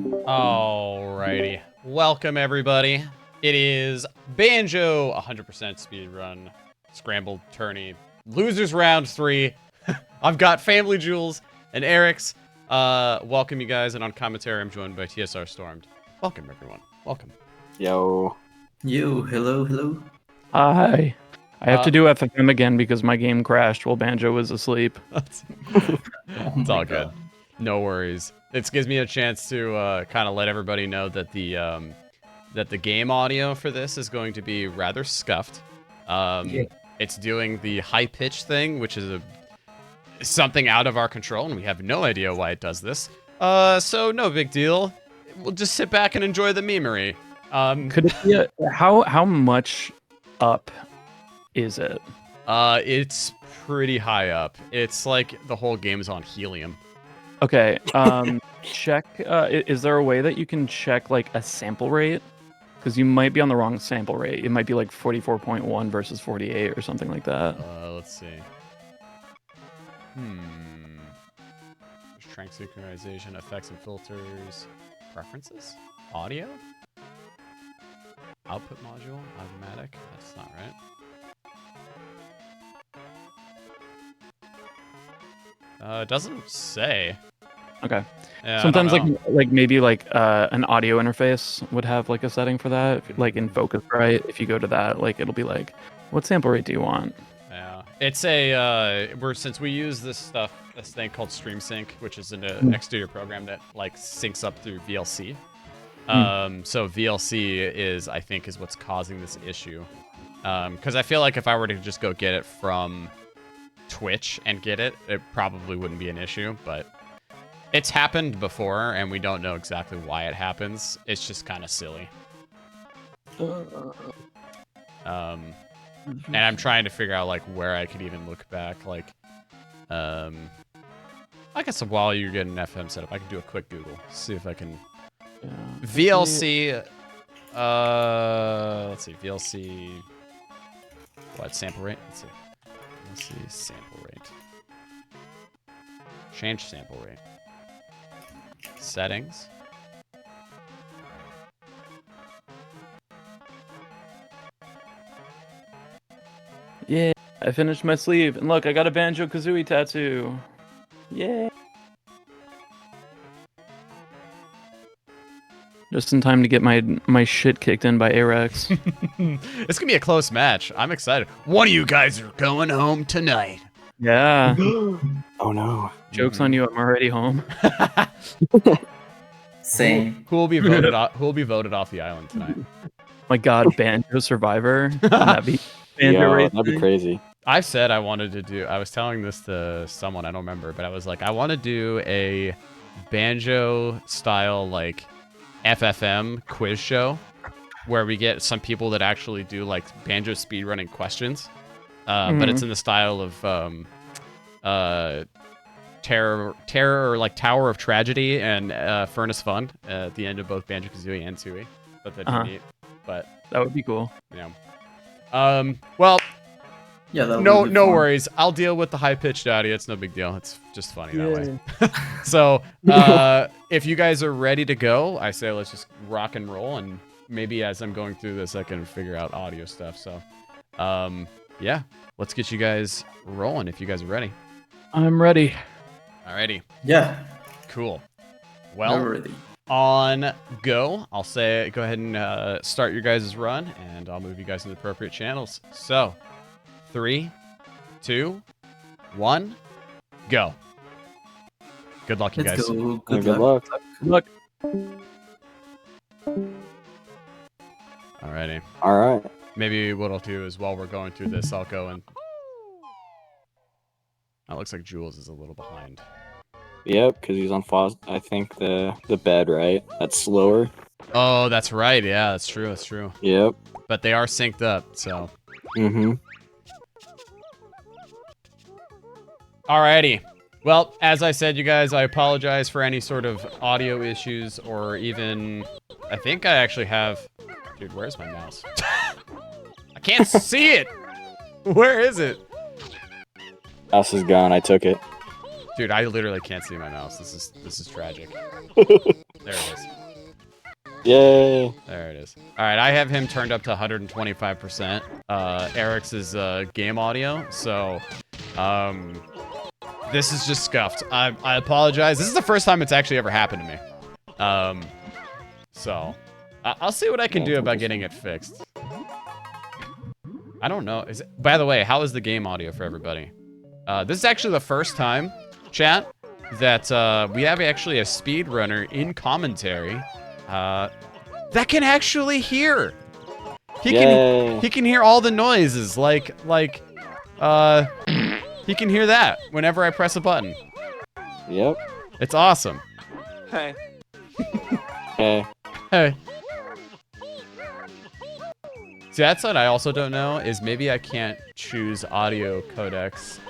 Alrighty. Welcome, everybody. It is Banjo 100% speedrun Scramble Tourney Losers Round 3. I've got FamilyJules and Eric's. Welcome, you guys. And on commentary, I'm joined by TSR Stormed. Welcome, everyone. Welcome. Yo. Yo, hello. Hi. I have to do FFM again because my game crashed while Banjo was asleep. It's all good. No worries. It gives me a chance to kind of let everybody know that the game audio for this is going to be rather scuffed. It's doing the high pitch thing, which is something out of our control, and we have no idea why it does this. So no big deal. We'll just sit back and enjoy the memery. Could it be how much up is it? It's pretty high up. It's like the whole game's on helium. Okay, check, is there a way that you can check, like, a sample rate? Because you might be on the wrong sample rate. It might be, like, 44.1 versus 48 or something like that. Let's see. Strength synchronization, effects and filters, preferences, audio, output module, automatic. That's not right. It doesn't say. Okay. Yeah, sometimes like maybe like an audio interface would have like a setting for that, like in Focusrite. If you go to that, like it'll be like, what sample rate do you want? Yeah, it's a since we use this thing called StreamSync, which is an exterior program that like syncs up through VLC. So VLC I think is what's causing this issue. Because I feel like if I were to just go get it from Twitch and get it probably wouldn't be an issue, but it's happened before and we don't know exactly why it happens. It's just kind of silly. And I'm trying to figure out like where I could even look back, like I guess while you're getting FM set up I can do a quick Google, see if I can VLC let's see, VLC what sample rate? Let's see sample rate. Change sample rate. Settings. Yeah, I finished my sleeve, and look, I got a Banjo-Kazooie tattoo. Yeah. Just in time to get my shit kicked in by Arex. It's gonna be a close match. I'm excited. One of you guys are going home tonight. Yeah. Oh no. Joke's on you, I'm already home. Same. Who will be voted off? Who will be voted off the island tonight? My God, Banjo Survivor. That'd be That'd be crazy. I said I wanted to do. I was telling this to someone I don't remember, but I was like, I want to do a Banjo style like FFM quiz show where we get some people that actually do like Banjo speedrunning questions, but it's in the style of terror or like Tower of Tragedy and Furnace Fun at the end of both Banjo-Kazooie and Tooie. But that'd be neat. But that would be cool. Yeah. Well. Yeah. No worries. I'll deal with the high-pitched audio. It's no big deal. It's just funny that way. So, if you guys are ready to go, I say let's just rock and roll. And maybe as I'm going through this, I can figure out audio stuff. So, yeah, let's get you guys rolling if you guys are ready. I'm ready. Alrighty. Yeah. Cool. Well, ready. On go. I'll say go ahead and start your guys' run, and I'll move you guys into the appropriate channels. So, 3, 2, 1, go. Good luck, you Let's guys. go. Good luck. Good luck. Alrighty. All right. Maybe what I'll do is while we're going through this, I'll go and... That looks like Jules is a little behind. Yep, because he's on I think the bed, right? That's slower. Oh, that's right. Yeah, that's true. That's true. Yep. But they are synced up, so... Alrighty. Well, as I said, you guys, I apologize for any sort of audio issues or even... I think I actually have... Dude, where's my mouse? I can't see it! Where is it? Mouse is gone. I took it. Dude, I literally can't see my mouse. This is tragic. There it is. Yay. There it is. All right, I have him turned up to 125%. Eric's is game audio, so this is just scuffed. I apologize. This is the first time it's actually ever happened to me. So I'll see what I can do about getting it fixed. I don't know. By the way, how is the game audio for everybody? This is actually the first time, chat, that we have actually a speedrunner in commentary that can actually hear. He can hear all the noises, like he can hear that whenever I press a button. Yep. It's awesome. Hey. Hey. Hey. See, that's what I also don't know, is maybe I can't choose audio codecs.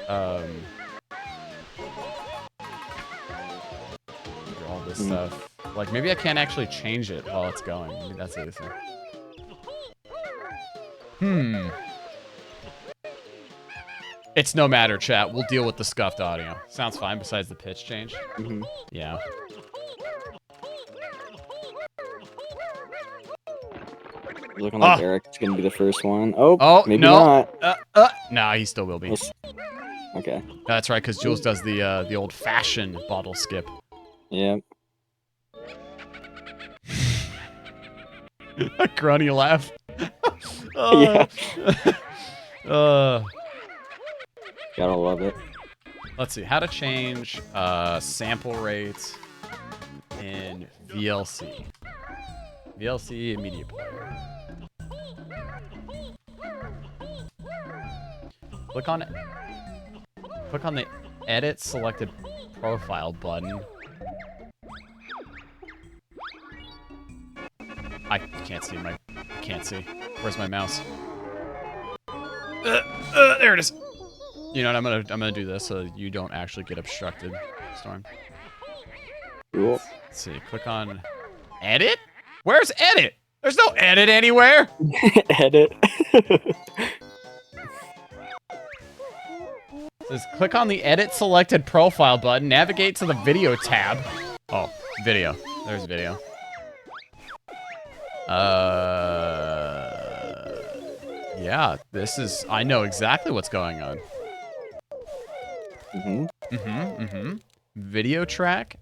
All this stuff. Like, maybe I can't actually change it while it's going. Maybe that's the other thing. It's no matter, chat. We'll deal with the scuffed audio. Sounds fine, besides the pitch change. Yeah. Looking like Eric's gonna be the first one. Oh, maybe no. not. Nah, he still will be. Okay. That's right, because Jules does the old-fashioned bottle skip. Yep. Grunny laugh. Yeah. Gotta love it. Let's see, how to change sample rates in VLC. VLC media player. Click on the edit selected profile button. I can't see. Where's my mouse? There it is. You know what? I'm gonna do this so you don't actually get obstructed, Storm. Cool. Let's see. Click on edit. Where's edit? There's no edit anywhere. Edit. Says click on the edit selected profile button. Navigate to the video tab. Oh, video. There's video. Yeah, this is. I know exactly what's going on. Video track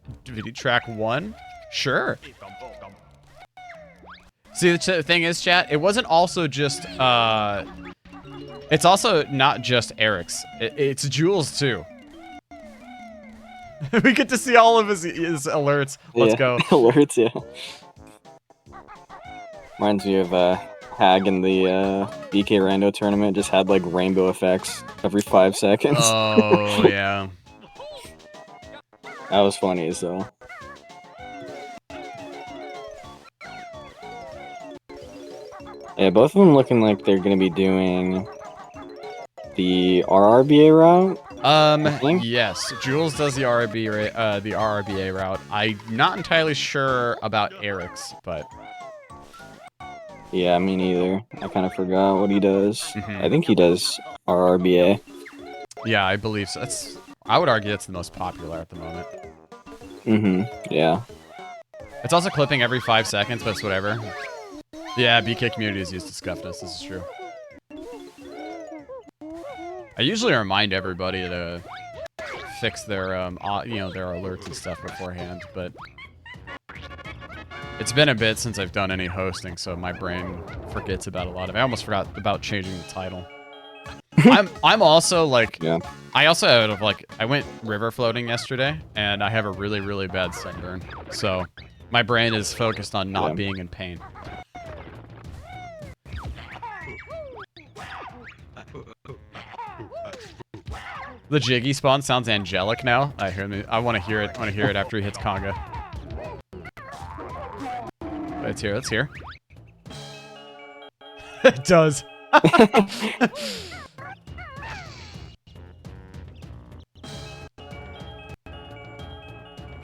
1. Sure. See, the thing is, chat, it wasn't also just, it's also not just Eric's. It's Jules, too. We get to see all of his alerts. Let's go. Alerts, yeah. Reminds me of, Hag in the, BK Rando tournament. Just had, like, rainbow effects every 5 seconds. Oh, yeah. That was funny as though. Yeah, both of them looking like they're gonna be doing the RRBA route. Yes, Jules does the RRBA route. I'm not entirely sure about Eric's, but Yeah, me neither. I kind of forgot what he does. I think he does RRBA. yeah, I believe so. I would argue that's the most popular at the moment. Yeah. It's also clipping every 5 seconds, but it's whatever. Yeah, BK community is used to scuff us. This is true. I usually remind everybody to fix their, their alerts and stuff beforehand, but it's been a bit since I've done any hosting, so my brain forgets about a lot of it. I almost forgot about changing the title. I'm also like, I also have like, I went river floating yesterday, and I have a really, really bad sunburn, so my brain is focused on not being in pain. The Jiggy spawn sounds angelic now. I want to hear it. I want to hear it after he hits Conga. Let's hear. Let's hear. It does.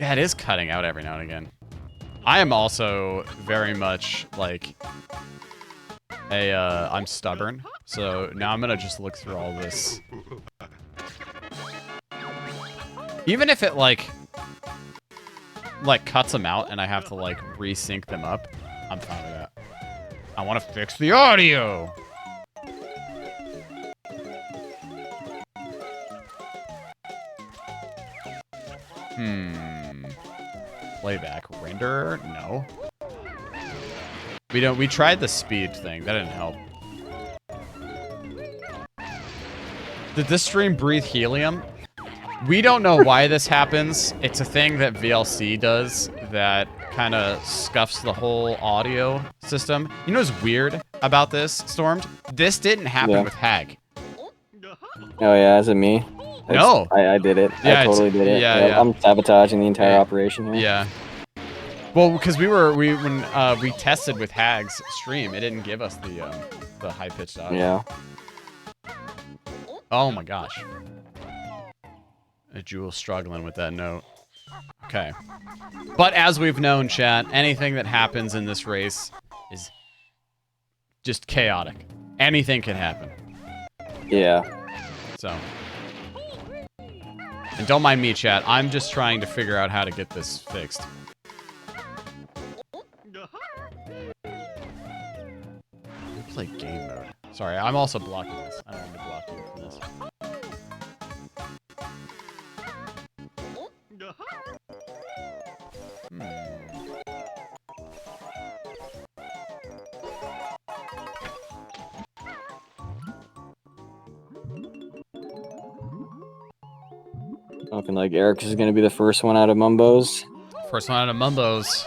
Yeah, it is cutting out every now and again. I am also very much like I'm stubborn. So now I'm gonna just look through all this. Even if it like cuts them out and I have to like resync them up, I'm fine with that. I want to fix the audio. Playback renderer? No. We tried the speed thing. That didn't help. Did this stream breathe helium? We don't know why this happens. It's a thing that VLC does that kind of scuffs the whole audio system. You know what's weird about this, Stormed? This didn't happen with Hag. Oh yeah, is it me? No. I did it. Yeah, I totally did it. yeah. I'm sabotaging the entire operation here. Yeah. Well, because when we tested with Hag's stream, it didn't give us the high pitched audio. Yeah. Oh my gosh. Jules struggling with that note. Okay. But as we've known, chat, anything that happens in this race is just chaotic. Anything can happen. Yeah. So. And don't mind me, chat. I'm just trying to figure out how to get this fixed. Play game mode. Sorry, I'm also blocking this. I don't want to block you from this. Looking like Eric is going to be the first one out of Mumbo's. First one out of Mumbo's.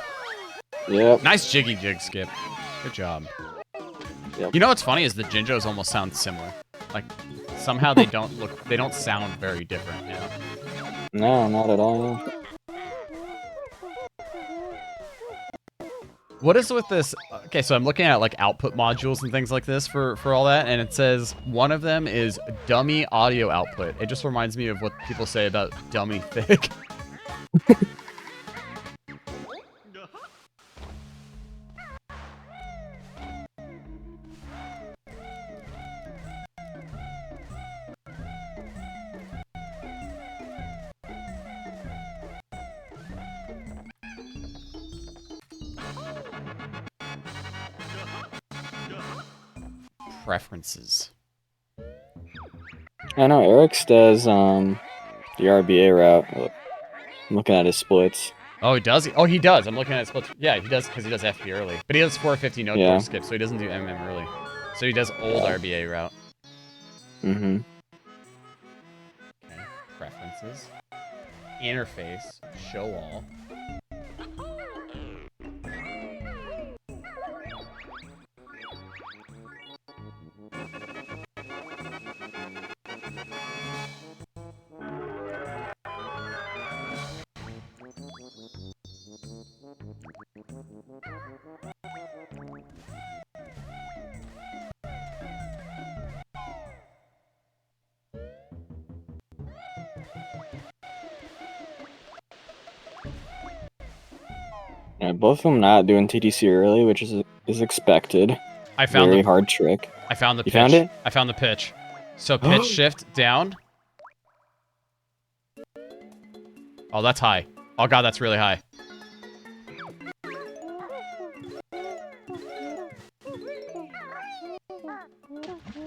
Yep. Nice jiggy jig skip. Good job. Yep. You know what's funny is the Jinjos almost sound similar. Like somehow they don't sound very different, you know? No, not at all. What is with this? Okay, so I'm looking at like output modules and things like this for all that, and it says one of them is dummy audio output. It just reminds me of what people say about dummy thick. Preferences. I know Eric's does the RBA route. I'm looking at his splits. Oh, he does? Oh, he does. I'm looking at his splits. Yeah, he does because he does FP early. But he does 450 no door skip, so he doesn't do MM early. So he does old RBA route. Mm-hmm. Okay. Preferences. Interface. Show all. Yeah, both of them not doing TTC early, which is expected. I found Very hard trick. I found the pitch. You found it? I found the pitch. So pitch shift down. Oh, that's high. Oh god, that's really high.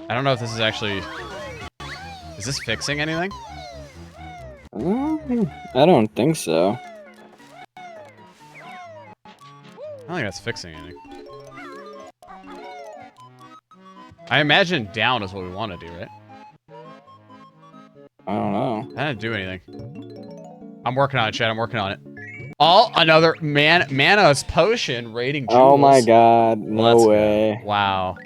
I don't know if this is actually... Is this fixing anything? I don't think so. I don't think that's fixing anything. I imagine down is what we want to do, right? I don't know. That didn't do anything. I'm working on it, Chad. I'm working on it. Oh, another Mana's potion rating Jules. Oh my god, no way. Go. Wow.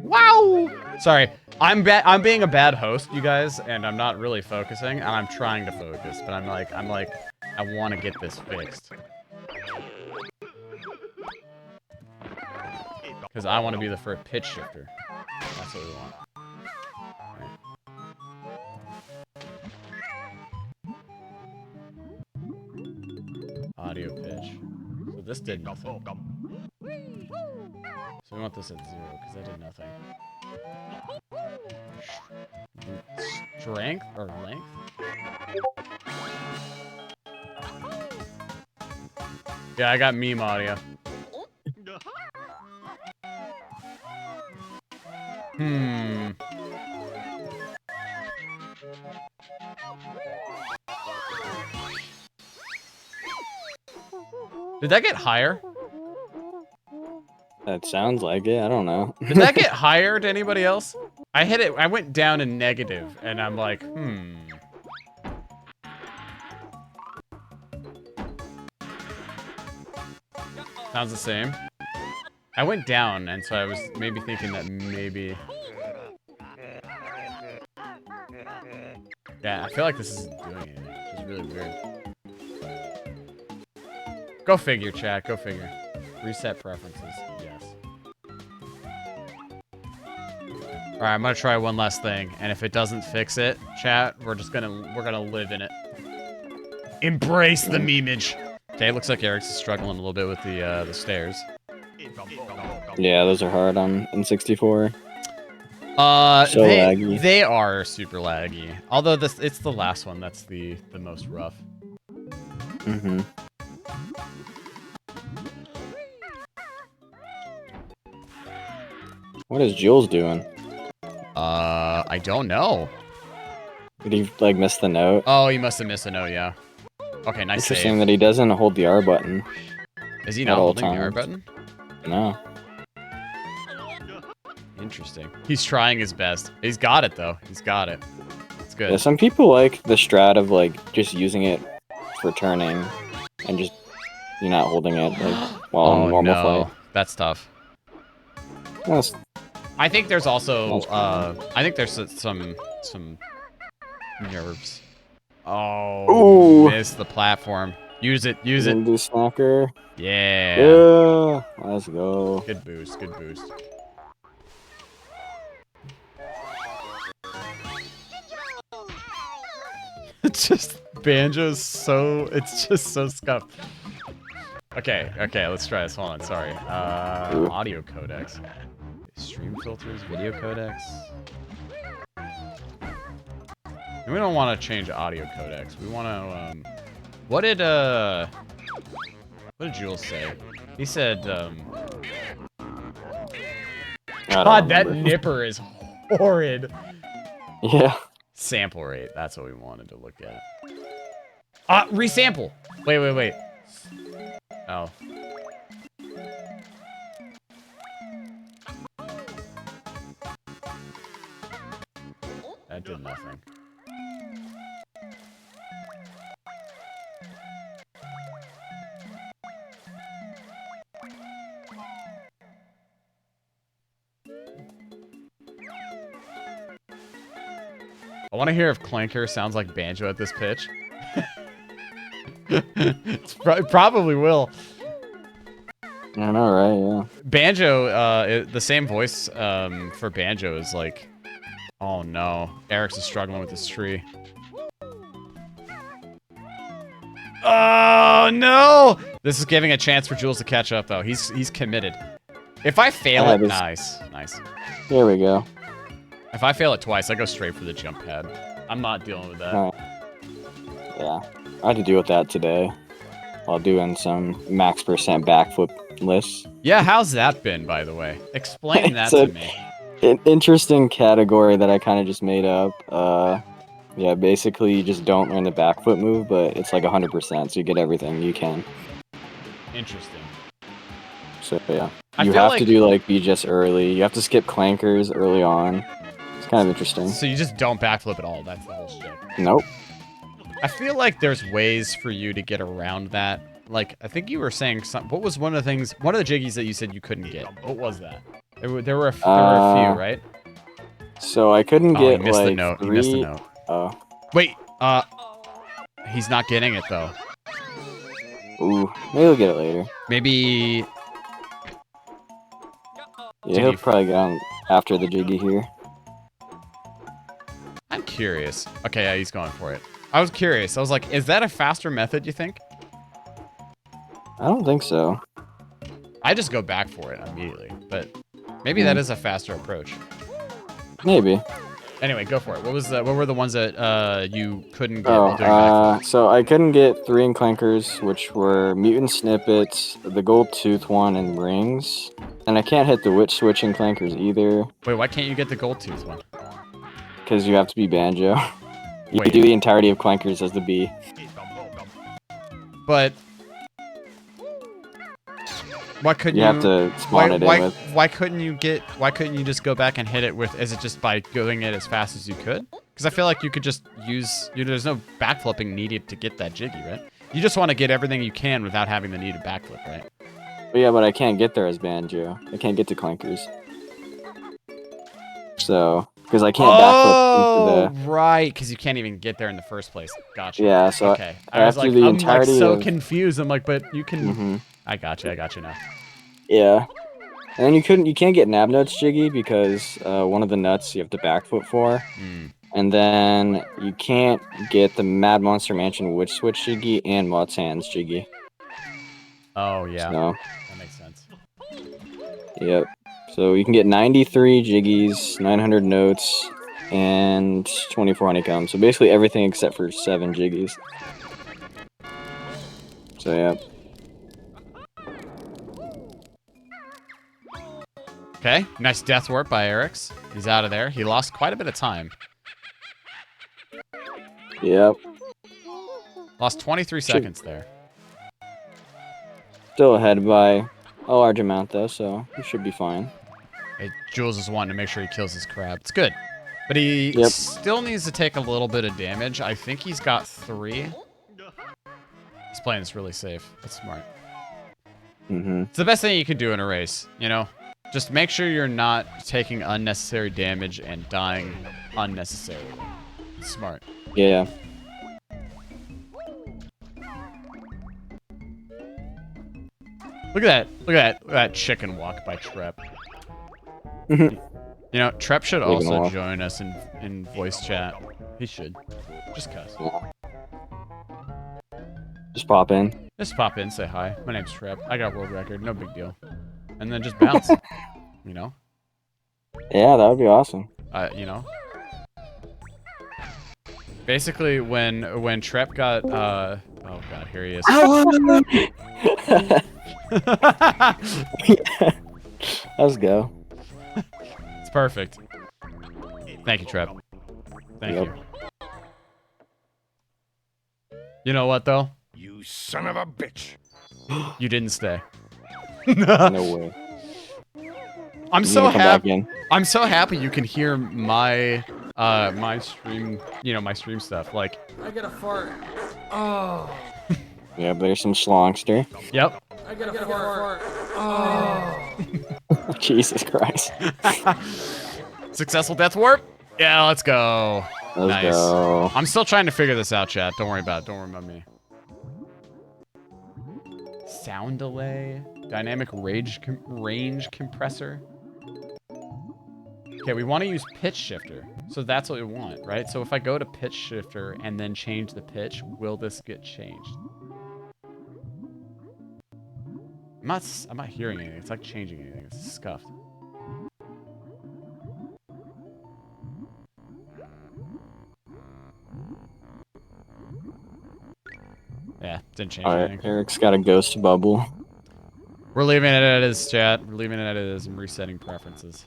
Wow! Sorry, I'm being a bad host, you guys, and I'm not really focusing, and I'm trying to focus, but I'm like, I want to get this fixed. Because I want to be the first pitch shifter. That's what we want. Right. Audio pitch. So this did nothing. So we want this at 0, because that did nothing. Strength or length? Yeah, I got meme audio. Hmm. Did that get higher? That sounds like it. I don't know. Did that get higher to anybody else? I hit it. I went down in negative, and I'm like, Sounds the same. I went down, and so I was maybe thinking that maybe... Yeah, I feel like this isn't doing anything, which is really weird. Go figure, chat. Go figure. Reset preferences. Yes. All right, I'm gonna try one last thing, and if it doesn't fix it, chat, we're gonna live in it. Embrace the memeage. Okay, it looks like Eric's is struggling a little bit with the stairs. Yeah, those are hard on N64. So laggy. They are super laggy. Although it's the last one that's the most rough. Mm-hmm. What is Jules doing? I don't know. Did he like miss the note? Oh, he must have missed a note, yeah. Okay, nice Interesting save. that he doesn't hold the R button. Is he not all holding the R times. button? No. Interesting. He's trying his best. He's got it though. He's got it. It's good. Yeah, some people like the strat of like just using it for turning and just you're not holding it like while on normal flight. That's tough. That's, I think there's also That's fine. I think there's some nerves. Oh, Ooh. missed the platform. Use it. Use it. do snacker. Yeah. Yeah. Let's go. Good boost. Good boost. It's just Banjo's so it's just so scuffed. Okay, let's try this. Hold on, sorry. Audio codecs. Stream filters, video codecs. And we don't want to change audio codecs. We want to what did Jules say? He said God, that nipper is horrid. Yeah. Sample rate. That's what we wanted to look at. Resample. Wait. Oh. That did nothing. I want to hear if Clanker sounds like Banjo at this pitch. It probably will. I know, right? Yeah. Banjo, the same voice for Banjo is like... Oh no, Eric's is struggling with this tree. Oh no! This is giving a chance for Jules to catch up though. He's committed. If I fail it, nice. There we go. If I fail it twice, I go straight for the jump pad. I'm not dealing with that. All right. Yeah, I had to deal with that today while doing some max percent backflip lists. Yeah, how's that been, by the way? Explain that to me. An interesting category that I kind of just made up. Yeah, basically you just don't learn the backflip move, but it's like 100%, so you get everything you can. Interesting. So yeah, I you feel have like- to do like BJS early. You have to skip clankers early on. It's kind of interesting. So you just don't backflip at all. That's the whole shit. Nope. I feel like there's ways for you to get around that. Like, I think you were saying something. What was one of the jiggies that you said you couldn't get? What was that? There were a few, right? So I couldn't get he missed like the note. 3... He missed the note. Oh. Wait, he's not getting it though. Ooh, maybe we'll get it later. Maybe. Yeah, he'll probably get on after the jiggy here. I'm curious. Okay, yeah, he's going for it. I was curious. I was like, is that a faster method, you think? I don't think so. I just go back for it immediately, but maybe that is a faster approach. Maybe. Anyway, go for it. What were the ones that you couldn't get while doing backflip? So I couldn't get 3 Clankers, which were Mutant Snippets, the Gold Tooth one, and Rings. And I can't hit the Witch Switch and Clankers either, Wait, why can't you get the gold tooth one? because you have to be Banjo. You Wait. do the entirety of Clankers as the B. But why couldn't You have to spawn it in with. why couldn't you just go back and hit it with? Is it just by going it as fast as you could? Because I feel like you could just use. There's no backflipping needed to get that jiggy, right? You just want to get everything you can without having the needed backflip, right? But yeah, but I can't get there as Banjo. I can't get to Clankers. So, because I can't backflip into the... right, because you can't even get there in the first place. Gotcha. Yeah, so okay. I was after like, the I'm entirety like so of... confused. I'm like, but you can. Mhm. I got you now. Yeah. And then you can't get Nab Nuts Jiggy because one of the nuts you have to backflip for. Mm. And then you can't get the Mad Monster Mansion Witch Switch Jiggy and Mutt's Hands Jiggy. Oh yeah. So, That makes sense. yep. So you can get 93 Jiggies, 900 notes, and 24 honeycombs. So basically everything except for 7 Jiggies. So yeah. Okay, nice death warp by Eric's. He's out of there. He lost quite a bit of time. Yep. Lost 23 seconds there. Still ahead by a large amount though, so you should be fine. Hey, Jules is wanting to make sure he kills his crab. It's good. But he Yep. still needs to take a little bit of damage. I think he's got 3. He's playing this really safe. That's smart. Mm-hmm. It's the best thing you can do in a race, you know? Just make sure you're not taking unnecessary damage and dying unnecessarily. It's smart. Yeah. Look at that chicken walk by Trep. You know, Trep should Chicken also walk. join us in voice chat. He should. Just cuz. Just pop in. Just pop in, say hi. My name's Trep. I got world record, no big deal. And then just bounce. You know? Yeah, that would be awesome. You know? Basically, when Trep got, oh god, here he is. Let's go. It's perfect. Thank you, Trep. Thank Yep. you. You know what, though? You son of a bitch. You didn't stay. No way. I'm You so gonna come back happy. in? I'm so happy you can hear my my stream, you know, my stream stuff. Like, I got a fart. Oh. Yeah, but there's some schlongster. yep. I got a fart. Oh. Jesus Christ. Successful death warp. Yeah, let's go. Let's Nice. go. I'm still trying to figure this out, chat. Don't worry about it. Don't worry about me. Sound delay. Dynamic range compressor. Okay, we want to use pitch shifter. So that's what we want, right? So if I go to pitch shifter and then change the pitch, will this get changed? I'm not hearing anything. It's like changing anything. It's scuffed. Yeah, didn't change Alright, anything. Eric's got a ghost bubble. We're leaving it at his chat. We're leaving it at his and resetting preferences.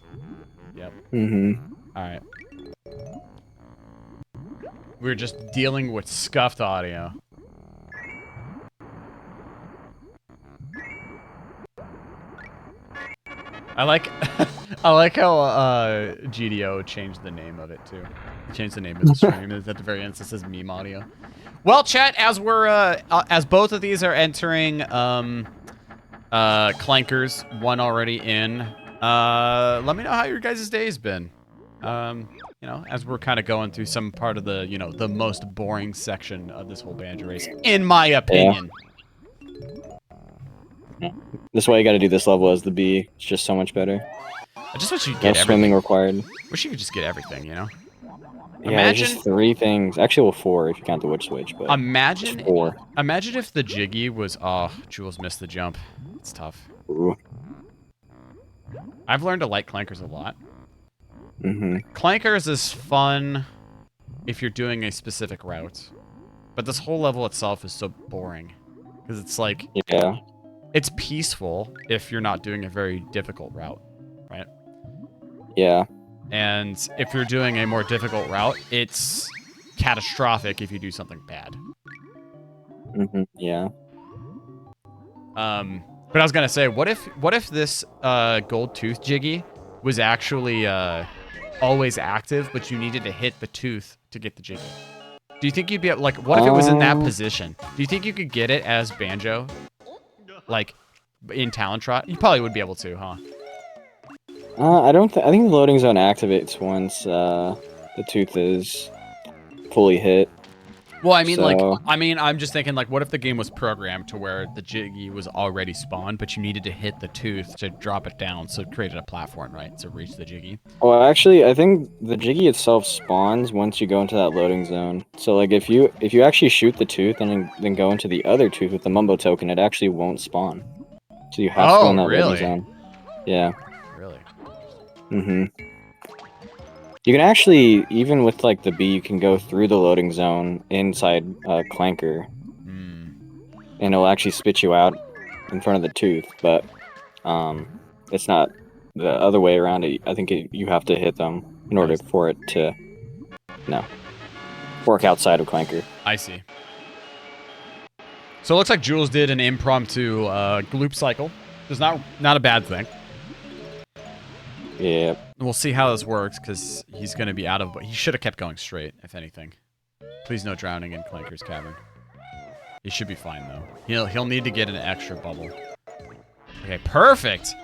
Yep. Mm-hmm. Alright. We're just dealing with scuffed audio. I like I like how GDO changed the name of it too. He changed the name of the stream. At the very end it says meme audio. Well, chat, as we're as both of these are entering clankers, one already in. Let me know how your guys' day's been. You know, as we're kind of going through some part of the, you know, the most boring section of this whole banjo race, in my opinion. That's why you gotta do this level as the B. It's just so much better. I just wish you could No get swimming everything. required. Wish you could just get everything, you know? Yeah, Imagine- there's just 3 things. Actually, well, 4 if you count the witch switch, but Imagine, just 4. imagine if the Jiggy was, oh, Jules missed the jump. It's tough. Ooh. I've learned to like clankers a lot. Clankers is fun if you're doing a specific route, but this whole level itself is so boring because it's like it's peaceful if you're not doing a very difficult route, right? Yeah. And if you're doing a more difficult route, it's catastrophic if you do something bad. Yeah. But I was gonna say, what if this gold tooth jiggy was actually always active, but you needed to hit the tooth to get the jiggy? Do you think you'd be like, what if it was in that position? Do you think you could get it as Banjo, like in Talon Trot? You probably would be able to, huh? I don't. I think the loading zone activates once the tooth is fully hit. Well, I mean, So- I'm just thinking, like, what if the game was programmed to where the jiggy was already spawned, but you needed to hit the tooth to drop it down, so it created a platform, right, to reach the jiggy? Well, actually, I think the jiggy itself spawns once you go into that loading zone. So, like, if you actually shoot the tooth and then go into the other tooth with the Mumbo token, it actually won't spawn. So you have to go in that really? loading zone. Yeah. Really? You can actually, even with like the B, you can go through the loading zone inside Clanker, and it'll actually spit you out in front of the tooth. But it's not the other way around. I think you have to hit them in order for it to, work outside of Clanker. I see. So it looks like Jules did an impromptu gloop cycle. It's not a bad thing. Yeah. We'll see how this works, because he's going to be out of... He should have kept going straight, if anything. Please no drowning in Clanker's Cavern. He should be fine, though. He'll need to get an extra bubble. Okay, perfect!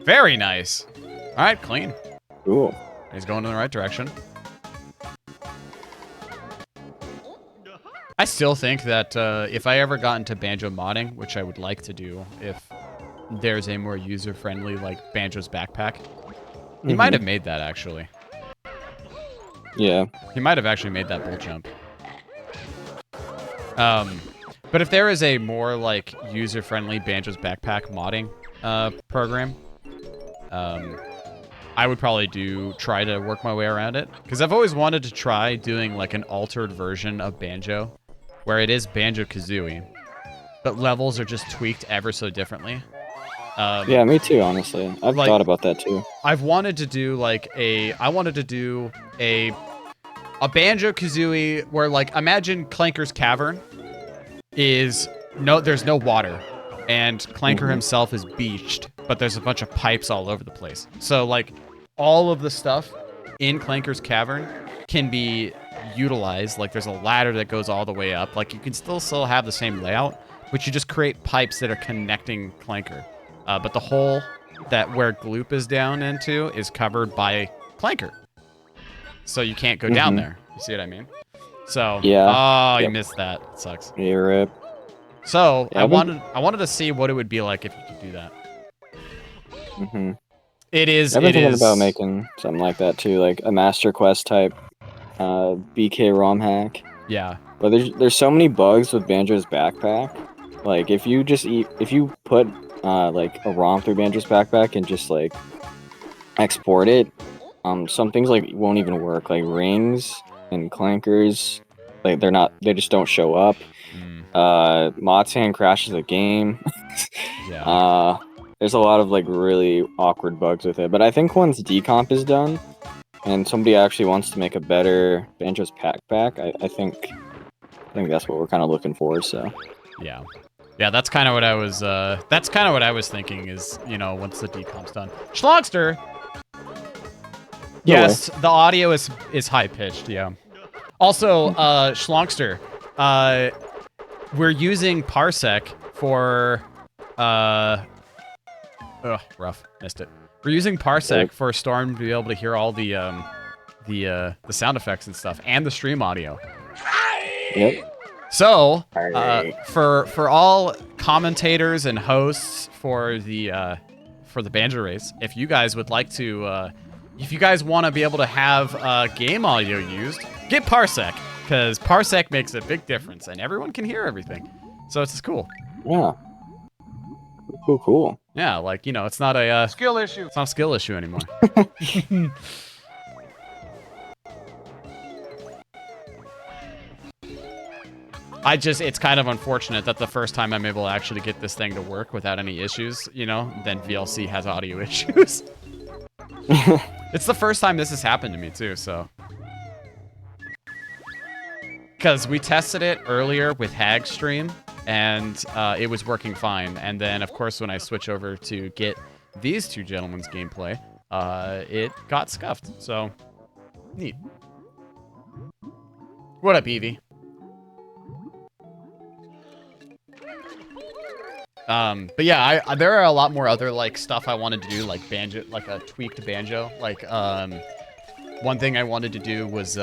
Very nice! Alright, clean. Cool. He's going in the right direction. I still think that if I ever got into Banjo modding, which I would like to do, if there's a more user-friendly, like, Banjo's Backpack... He might have made that, actually. Yeah. He might have actually made that bull jump. But if there is a more, like, user-friendly Banjo's Backpack modding program, I would probably try to work my way around it. Because I've always wanted to try doing, like, an altered version of Banjo, where it is Banjo-Kazooie, but levels are just tweaked ever so differently. Yeah, me too, honestly. I've thought about that too. I've wanted to do like a Banjo-Kazooie where, like, imagine Clanker's Cavern is there's no water, and Clanker himself is beached, but there's a bunch of pipes all over the place. So, like, all of the stuff in Clanker's Cavern can be utilized. Like, there's a ladder that goes all the way up. Like, you can still have the same layout, but you just create pipes that are connecting Clanker. But the hole where Gloop is down into is covered by Clanker. So you can't go down there. You see what I mean? So, yeah. You missed that. It sucks. Yeah, rip. So, Yeah, I wanted to see what it would be like if you could do that. It is. I've been thinking about making something like that too, like a Master Quest type BK ROM hack. Yeah. But there's so many bugs with Banjo's Backpack. Like, if you put like a ROM through Banjo's Backpack and just like export it, some things like won't even work. Like rings and clankers, like they just don't show up. Modsand crashes the game. Yeah. There's a lot of like really awkward bugs with it. But I think once decomp is done and somebody actually wants to make a better Banjo's Backpack, I think that's what we're kind of looking for. So yeah. Yeah, that's kind of what I was. That's kind of what I was thinking. Is, once the decomp's done, Schlongster. Yes, the audio is high pitched. Yeah. Also, Schlongster, we're using Parsec for. Rough, missed it. We're using Parsec for Storm to be able to hear all the sound effects and stuff, and the stream audio. Yep. So, for all commentators and hosts for the Banjo race, if you guys would like to, if you guys want to be able to have game audio used, get Parsec, because Parsec makes a big difference, and everyone can hear everything. So it's just cool. Yeah. Cool. Yeah, like, it's not a Skill issue. It's not a skill issue anymore. it's kind of unfortunate that the first time I'm able to actually get this thing to work without any issues, you know, then VLC has audio issues. It's the first time this has happened to me too, so. Because we tested it earlier with Hag Stream, and it was working fine. And then, of course, when I switch over to get these two gentlemen's gameplay, it got scuffed. So, neat. What up, Evie? But yeah, there are a lot more other like stuff I wanted to do, like banjo, like a tweaked banjo. Like, one thing I wanted to do was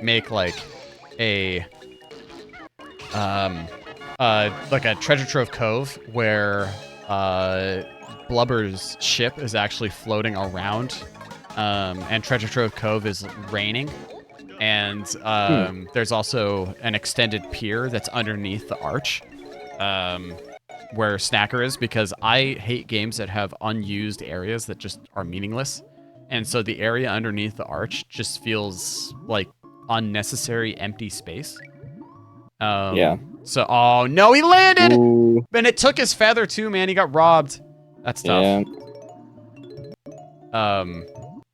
make like a treasure trove cove where Blubber's ship is actually floating around, and treasure trove cove is raining, and there's also an extended pier that's underneath the arch, where Snacker is, because I hate games that have unused areas that just are meaningless, and so the area underneath the arch just feels like unnecessary empty space. Yeah. So, oh no, he landed! Ooh. And it took his feather too, man. He got robbed. That's tough. Yeah.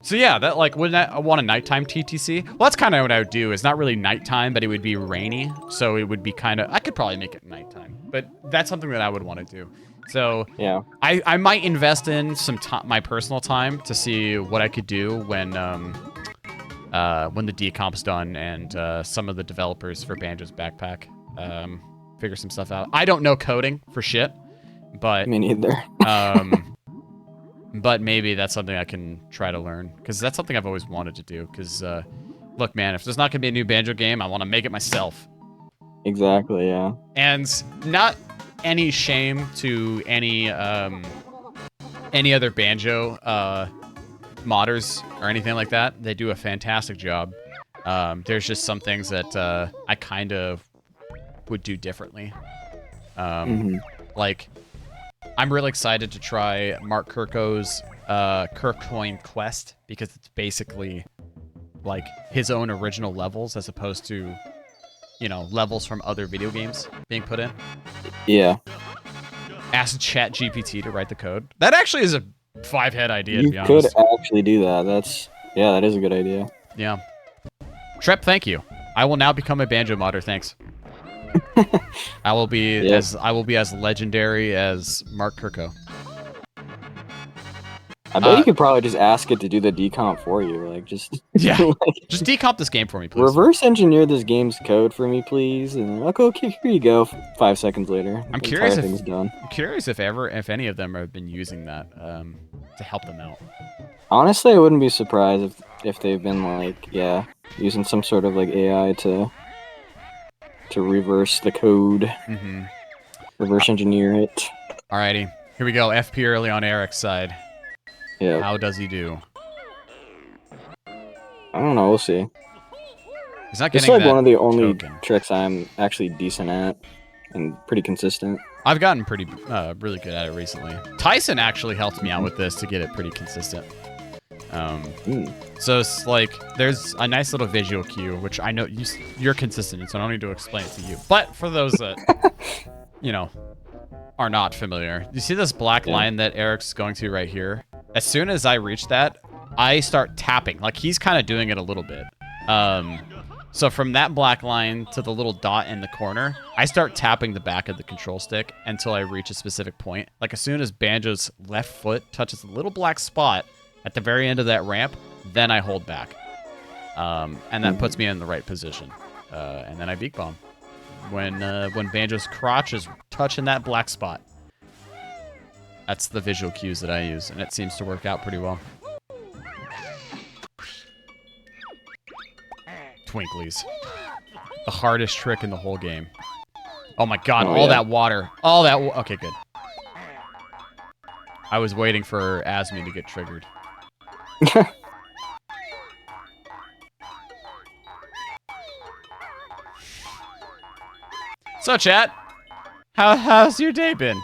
So yeah, that like, wouldn't I want a nighttime TTC? Well, that's kind of what I would do. It's not really nighttime, but it would be rainy, so it would be kind of. I could probably make it nighttime, but that's something that I would want to do. So Yeah. I might invest in some my personal time to see what I could do when the decomp's done and some of the developers for Banjo's Backpack figure some stuff out. I don't know coding for shit, but Me neither. but maybe that's something I can try to learn, because that's something I've always wanted to do. Because look, man, if there's not gonna be a new Banjo game, I want to make it myself. Exactly. Yeah. And not any shame to any other Banjo modders or anything like that. They do a fantastic job. There's just some things that I kind of would do differently. Like, I'm really excited to try Mark Kirko's Kirkcoin Quest, because it's basically like his own original levels as opposed to, you know, levels from other video games being put in. Yeah. Ask ChatGPT to write the code. That actually is a 5-head idea, to You be could honest. actually do that. That is a good idea. Yeah. Trep, thank you. I will now become a Banjo modder, thanks. I will be as legendary as Mark Kirko. I bet you could probably just ask it to do the decomp for you. Like, just Yeah. like, Just decomp this game for me, please. reverse engineer this game's code for me, please. And like, okay, here you go. 5 seconds later, I'm the curious entire if- thing's done. I'm curious if any of them have been using that to help them out. Honestly, I wouldn't be surprised if they've been like, yeah, using some sort of like AI to reverse the code, reverse engineer it. Alrighty, here we go. FP early on Eric's side. Yeah, How does he do? I don't know. We'll see. He's not It's getting like that one of the only token. tricks I'm actually decent at and pretty consistent. I've gotten pretty, really good at it recently. Tyson actually helped me out with this to get it pretty consistent. So it's like, there's a nice little visual cue, which I know you're consistent, so I don't need to explain it to you. But for those that, you know, are not familiar, you see this black line that Eric's going to right here? As soon as I reach that, I start tapping. Like, he's kind of doing it a little bit. So from that black line to the little dot in the corner, I start tapping the back of the control stick until I reach a specific point. Like, as soon as Banjo's left foot touches the little black spot at the very end of that ramp, then I hold back. And that puts me in the right position. And then I beak bomb. When Banjo's crotch is touching that black spot. That's the visual cues that I use, and it seems to work out pretty well. Twinklies. The hardest trick in the whole game. Oh my god, all that water. All that okay, good. I was waiting for Asmi to get triggered. So, chat, how's your day been?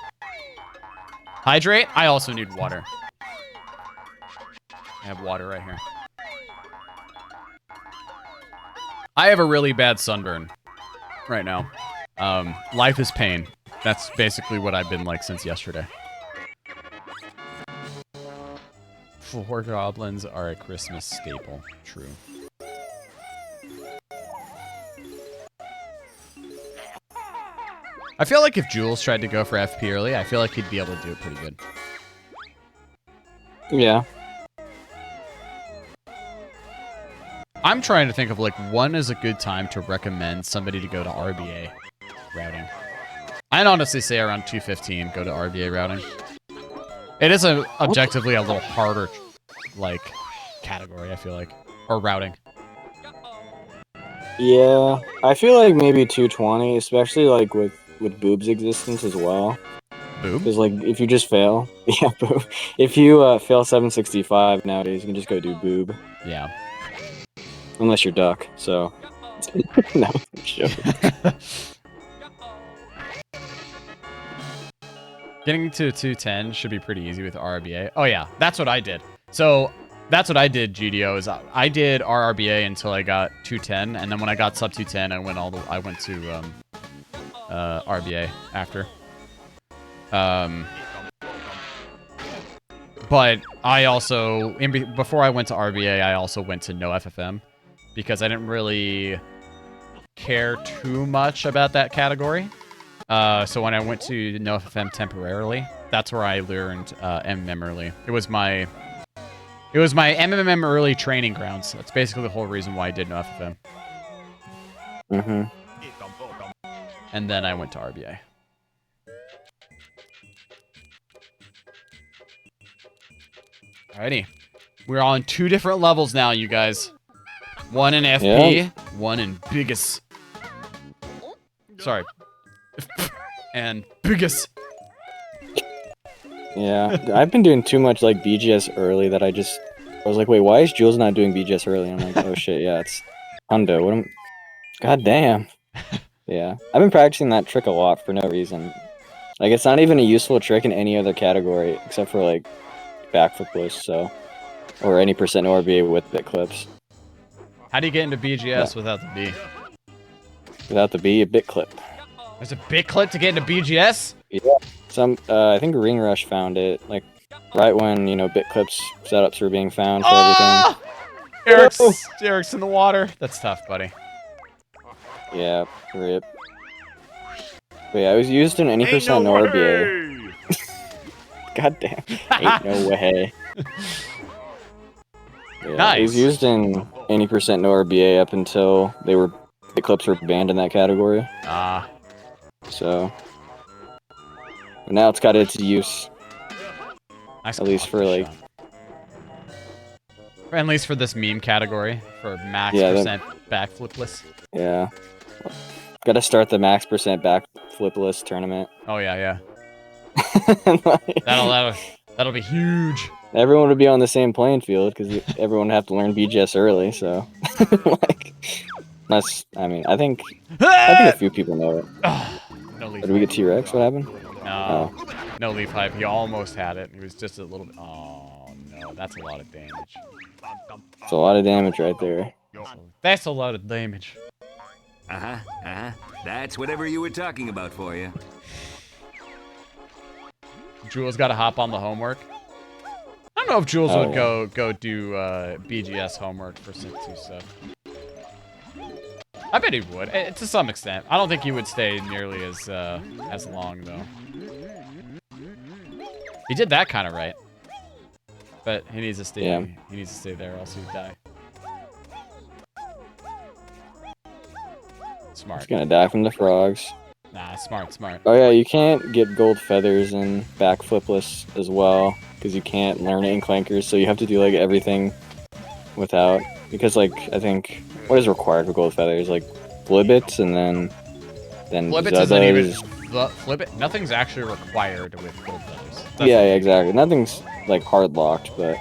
Hydrate? I also need water. I have water right here. I have a really bad sunburn right now. Life is pain. That's basically what I've been like since yesterday. 4 goblins are a Christmas staple. True. I feel like if Jules tried to go for FP early, I feel like he'd be able to do it pretty good. Yeah. I'm trying to think of like when is a good time to recommend somebody to go to RBA routing. I'd honestly say around 215 go to RBA routing. It is objectively a little harder like category, I feel like, or routing. Yeah, I feel like maybe 220, especially like with Boob's existence as well. Boob? Because like if you just fail, yeah, Boob. If you fail 765 nowadays, you can just go do Boob. Yeah. Unless you're Duck, so no, sure. Getting to 210 should be pretty easy with RRBA. Oh yeah, that's what I did. So that's what I did, GDO, is I did RRBA until I got 210, and then when I got sub 210, I went to RBA after. But I also before I went to RBA, I also went to no FFM because I didn't really care too much about that category. So when I went to no FFM temporarily, that's where I learned MMM early. It was my MMM early training grounds. That's basically the whole reason why I did no FFM. Mm-hmm. And then I went to RBA. Alrighty. We're on 2 different levels now, you guys. One in FP, one in biggest. Sorry. And biggest. Yeah, I've been doing too much like BGS early that I was like, wait, why is Jules not doing BGS early? And I'm like, oh shit, yeah, it's Hundo. God damn. Yeah, I've been practicing that trick a lot for no reason. Like, it's not even a useful trick in any other category except for like backflip list, so, or any percent ORBA with bit clips. How do you get into BGS without the B? Without the B, a bit clip. There's a bit clip to get into BGS? Yeah. I think Ring Rush found it, like, right when, bit clips setups were being found for everything. Eric's in the water. That's tough, buddy. Yeah, rip. But yeah, it was used in any percent no RBA. God damn. Ain't no way. Yeah, Nice. It was used in any percent no RBA up until the clips were banned in that category. Ah. So now it's got its use. Nice, at least for like. Or at least for this meme category for max percent backflipless. Yeah. Got to start the max percent backflipless tournament. Oh yeah. That'll be huge. Everyone would be on the same playing field because everyone would have to learn BGS early. So, I think a few people know it. No leaf. Did we get T-Rex? What happened? No, no leaf hype. He almost had it. He was just a little bit. Oh no, that's a lot of damage. It's a lot of damage right there. That's a lot of damage. That's whatever you were talking about for you. Jules got to hop on the homework. I don't know if Jules would go do BGS homework for Sync 2 stuff. I bet he would, to some extent. I don't think he would stay nearly as long though. He did that kind of right, but he needs to stay. Yeah. He needs to stay there, or else he'd die. Smart. He's gonna die from the frogs. Nah, smart. Oh yeah, you can't get gold feathers in backflipless as well because you can't learn it in clankers. So you have to do like everything without, because like I think what is required for gold feathers, like flibbits and then flibbits isn't even flibbit. Nothing's actually required with gold feathers. Yeah, exactly. Nothing's like hard locked, but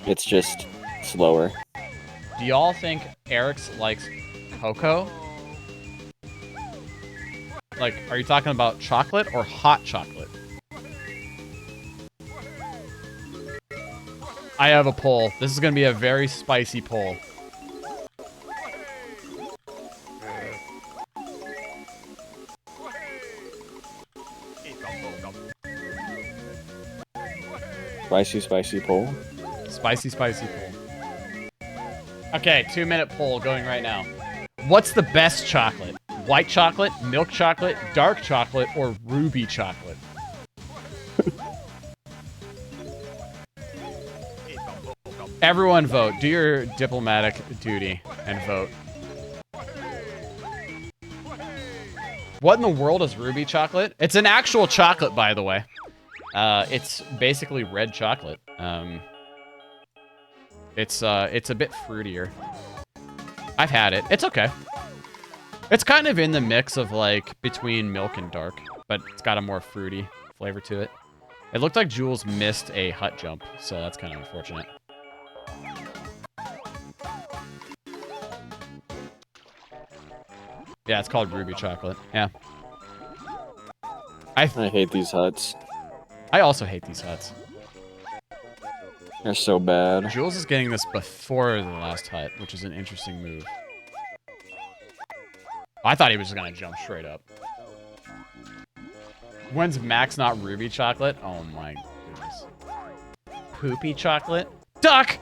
it's just slower. Do y'all think Eric's likes cocoa? Like, are you talking about chocolate or hot chocolate? I have a poll. This is going to be a very spicy poll. Spicy, spicy poll. Spicy, spicy poll. Okay, 2-minute poll going right now. What's the best chocolate? White chocolate, milk chocolate, dark chocolate, or ruby chocolate? Everyone vote. Do your diplomatic duty and vote. What in the world is ruby chocolate? It's an actual chocolate, by the way. It's basically red chocolate. It's a bit fruitier. I've had it. It's okay. It's kind of in the mix of like between milk and dark, but it's got a more fruity flavor to it. It looked like Jules missed a hut jump, so that's kind of unfortunate. Yeah, it's called ruby chocolate. Yeah. I hate these huts. I also hate these huts. They're so bad. Jules is getting this before the last hut, which is an interesting move. I thought he was gonna jump straight up. When's Max not ruby chocolate? Oh my goodness. Poopy chocolate? Duck!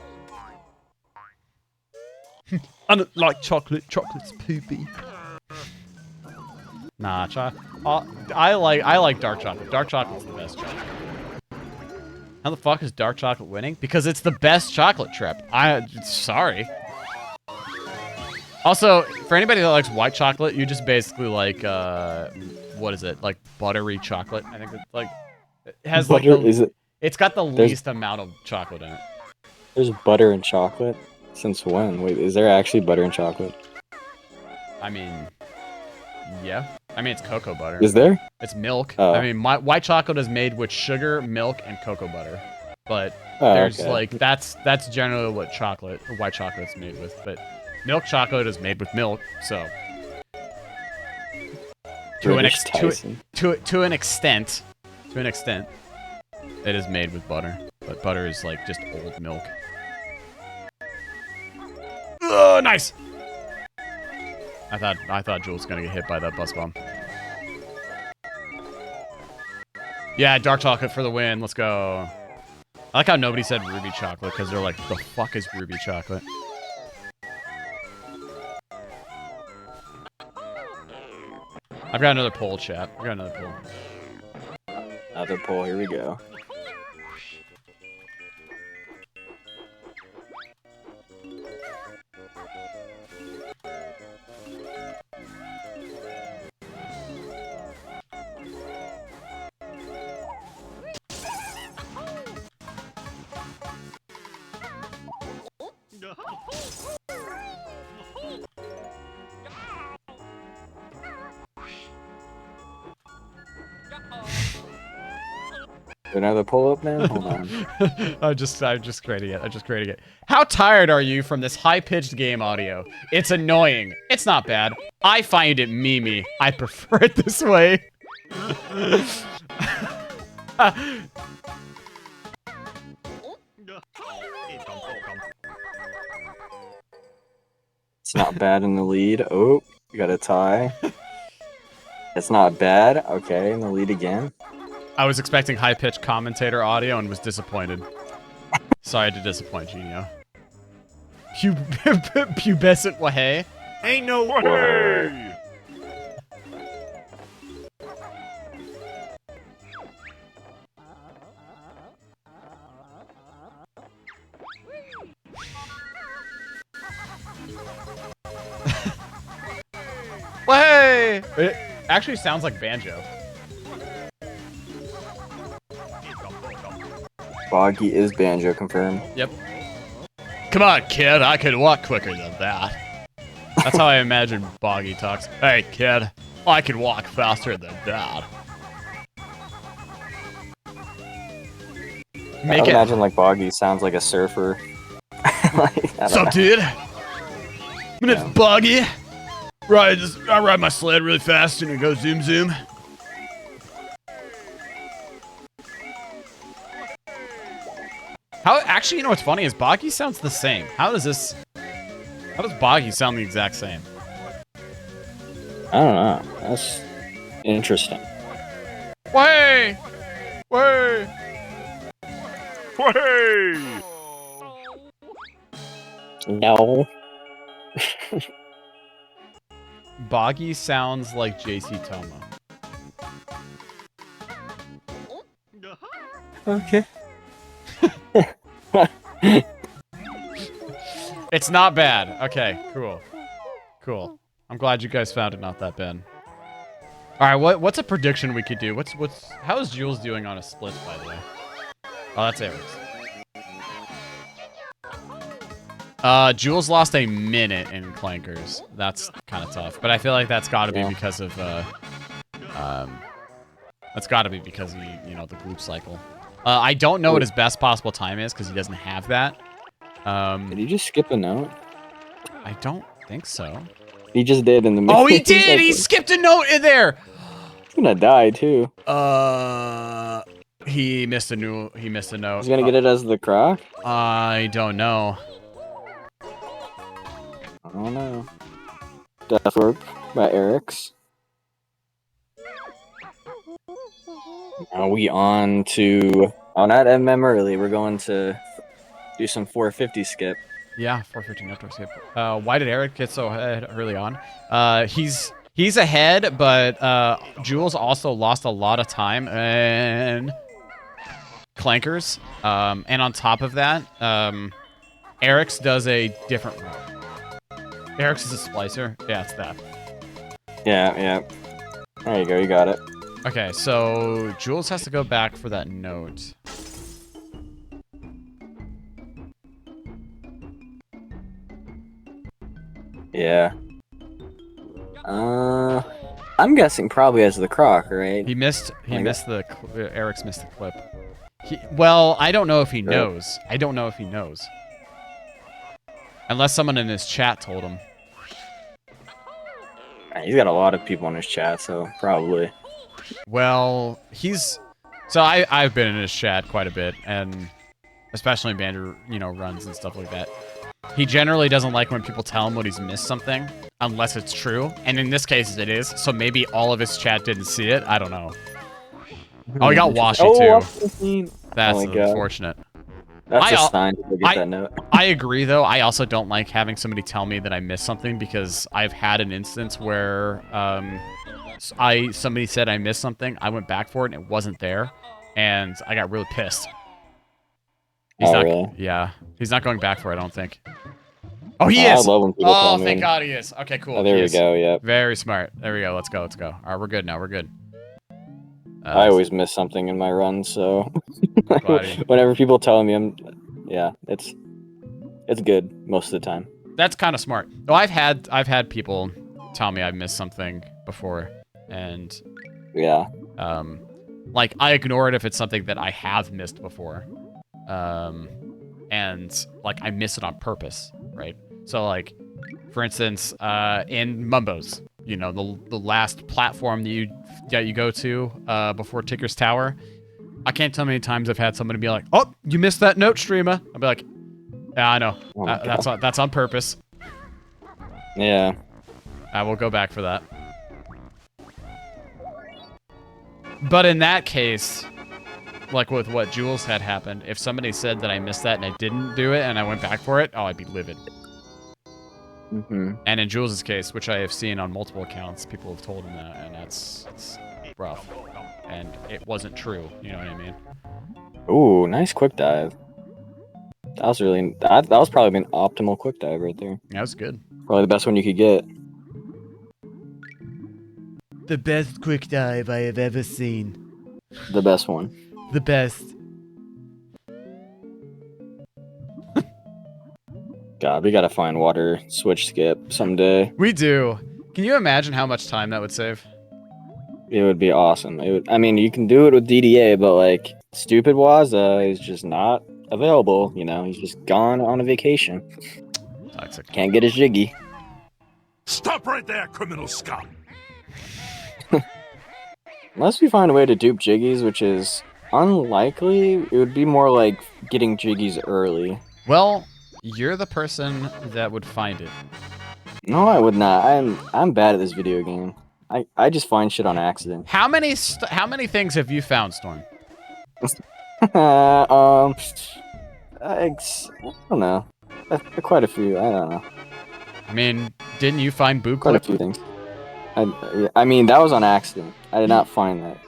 Like chocolate, chocolate's poopy. Nah, I like dark chocolate. Dark chocolate's the best chocolate. How the fuck is dark chocolate winning? Because it's the best chocolate trip. Sorry. Also, for anybody that likes white chocolate, you just basically like, what is it? Like buttery chocolate. I think it's like, it has like, it's got the least amount of chocolate in it. There's butter and chocolate? Since when? Wait, is there actually butter and chocolate? I mean, yeah. I mean, it's cocoa butter. Is there? It's milk. Oh. I mean, white chocolate is made with sugar, milk, and cocoa butter. But Oh, there's okay. like, that's generally what white chocolate's made with. But milk chocolate is made with milk, so. To an extent, it is made with butter. But butter is like just old milk. Oh, nice! I thought Jules was gonna get hit by that bus bomb. Yeah, dark chocolate for the win. Let's go. I like how nobody said ruby chocolate because they're like, the fuck is ruby chocolate? I've got another poll, chat. I've got another poll. Another poll. Here we go. Another pull up now? Hold on. I'm just creating it. I'm just creating it. How tired are you from this high-pitched game audio? It's annoying. It's not bad. I find it memey. I prefer it this way. It's not bad in the lead. Oh, you got a tie. It's not bad. Okay, in the lead again. I was expecting high-pitched commentator audio and was disappointed. Sorry to disappoint you, Neo. Pubescent wahay? Ain't no way! Way! It actually sounds like banjo. Boggy is banjo confirmed. Yep. Come on, kid. I could walk quicker than that. That's how I imagine Boggy talks. Hey, kid. I could walk faster than that. I imagine like Boggy sounds like a surfer. What's up, dude? My name's Boggy. I ride my sled really fast and it goes zoom zoom. Actually, you know what's funny is Boggy sounds the same. How does Boggy sound the exact same? I don't know. That's interesting. Way! Way! Way! No. Boggy sounds like JC Toma. Okay. It's not bad. Okay, cool. Cool. I'm glad you guys found it not that bad. All right, what's a prediction we could do? How is Jules doing on a split, by the way? Oh, that's Eric's. Jules lost a minute in clankers. That's kind of tough, but I feel like that's got to be because of that's got to be because of the gloop cycle. I don't know what his best possible time is because he doesn't have that. Did you just skip a note? I don't think so. He just did in the middle. Oh, he did! He skipped a note in there. He's gonna die too. He missed a note. He's gonna get it as the croc? I don't know. I don't know. Death work by Eric's. Are we on to... Oh, not MM early. We're going to do some 450 skip. Yeah, 450 network skip. Why did Eric get so ahead early on? He's ahead, but Jules also lost a lot of time and clankers. And on top of that, Eric's does a different route. Eric's is a splicer. Yeah, it's that. Yeah. There you go. You got it. Okay, so Jules has to go back for that note. Yeah. I'm guessing probably as the croc, right? He missed the Eric's missed the clip. Well, I don't know if he knows. I don't know if he knows. Unless someone in his chat told him. He's got a lot of people in his chat, so probably. Well, I've been in his chat quite a bit, and especially in Banjo, runs and stuff like that. He generally doesn't like when people tell him when he's missed something, unless it's true. And in this case, it is. So maybe all of his chat didn't see it. I don't know. Oh, he got washy too. That's unfortunate. That's a sign to get that note. I agree, though. I also don't like having somebody tell me that I missed something because I've had an instance where somebody said I missed something. I went back for it and it wasn't there, and I got really pissed. Really? Yeah, he's not going back for it, I don't think. Oh, he is. I love when people tell me. Thank God he is. Okay, cool. Oh, there we go. Yep. Very smart. There we go. Let's go. All right, we're good now. We're good. I always miss something in my runs, so whenever people tell me it's good most of the time. That's kind of smart. Though I've had people tell me I've missed something before, and like I ignore it if it's something that I have missed before, and like I miss it on purpose, right? So like, for instance, in Mumbo's, the last platform that you go to before Ticker's Tower. I can't tell how many times I've had somebody be like, "Oh, you missed that note, streamer." I'll be like, "Yeah, I know. That's on purpose." Yeah. I will go back for that. But in that case, like with what Jules had happened, if somebody said that I missed that and I didn't do it and I went back for it, I'd be livid. And in Jules' case, which I have seen on multiple accounts, people have told him that, and it's rough. And it wasn't true, you know what I mean? Ooh, nice quick dive. That was probably an optimal quick dive right there. That was good. Probably the best one you could get. The best quick dive I have ever seen. The best one. The best. God, we gotta find water switch skip someday. We do. Can you imagine how much time that would save? It would be awesome. I mean, you can do it with DDA, but like, stupid Waza is just not available. He's just gone on a vacation. Toxic. Can't get his jiggy. Stop right there, criminal scum! Unless we find a way to dupe jiggies, which is unlikely, it would be more like getting jiggies early. Well, you're the person that would find it. No, I would not. I'm bad at this video game. I just find shit on accident. How many things have you found, Storm? I don't know. Quite a few. I don't know. I mean, didn't you find boot Quite a clip? few things. I mean, that was on accident. I did not find that.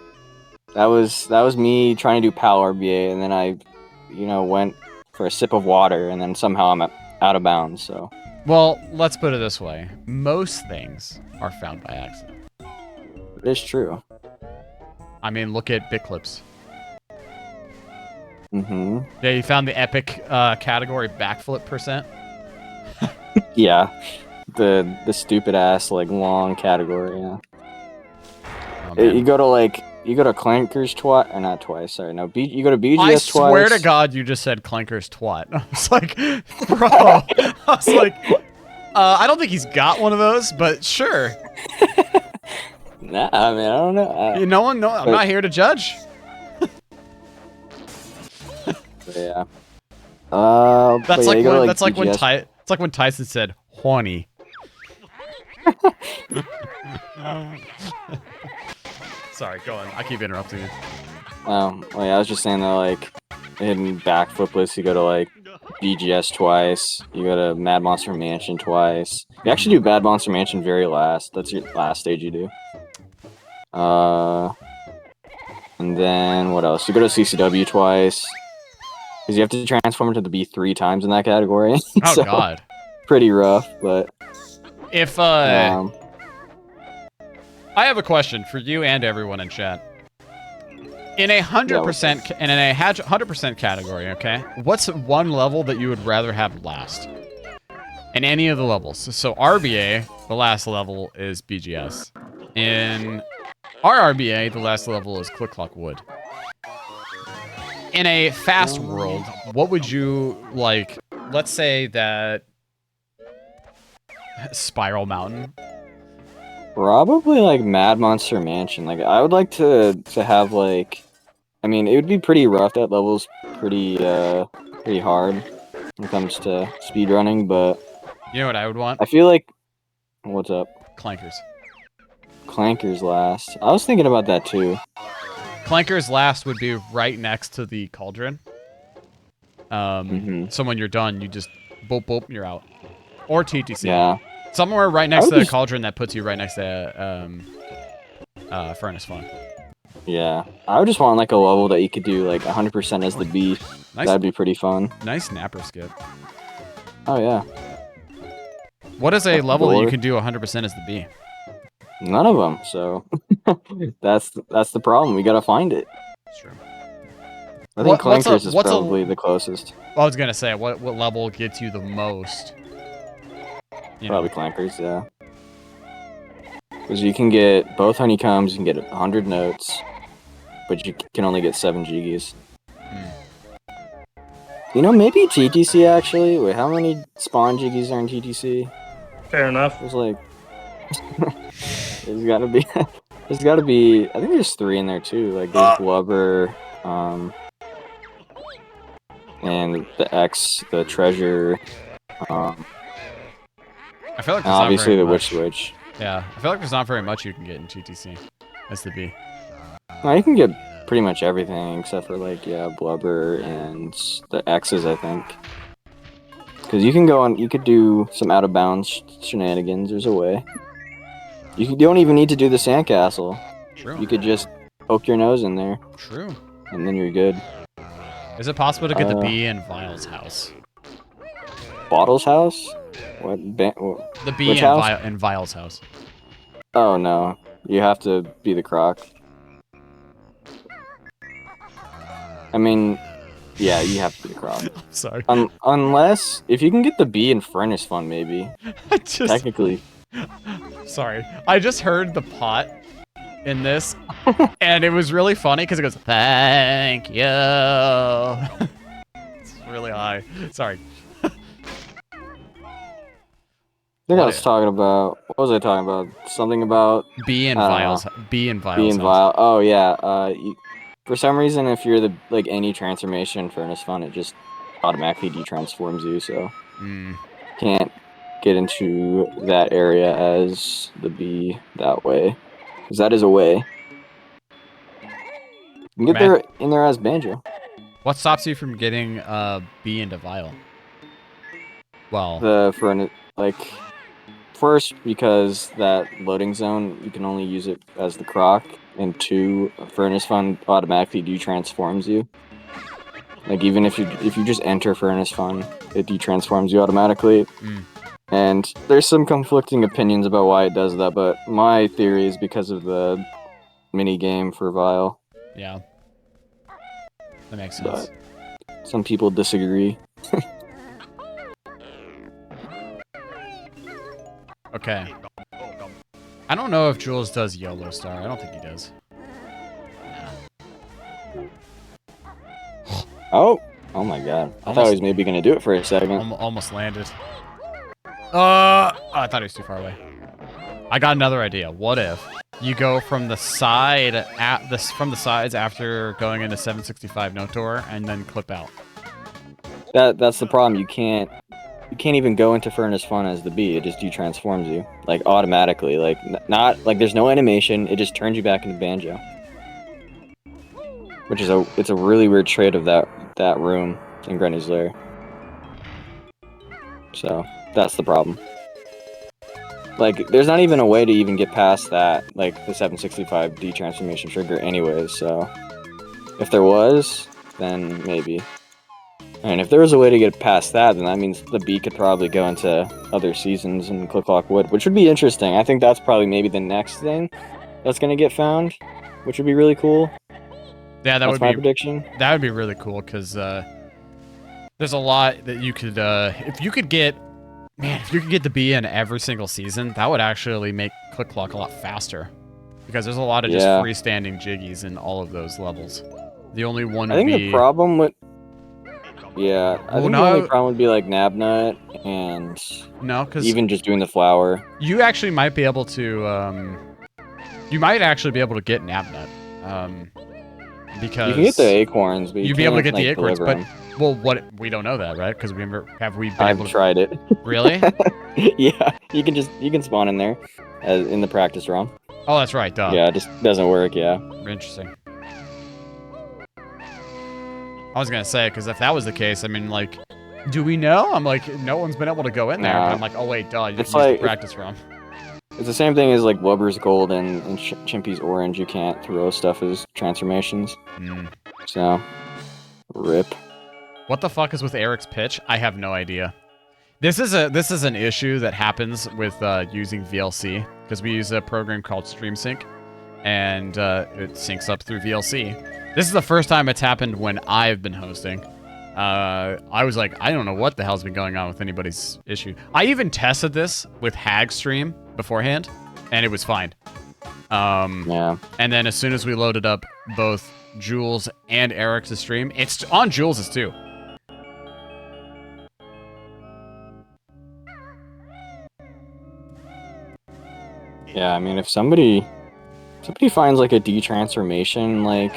That was me trying to do PAL RBA, and then I, went for a sip of water, and then somehow I'm out of bounds. So. Well, let's put it this way: most things are found by accident. It is true. I mean, look at bit clips. Mm-hmm. Yeah, you found the epic category backflip percent. Yeah. The stupid ass like long category. Yeah. Oh, man. You go to Clankers twice, or not twice. Sorry, no. You go to BGS I twice. swear to God, you just said Clanker's twat. I was like, bro. I was like, I don't think he's got one of those, but sure. Nah, I mean, I don't know. I'm not here to judge. Yeah. That's yeah, it's like when Tyson said horny. Sorry, go on. I keep interrupting you. Well, yeah, I was just saying that like in backflip lists, you go to like BGS twice. You go to Mad Monster Mansion twice. You actually do Bad Monster Mansion very last. That's your last stage you do. And then what else? You go to CCW twice. Because you have to transform into the B 3 times in that category. Oh, So, God. pretty rough, but... If, I have a question for you and everyone in chat. In a 100% category, okay? What's one level that you would rather have last? In any of the levels. So RBA, the last level is BGS. In RRBA, the last level is Click Clock Wood. In a fast world, what would you like? Let's say that Spiral Mountain. Probably like Mad Monster Mansion. Like I would like to have like, I mean, it would be pretty rough. That level's pretty hard when it comes to speedrunning. But You know what I would want? I feel like, what's up? Clankers. Clankers last. I was thinking about that too. Clankers last would be right next to the cauldron. So when you're done, you just boop boop, you're out. Or TTC. Yeah. Somewhere right next to the cauldron that puts you right next to Furnace Fun. Yeah. I would just want like a level that you could do like 100% as the B. Nice. That'd be pretty fun. Nice napper skip. Oh yeah. What is a level that you can do 100% as the B? None of them. So that's the problem. We gotta find it. That's true. I think Clankers is probably the closest. I was gonna say, what level gets you the most? Probably Clankers, yeah. Because you can get both honeycombs, you can get 100 notes, but you can only get 7 Jiggies. You know, maybe TTC actually. Wait, how many spawn Jiggies are in TTC? Fair enough. There's like, there's gotta be. There's gotta be. I think there's 3 in there too. Like there's Blubber, and the X, the treasure. I feel like obviously the Witch. Yeah, I feel like there's not very much you can get in TTC. That's the B. No, you can get pretty much everything except for like Blubber and the X's, I think. Because you can go on, you could do some out of bounds shenanigans. There's a way. You don't even need to do the sandcastle. True. You could just poke your nose in there. True. And then you're good. Is it possible to get the B in Vile's house? Bottle's house? What? The B in Vile's house. Oh no, you have to be the croc. I mean, yeah, you have to be the croc. Sorry. Unless if you can get the B in Furnace Fun, maybe. Technically. Sorry, I just heard the pot in this, and it was really funny because it goes, "Thank you." It's really high. Sorry. I think I was talking about. What was I talking about? Something about B and Vile's. B and Vile's. Oh yeah. For some reason, if you're any transformation in Furnace Fun, it just automatically detransforms you. So can't get into that area as the B that way, because that is a way. You can get there in there as Banjo. What stops you from getting B into Vile? Well, First, because that loading zone, you can only use it as the croc, and 2, Furnace Fun automatically detransforms you. Like, even if you just enter Furnace Fun, it detransforms you automatically. And there's some conflicting opinions about why it does that, but my theory is because of the mini game for Vile. Yeah. That makes sense. But some people disagree. Okay. I don't know if Jules does YOLO Star. I don't think he does. Oh my god. I thought he was maybe gonna do it for a second. Almost landed. Oh, I thought he was too far away. I got another idea. What if you go from the side from the sides after going into 765 no tour and then clip out? That's the problem. You can't even go into Furnace Fun as the bee. It just detransforms you, like, automatically. Like, not like there's no animation. It just turns you back into Banjo. Which is it's a really weird trait of that room in Granny's Lair. So that's the problem. Like, there's not even a way to even get past that, like, the 765 detransformation trigger anyways, so if there was, then maybe. And if there was a way to get past that, then that means the bee could probably go into other seasons and Click Clock Wood, which would be interesting. I think that's probably maybe the next thing that's gonna get found, which would be really cool. Yeah, that's my prediction. That would be really cool, because there's a lot that you could, if you could get the bee in every single season, that would actually make Click Clock a lot faster. Because there's a lot of just freestanding jiggies in all of those levels. The only one would be... I think the problem with... Yeah, I think the only problem would be, like, Nabnut and... No, because... Even just doing the flower. You actually might be able to, you might actually be able to get Nabnut. Because... You can get the acorns, but you'd be able to get the acorns, but... Well, we don't know that, right? Because I've tried it. Really? Yeah, you can spawn in there, in the practice ROM. Oh, that's right, duh. Yeah, it just doesn't work, yeah. Interesting. I was gonna say, because if that was the case, I mean, like, do we know? I'm like, no one's been able to go in there. But I'm like, oh wait, duh, you just used the practice ROM. It's the same thing as, like, Wubber's Gold and Chimpy's Orange. You can't throw stuff as transformations. So, rip. What the fuck is with Eric's pitch? I have no idea. This is an issue that happens with using VLC, because we use a program called StreamSync, and it syncs up through VLC. This is the first time it's happened when I've been hosting. I was like, I don't know what the hell's been going on with anybody's issue. I even tested this with Hag's stream beforehand, and it was fine. Yeah. And then as soon as we loaded up both Jules and Eric's stream, it's on Jules's too. Yeah, I mean, if somebody finds, like, a detransformation, like,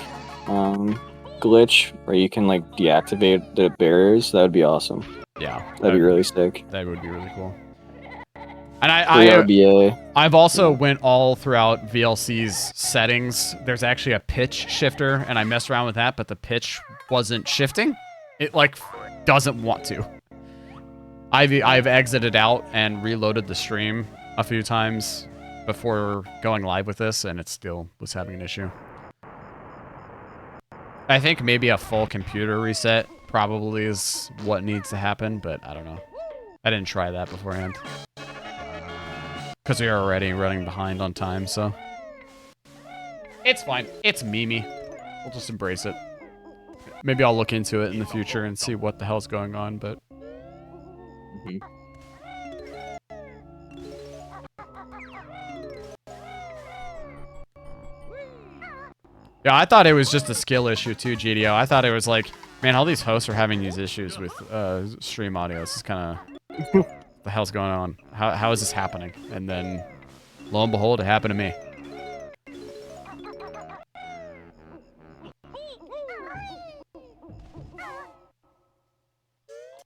glitch where you can, like, deactivate the barriers, that would be awesome. Yeah. That'd be really sick. That would be really cool. And I've also went all throughout VLC's settings. There's actually a pitch shifter, and I messed around with that, but the pitch wasn't shifting. It, like, doesn't want to. I've exited out and reloaded the stream a few times before going live with this, and it still was having an issue. I think maybe a full computer reset probably is what needs to happen, but I don't know. I didn't try that beforehand. Because we are already running behind on time, so... It's fine. It's Mimi. We'll just embrace it. Maybe I'll look into it in the future and see what the hell's going on, but... Yeah, I thought it was just a skill issue too, GDO. I thought it was like, man, all these hosts are having these issues with stream audio. This is kind of, what the hell's going on? How is this happening? And then, lo and behold, it happened to me.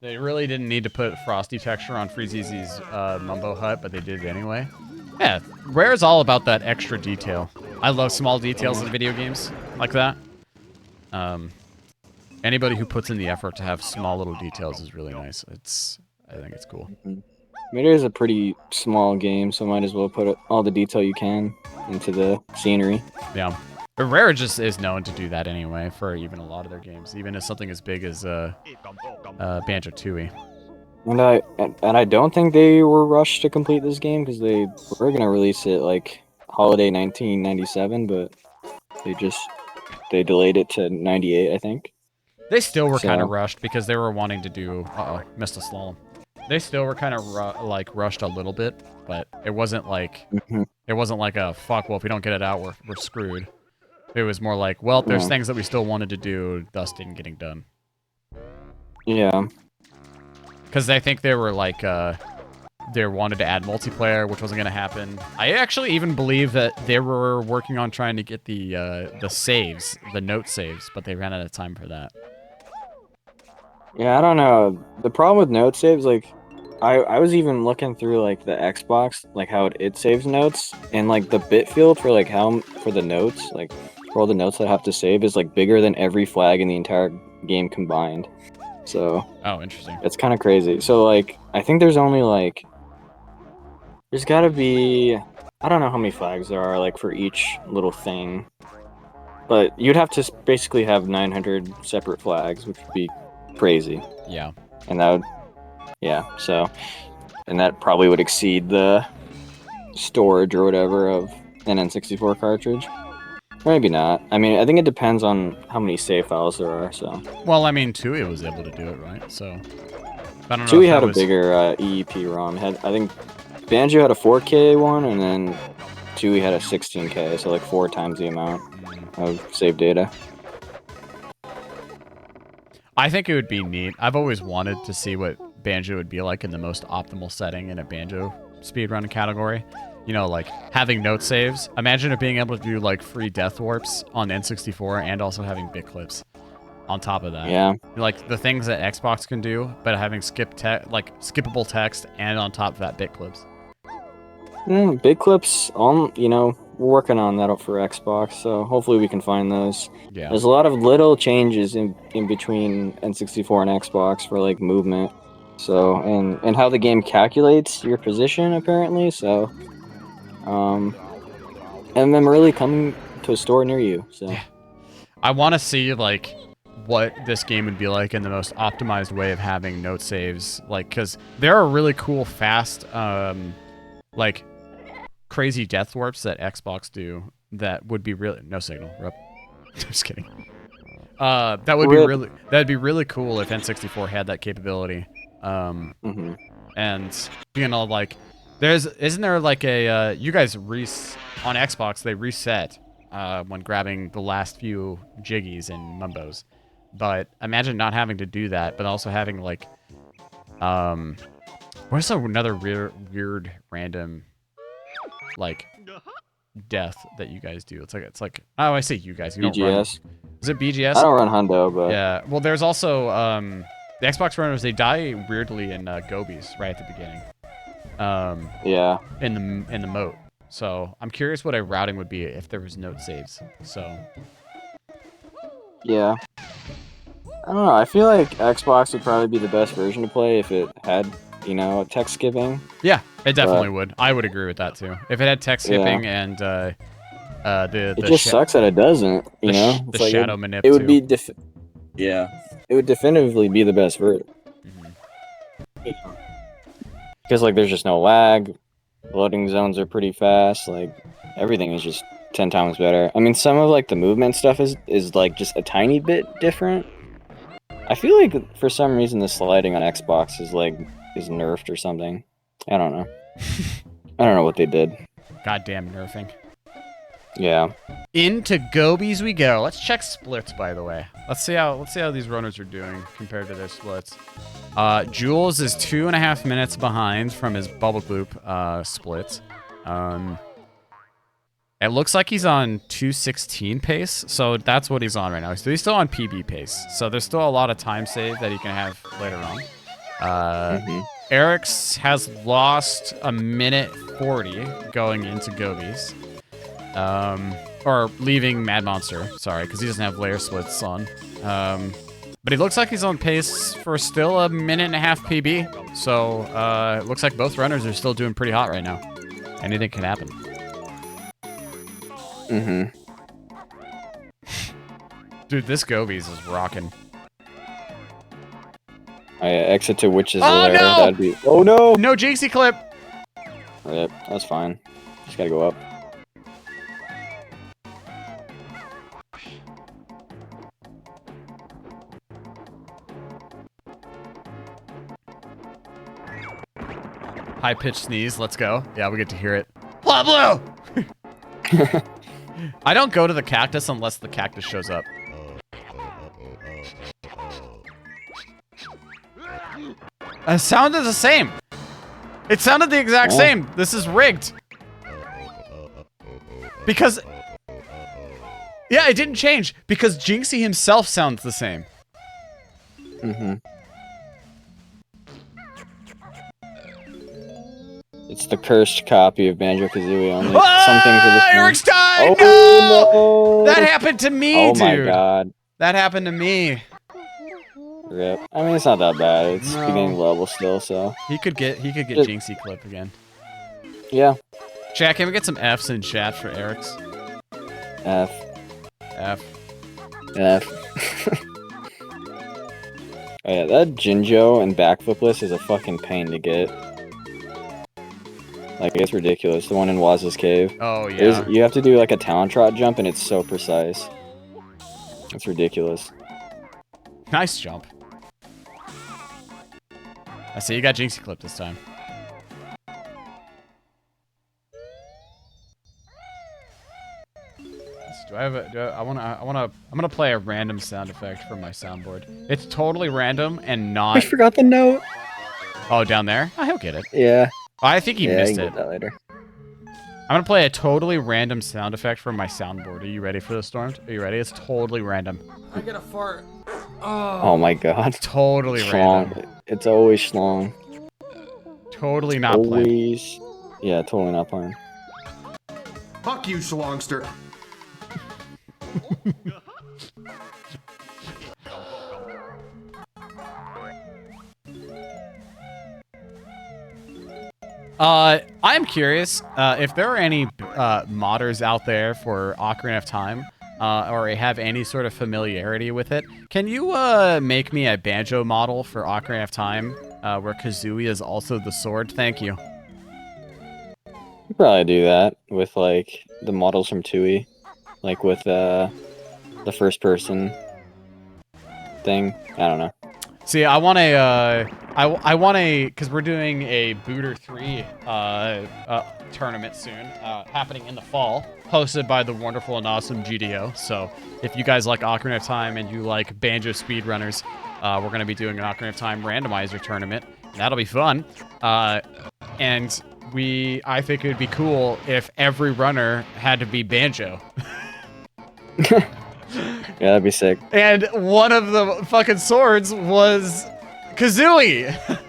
They really didn't need to put frosty texture on FreeZZ's Mumbo Hut, but they did it anyway. Yeah, Rare's all about that extra detail. I love small details in video games like that. Anybody who puts in the effort to have small little details is really nice. I think it's cool. I mean, it is a pretty small game, so might as well put all the detail you can into the scenery. Yeah. But Rare just is known to do that anyway for even a lot of their games, even as something as big as Banjo-Tooie. And I don't think they were rushed to complete this game because they were gonna release it like holiday 1997, but they delayed it to 98, I think. They still were kind of rushed because they were wanting to do. Missed a slalom. They still were kind of rushed a little bit, but it wasn't like a fuck. Well, if we don't get it out, we're screwed. It was more like, well, there's things that we still wanted to do, thus didn't getting done. Yeah. Because I think they were like, they wanted to add multiplayer, which wasn't going to happen. I actually even believe that they were working on trying to get the saves, the note saves, but they ran out of time for that. Yeah, I don't know. The problem with note saves, like, I was even looking through like the Xbox, like how it saves notes, and like the bit field for like for the notes, like for all the notes that I have to save is like bigger than every flag in the entire game combined. So. Oh, interesting. It's kind of crazy. So like, I think there's only like, there's got to be, I don't know how many flags there are like for each little thing, but you'd have to basically have 900 separate flags, which would be crazy. Yeah. And that would, yeah. So, and that probably would exceed the storage or whatever of an N64 cartridge. Or maybe not. I mean, I think it depends on how many save files there are. So. Well, I mean, Tui was able to do it, right? So. I don't know. Tui had a bigger EEP-ROM. I think Banjo had a 4K one, and then Tui had a 16K, so like 4 times the amount of save data. I think it would be neat. I've always wanted to see what Banjo would be like in the most optimal setting in a Banjo speedrun category. You know, like having note saves. Imagine it being able to do like free death warps on N64 and also having bit clips on top of that. Yeah. Like the things that Xbox can do, but having skippable text and on top of that bit clips. Bit clips, you know, we're working on that for Xbox, so hopefully we can find those. Yeah. There's a lot of little changes in between N64 and Xbox for like movement. So, and how the game calculates your position apparently, so and them really coming to a store near you. So yeah. I want to see like what this game would be like in the most optimized way of having note saves, like because there are really cool fast like crazy death warps that Xbox do that would be really no signal. Just kidding. That'd be really cool if N64 had that capability. And you know, like isn't there like a you guys on Xbox they reset when grabbing the last few jiggies and mumbos, but imagine not having to do that, but also having like what's another weird random like death that you guys do? It's like oh, I say you guys. You don't run. BGS. Is it BGS? I don't run Hundo, but yeah. Well, there's also the Xbox runners. They die weirdly in gobies right at the beginning. Yeah. In the moat. So I'm curious what a routing would be if there was note saves. So. Yeah. I don't know. I feel like Xbox would probably be the best version to play if it had, you know, text skipping. Yeah, it definitely would. I would agree with that too. If it had text skipping and it just sucks that it doesn't. You know, the like shadow manip. It would be it would definitively be the best version. Because like there's just no lag, loading zones are pretty fast. Like everything is just 10 times better. I mean, some of like the movement stuff is like just a tiny bit different. I feel like for some reason the sliding on Xbox is nerfed or something. I don't know. I don't know what they did. Goddamn nerfing. Yeah. Into gobies we go. Let's check splits, by the way. Let's see how these runners are doing compared to their splits. Jules is 2.5 minutes behind from his bubble gloop split. It looks like he's on 2:16 pace, so that's what he's on right now. So he's still on PB pace, so there's still a lot of time save that he can have later on. Eric's has lost 1:40 going into gobies. or leaving Mad Monster, sorry, because he doesn't have layer splits on. But he looks like he's on pace for still a 1.5 PB. So it looks like both runners are still doing pretty hot right now. Anything can happen. Mm-hmm. Dude, this Gobies is rocking. I exit to Witch's Oh, Lair. no! That'd be. Oh no! No Jinxie clip! Yep, that's fine. Just gotta go up. High-pitched sneeze, let's go. Yeah, we get to hear it. Pablo! I don't go to the cactus unless the cactus shows up. It sounded the same. It sounded the exact same. This is rigged. Because... Yeah, it didn't change. Because Jinxie himself sounds the same. Mm-hmm. It's the cursed copy of Banjo-Kazooie. Only something for this Eric's one. died! No! No! That happened to me, Oh dude. my god. That happened to me. Rip. I mean, it's not that bad. It's No. beginning level still, so. He could get Just- Jinxie clip again. Yeah. Chat, can we get some Fs in chat for Eric's? F. F. F. Oh yeah, that Jinjo and backflipless is a fucking pain to get. Like, it's ridiculous. The one in Waz's cave. Oh, yeah. You have to do like a talon trot jump and it's so precise. It's ridiculous. Nice jump. I see you got Jinxie clip this time. Do I have a? I'm gonna play a random sound effect from my soundboard. It's totally random and I not. forgot the note. Oh, down there? Oh, he'll get it. Yeah. I think he missed I can it. get that later. I'm gonna play a totally random sound effect from my soundboard. Are you ready for this, Stormed? Are you ready? It's totally random. I get a fart. Oh my god. Totally Schlong. random. It's always schlong. Totally not playing. Always. Yeah, totally not playing. Fuck you, Shlongster. I'm curious if there are any modders out there for Ocarina of Time, or have any sort of familiarity with it. Can you make me a banjo model for Ocarina of Time, where Kazooie is also the sword? Thank you. You probably do that with like the models from Tui, like with the first person thing. I don't know. See, I want a, I want a, because we're doing a Booter 3 tournament soon, happening in the fall, hosted by the wonderful and awesome GDO. So if you guys like Ocarina of Time and you like banjo speedrunners, we're going to be doing an Ocarina of Time randomizer tournament. And that'll be fun. And I think it would be cool if every runner had to be banjo. Yeah, that'd be sick. And one of the fucking swords was Kazooie.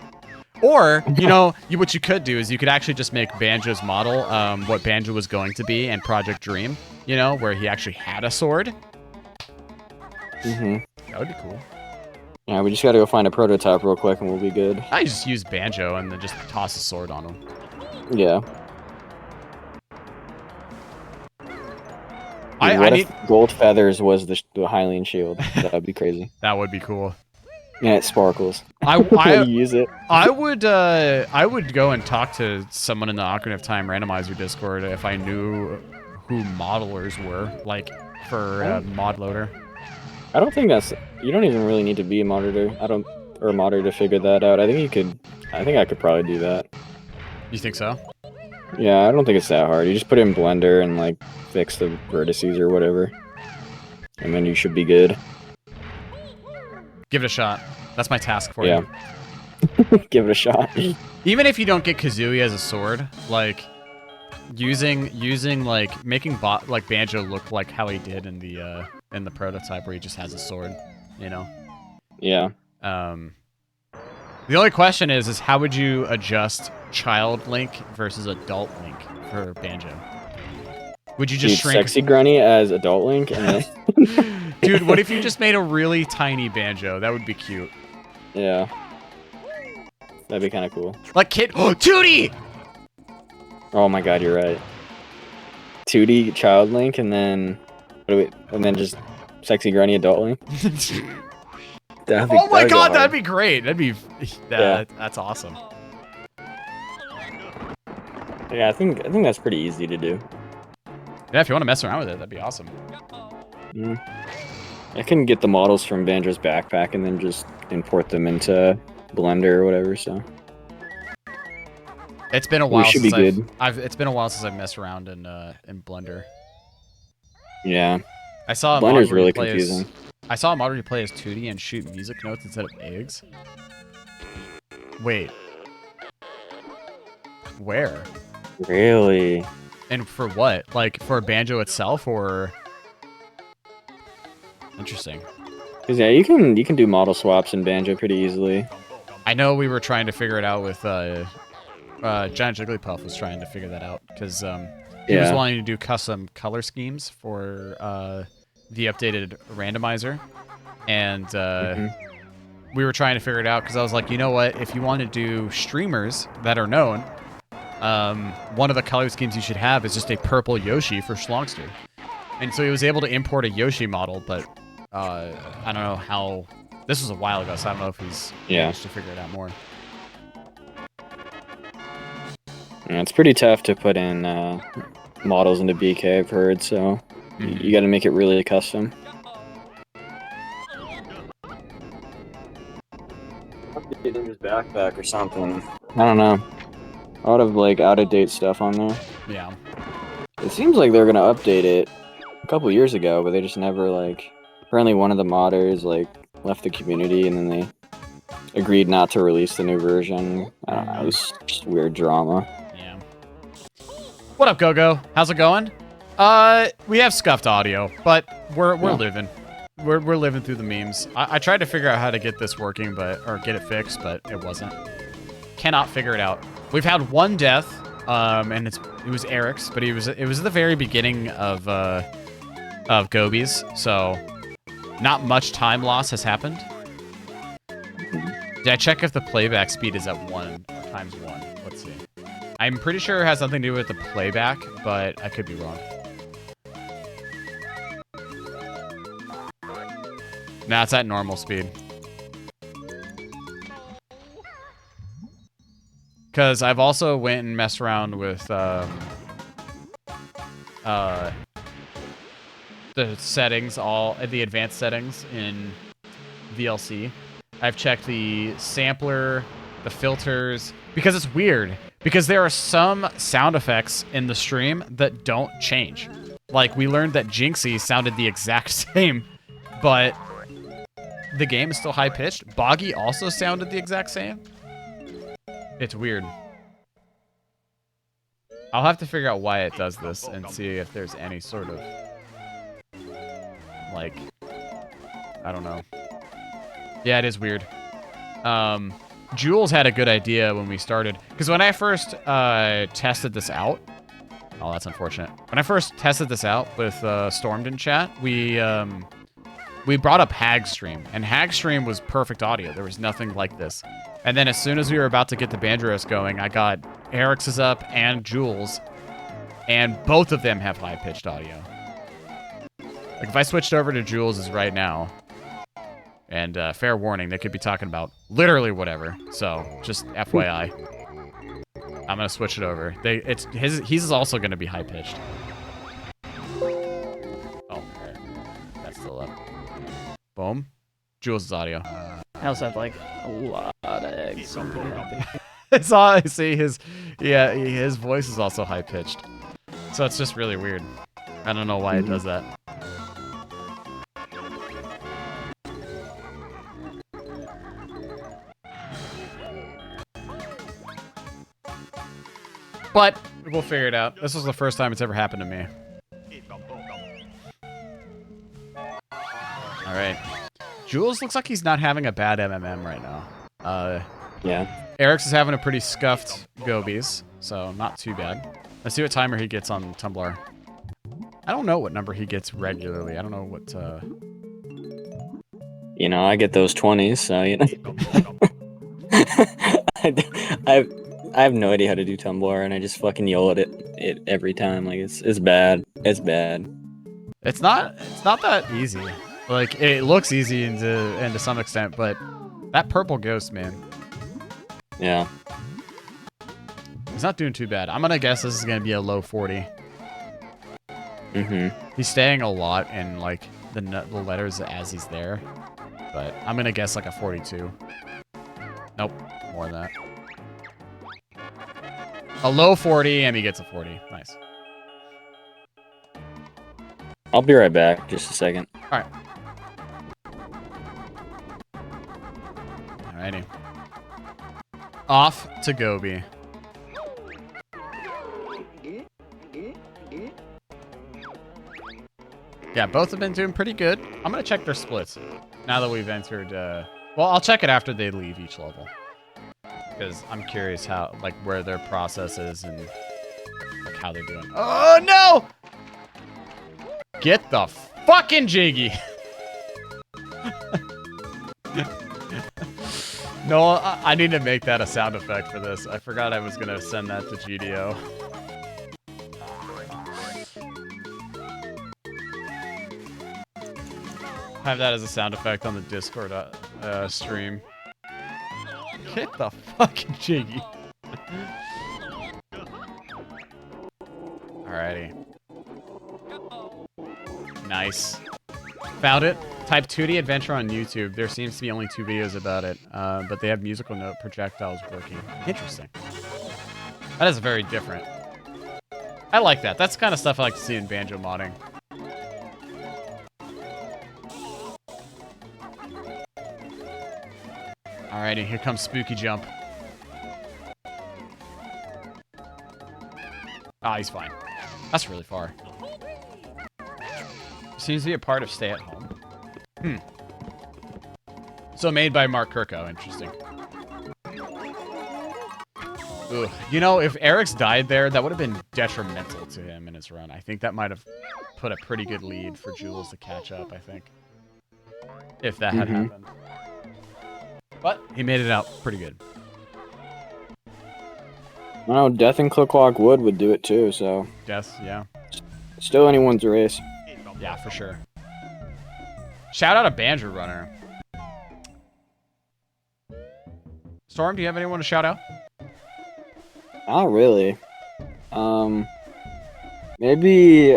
Or, you know, what you could do is you could actually just make Banjo's model what Banjo was going to be in Project Dream, you know, where he actually had a sword. Mm-hmm. That would be cool. Yeah, we just gotta go find a prototype real quick and we'll be good. I just use Banjo and then just toss a sword on him. Yeah. I what need... if gold feathers was the Hylian shield? That'd be crazy. That would be cool. Yeah, it sparkles. I use it. I would go and talk to someone in the Ocarina of Time randomizer Discord if I knew who modelers were, like for mod loader. I don't think you don't even really need to be a modder or a modder to figure that out. I think I could probably do that. You think so? Yeah, I don't think it's that hard. You just put it in Blender and like fix the vertices or whatever. And then you should be good. Give it a shot. That's my task for Yeah. you. Give it a shot. Even if you don't get Kazooie as a sword, like using like making like Banjo look like how he did in the prototype where he just has a sword, you know. Yeah. The only question is how would you adjust child Link versus adult Link for Banjo? Would you just Dude, shrink? Sexy Grunny as Adult Link, and then Dude, what if you just made a really tiny banjo? That would be cute. yeah, that'd be kind of cool. Like Kid. Oh, Tootie! Oh my God, you're right. 2D Child Link, and then just Sexy Grunny Adult Link. Oh my God, that'd be great. That'd be that's awesome. Yeah, I think that's pretty easy to do. Yeah, if you want to mess around with it, that'd be awesome. I can get the models from Banjo's backpack and then just import them into Blender or whatever. So it's been a while. Should be good. It's been a while since I've messed around in Blender. Yeah, I saw a Blender's mod where really you play confusing. I saw a mod where you play as 2D and shoot music notes instead of eggs. Wait. Where? Really? And for what? Like, for Banjo itself, or... Interesting. Cause yeah, you can do model swaps in Banjo pretty easily. I know we were trying to figure it out with, Giant Jigglypuff was trying to figure that out, because, he was wanting to do custom color schemes for, the updated randomizer, and, we were trying to figure it out, because I was like, you know what, if you want to do streamers that are known, one of the color schemes you should have is just a purple Yoshi for Schlongster. And so he was able to import a Yoshi model, but I don't know how... This was a while ago, so I don't know if he's managed to figure it out more. Yeah, it's pretty tough to put in models into BK, I've heard, so you got to make it really custom. His backpack or something. I don't know. A lot of like out-of-date stuff on there. Yeah. It seems like they're gonna update it a couple years ago, but they just never like. Apparently, one of the modders like left the community, and then they agreed not to release the new version. I don't know. It was just weird drama. Yeah. What up, Gogo? How's it going? We have scuffed audio, but we're living. We're living through the memes. I tried to figure out how to get this working, or get it fixed, but it wasn't. Cannot figure it out. We've had one death, and it was Eric's, but it was at the very beginning of Gobi's, so not much time loss has happened. Did I check if the playback speed is at 1 times 1? Let's see. I'm pretty sure it has something to do with the playback, but I could be wrong. Nah, it's at normal speed. Because I've also went and messed around with the settings, the advanced settings in VLC. I've checked the sampler, the filters, because it's weird. Because there are some sound effects in the stream that don't change. Like, we learned that Jinxie sounded the exact same, but the game is still high-pitched. Boggy also sounded the exact same. It's weird. I'll have to figure out why it does this and see if there's any sort of, like, I don't know. Yeah, it is weird. Jules had a good idea when we started, because when I first tested this out, oh, that's unfortunate. When I first tested this out with Stormed in chat, we brought up Hagstream, and Hagstream was perfect audio. There was nothing like this. And then as soon as we were about to get the Banjoros going, I got Eric's up and Jules, and both of them have high-pitched audio. Like, if I switched over to Jules's right now, and fair warning, they could be talking about literally whatever, so just FYI. I'm gonna switch it over. He's also gonna be high-pitched. Oh, okay. That's still up. Boom. Jules' audio. I also have like a lot of eggs, so I'm pretty happy. It's all I see. His voice is also high pitched, so it's just really weird. I don't know why it does that. But we'll figure it out. This was the first time it's ever happened to me. All right. Jules looks like he's not having a bad MMM right now. Yeah. Eric's is having a pretty scuffed Gobies, so not too bad. Let's see what timer he gets on Tumblr. I don't know what number he gets regularly. I don't know what. You know, I get those 20s, so you know. I have no idea how to do tumbler, and I just fucking yell at it every time. Like it's bad. It's bad. It's not that easy. Like it looks easy into some extent, but that purple ghost, man, Yeah. he's not doing too bad. I'm gonna guess this is gonna be a low 40. He's staying a lot in like the letters as he's there, but I'm gonna guess like a 42. Nope, more than that. A low 40 and he gets a 40. Nice. I'll be right back. Just a second. All right. Alrighty. Off to Gobi. Yeah, both have been doing pretty good. I'm gonna check their splits now that we've entered. Well, I'll check it after they leave each level because I'm curious how, like, where their process is and like how they're doing. Oh no! Get the fucking jiggy. No, I need to make that a sound effect for this. I forgot I was gonna send that to GDO. Have that as a sound effect on the Discord stream. Get the fucking jiggy. Alrighty. Nice. Found it. Type 2D adventure on YouTube. There seems to be only 2 videos about it, but they have musical note projectiles working. Interesting. That is very different. I like that. That's the kind of stuff I like to see in banjo modding. Alrighty, here comes Spooky Jump. Ah, he's fine. That's really far. Seems to be a part of Stay at Home. So made by Mark Kirko. Interesting. Ugh. You know, if Eric's died there, that would have been detrimental to him in his run. I think that might have put a pretty good lead for Jules to catch up, I think. If that had happened. But he made it out pretty good. No, Death and Clockwork Wood would do it too, so. Yes, yeah. Still anyone's race. Yeah, for sure. Shout out a Banjo Runner. Storm, do you have anyone to shout out? Not really. Maybe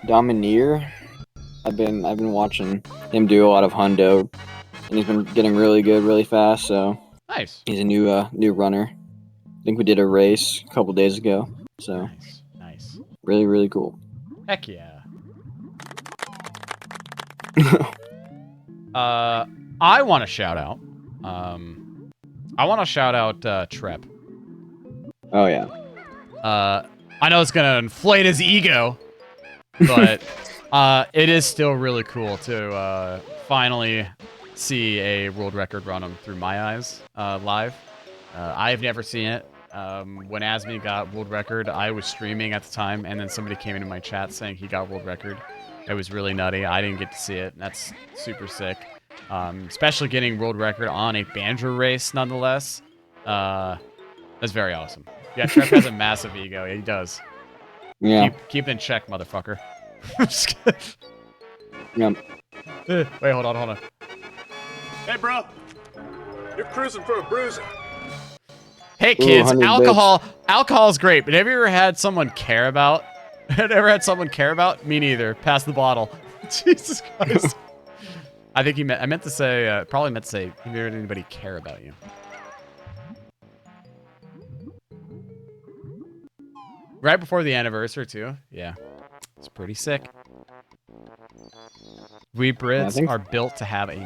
Domineer. I've been watching him do a lot of hundo, and he's been getting really good, really fast. So Nice. he's a new runner. I think we did a race a couple days ago. So Nice. really, really cool. Heck yeah. I want to shout out. I want to shout out Trep. Oh yeah. I know it's gonna inflate his ego, but it is still really cool to finally see a world record run him through my eyes live. I've never seen it. When Asmi got world record, I was streaming at the time, and then somebody came into my chat saying he got world record. It was really nutty. I didn't get to see it. That's super sick. Especially getting world record on a banjo race, nonetheless. That's very awesome. Yeah, Trev has a massive ego. He does. Yeah. Keep it in check, motherfucker. Just kidding. Yep. Wait, hold on. Hey, bro. You're cruising for a bruiser. Hey, kids, 100 alcohol's great, but have you ever had someone care about? Me neither. Pass the bottle. Jesus Christ. I meant to say, have you ever had anybody care about you? Right before the anniversary, too. Yeah. It's pretty sick. We Brits are built to have a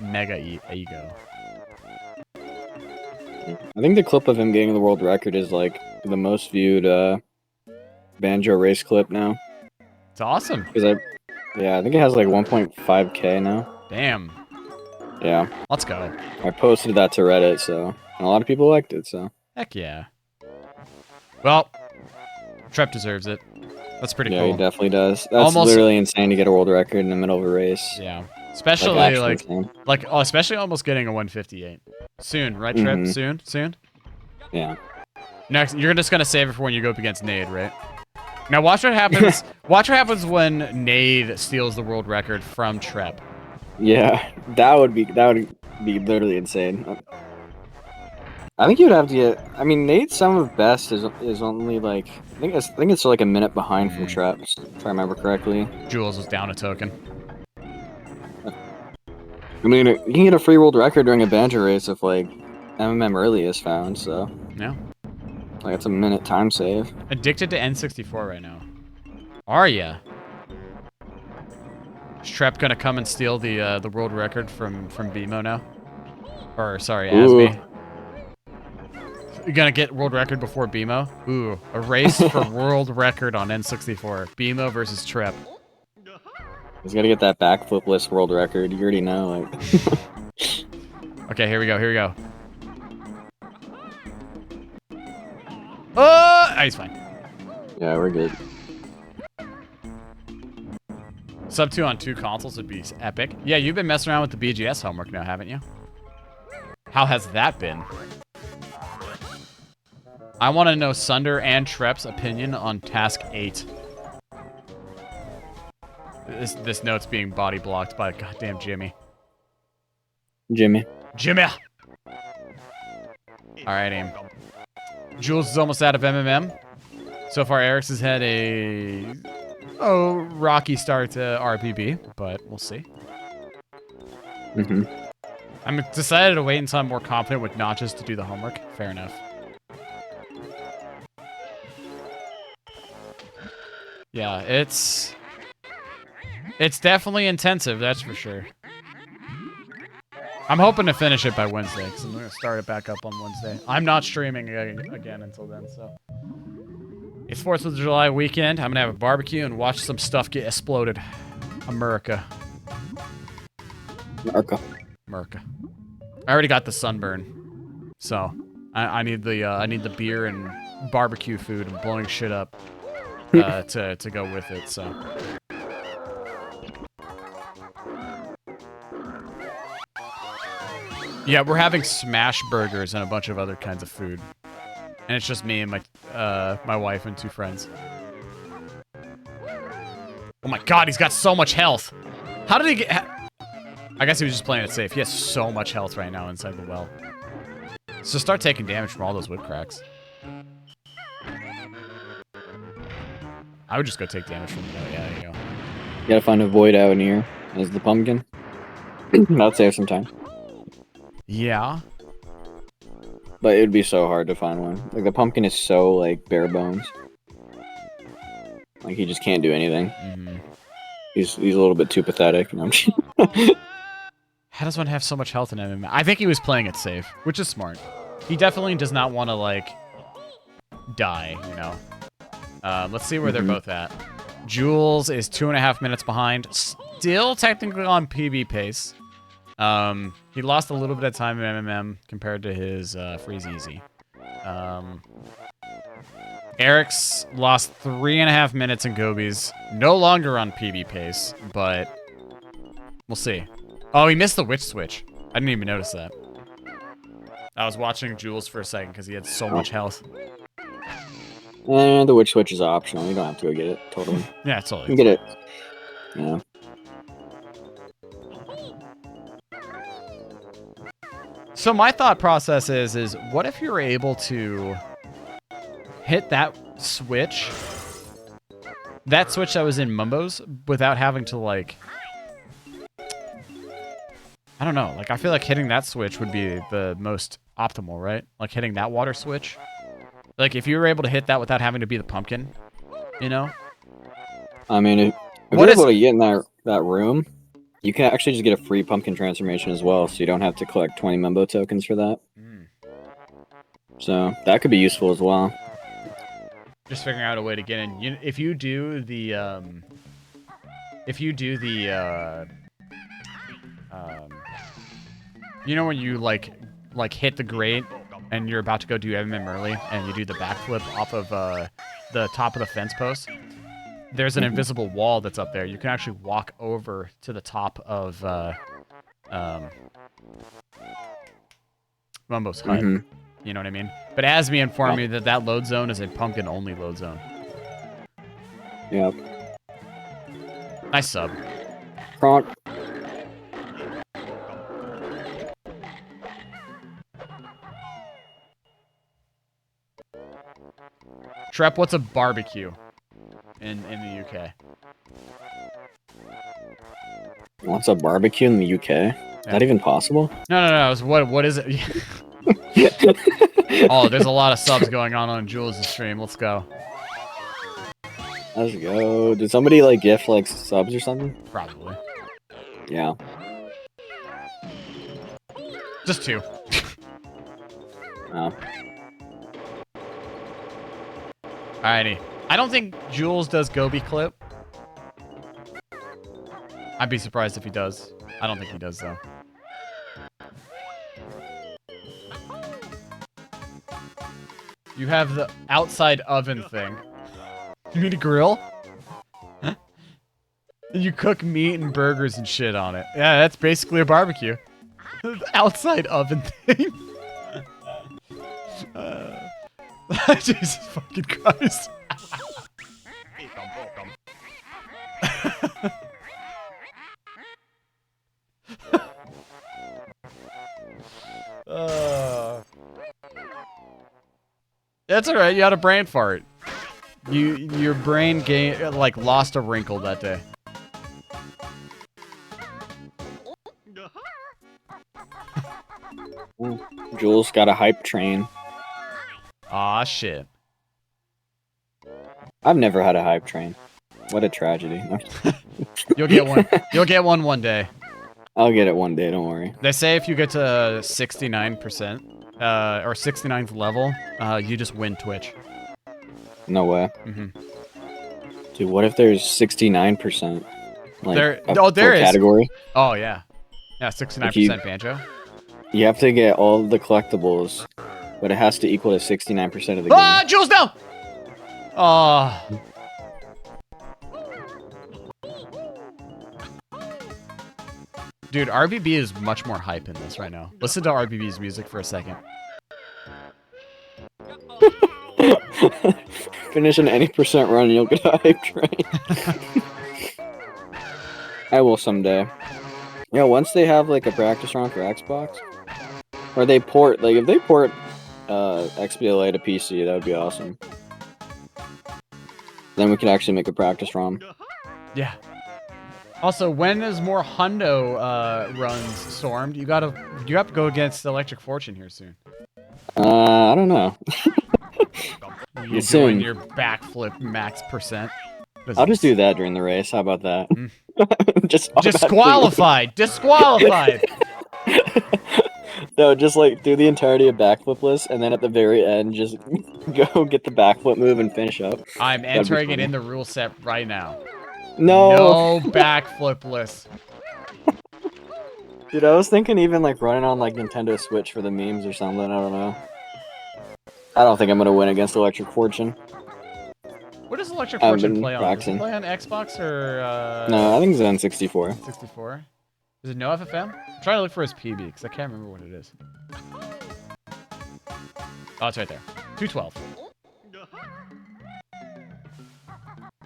mega ego. I think the clip of him getting the world record is like the most viewed banjo race clip now. It's awesome. Because I think it has like 1.5K now. Damn. Yeah. Let's go. I posted that to Reddit, so and a lot of people liked it. So Heck yeah. Well, Trep deserves it. That's pretty Yeah, cool. he definitely does. That's Almost- literally insane to get a world record in the middle of a race. Yeah. Especially actually like insane. especially almost getting a 158. Soon, right, Trip? Mhm. Soon? Yeah. Next, you're just gonna save it for when you go up against Nade, right? Now watch what happens. Watch what happens when Nade steals the world record from Trep. Yeah, that would be literally insane. I think you'd have to get. I mean, Nate's some of best is only like I think it's like a minute behind from Treps, if I remember correctly. Jules was down a token. I mean, you can get a free world record during a banjo race if like MMM early is found. So Yeah. like it's a minute time save. Addicted to N64 right now. Are ya? Is Trep gonna come and steal the world record from BMO now? Or sorry, Asby. You're gonna get world record before BMO? Ooh, a race for world record on N64. BMO versus Trep. He's got to get that backflipless world record. You already know. Like. Okay, here we go. Oh, he's fine. Yeah, we're good. Sub 2 on 2 consoles would be epic. Yeah, you've been messing around with the BGS homework now, haven't you? How has that been? I want to know Sunder and Trep's opinion on Task 8. This note's being body blocked by goddamn Jimmy. Jimmy. Alright, aim. Jules is almost out of MMM. So far, Eric's has had a rocky start to RPB, but we'll see. I'm decided to wait until I'm more confident with notches to do the homework. Fair enough. Yeah, it's definitely intensive, that's for sure. I'm hoping to finish it by Wednesday, because I'm going to start it back up on Wednesday. I'm not streaming again until then, so. It's 4th of July weekend. I'm going to have a barbecue and watch some stuff get exploded. America. I already got the sunburn, so I need the beer and barbecue food and blowing shit up to go with it, so. Yeah, we're having smash burgers and a bunch of other kinds of food. And it's just me and my wife and 2 friends. Oh my god, he's got so much health! How did he get... I guess he was just playing it safe. He has so much health right now inside the well. So start taking damage from all those wood cracks. I would just go take damage from... Oh, yeah, there you go. You gotta find a void out near as the pumpkin. That'll save some time. Yeah. But it'd be so hard to find one. Like, the pumpkin is so, like, bare bones. Like, he just can't do anything. He's a little bit too pathetic. No, I'm just... How does one have so much health in MMA? I think he was playing it safe, which is smart. He definitely does not want to, like, die, you know? Let's see where they're both at. Jules is 2.5 minutes behind. Still technically on PB pace. He lost a little bit of time in MMM compared to his Freeze Easy. Eric's lost 3.5 minutes in Gobies. No longer on PB pace, but we'll see. Oh, he missed the witch switch. I didn't even notice that. I was watching Jules for a second because he had so much health. And the witch switch is optional. You don't have to go get it. Totally. Yeah, totally. You can get it. Yeah. So my thought process is what if you're able to hit that switch that was in Mumbo's without having to, like, I don't know, like, I feel like hitting that switch would be the most optimal, right? Like, hitting that water switch. Like, if you were able to hit that without having to be the pumpkin, you know? I mean, if you're able to get in that room, you can actually just get a free pumpkin transformation as well, so you don't have to collect 20 Mumbo tokens for that. So, that could be useful as well. Just figuring out a way to get in. If you do the, you know when you, like hit the grate and you're about to go do MM early and you do the backflip off of, the top of the fence post? there's an invisible wall that's up there. You can actually walk over to the top of Mumbo's hut. Mhm. You know what I mean? But Asmi informed me that that load zone is a pumpkin-only load zone. Yep. Nice sub. Kronk. Trep, what's a barbecue in the UK? What's a barbecue in the UK? Is that even possible? No. It's what is it? Oh, there's a lot of subs going on Jules' stream. Let's go. Let's go. Did somebody like gift like subs or something? Probably. Yeah. Just 2. Oh. Alrighty. I don't think Jules does Gobi clip. I'd be surprised if he does. I don't think he does, though. You have the outside oven thing. You need a grill? And you cook meat and burgers and shit on it. Yeah, that's basically a barbecue. The outside oven thing. Jesus fucking Christ. That's alright, you had a brain fart. Your brain lost a wrinkle that day. Ooh. Jules got a hype train. Aw, shit. I've never had a hype train. What a tragedy. You'll get one. You'll get one day. I'll get it one day, don't worry. They say if you get to 69%, or 69th level, you just win Twitch. No way. Mm-hmm. Dude, what if there's 69%? Like, There per is. category? Oh, yeah. Yeah, 69% banjo. You have to get all the collectibles, but it has to equal to 69% of the Ah, game. Jules, no! Oh. Dude, RBB is much more hype in this right now. Listen to RBB's music for a second. Finish an any percent run and you'll get a hype train. I will someday. Yeah, once they have like a practice run for Xbox, or they port, like if they port XBLA to PC, that would be awesome. Then we could actually make a practice run. Yeah. Also, when is more Hundo runs stormed? You have to go against Electric Fortune here soon. I don't know. You're Soon. doing your backflip max percent. I'll just do that during the race. How about that? Just disqualified. Disqualified. No, just like do the entirety of backflip list, and then at the very end, just go get the backflip move and finish up. I'm entering it in the rule set right now. No. No backflip list. Dude, I was thinking even like running on like Nintendo Switch for the memes or something. I don't know. I don't think I'm gonna win against Electric Fortune. What does Electric I've Fortune been play on? practicing. Does it play on Xbox or No, I think it's on 64. 64? Is it no FFM? I'm trying to look for his PB because I can't remember what it is. Oh, it's right there. 212.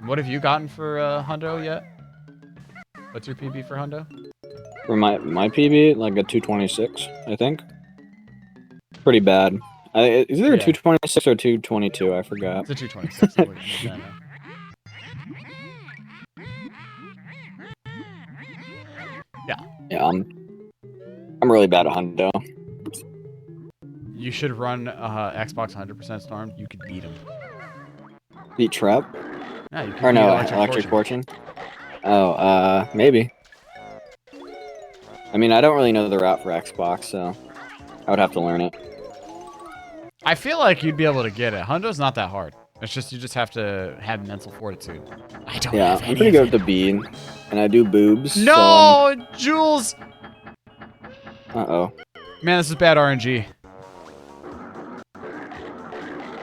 What have you gotten for Hundo yet? What's your PB for Hundo? For my PB, like a 226, I think. Pretty bad. Is there a 226 or 222? I forgot. It's a 226. I'm looking at that now. Yeah. Yeah, I'm really bad at Hundo. You should run Xbox 100% Storm. You could beat him. Beat Trap? Yeah, you can Or beat no, Electric Electric Fortune? Oh, maybe. I mean, I don't really know the route for Xbox, so I would have to learn it. I feel like you'd be able to get it. Hundo's not that hard. It's just you just have to have mental fortitude. I don't Yeah, have I'm any pretty of good it. with the bead, and I do boobs. No, Jules! Uh-oh. Man, this is bad RNG.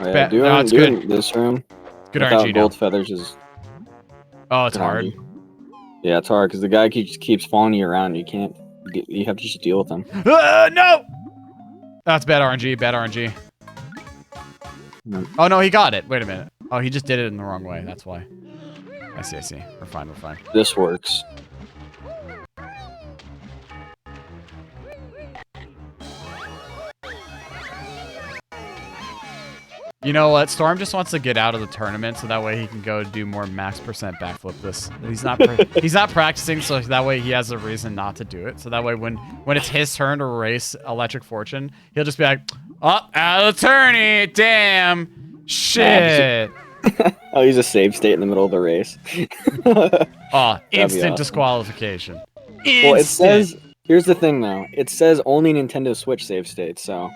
Yeah, No, it's good. this room Good without RNG now. gold feathers is Oh, it's hard. Yeah, it's hard because the guy keeps following you around. You can't. You have to just deal with him. No! That's bad RNG. Bad RNG. Oh no, he got it. Wait a minute. Oh, he just did it in the wrong way. That's why. I see. I see. We're fine. We're fine. This works. You know what? Storm just wants to get out of the tournament so that way he can go do more max percent backflip this. He's not practicing, so that way he has a reason not to do it. So that way when it's his turn to race Electric Fortune, he'll just be like, oh, out of the tourney, damn, shit. I'll use a save state in the middle of the race. Oh, instant awesome. Disqualification. Well, it says, here's the thing though. It says only Nintendo Switch save states, so.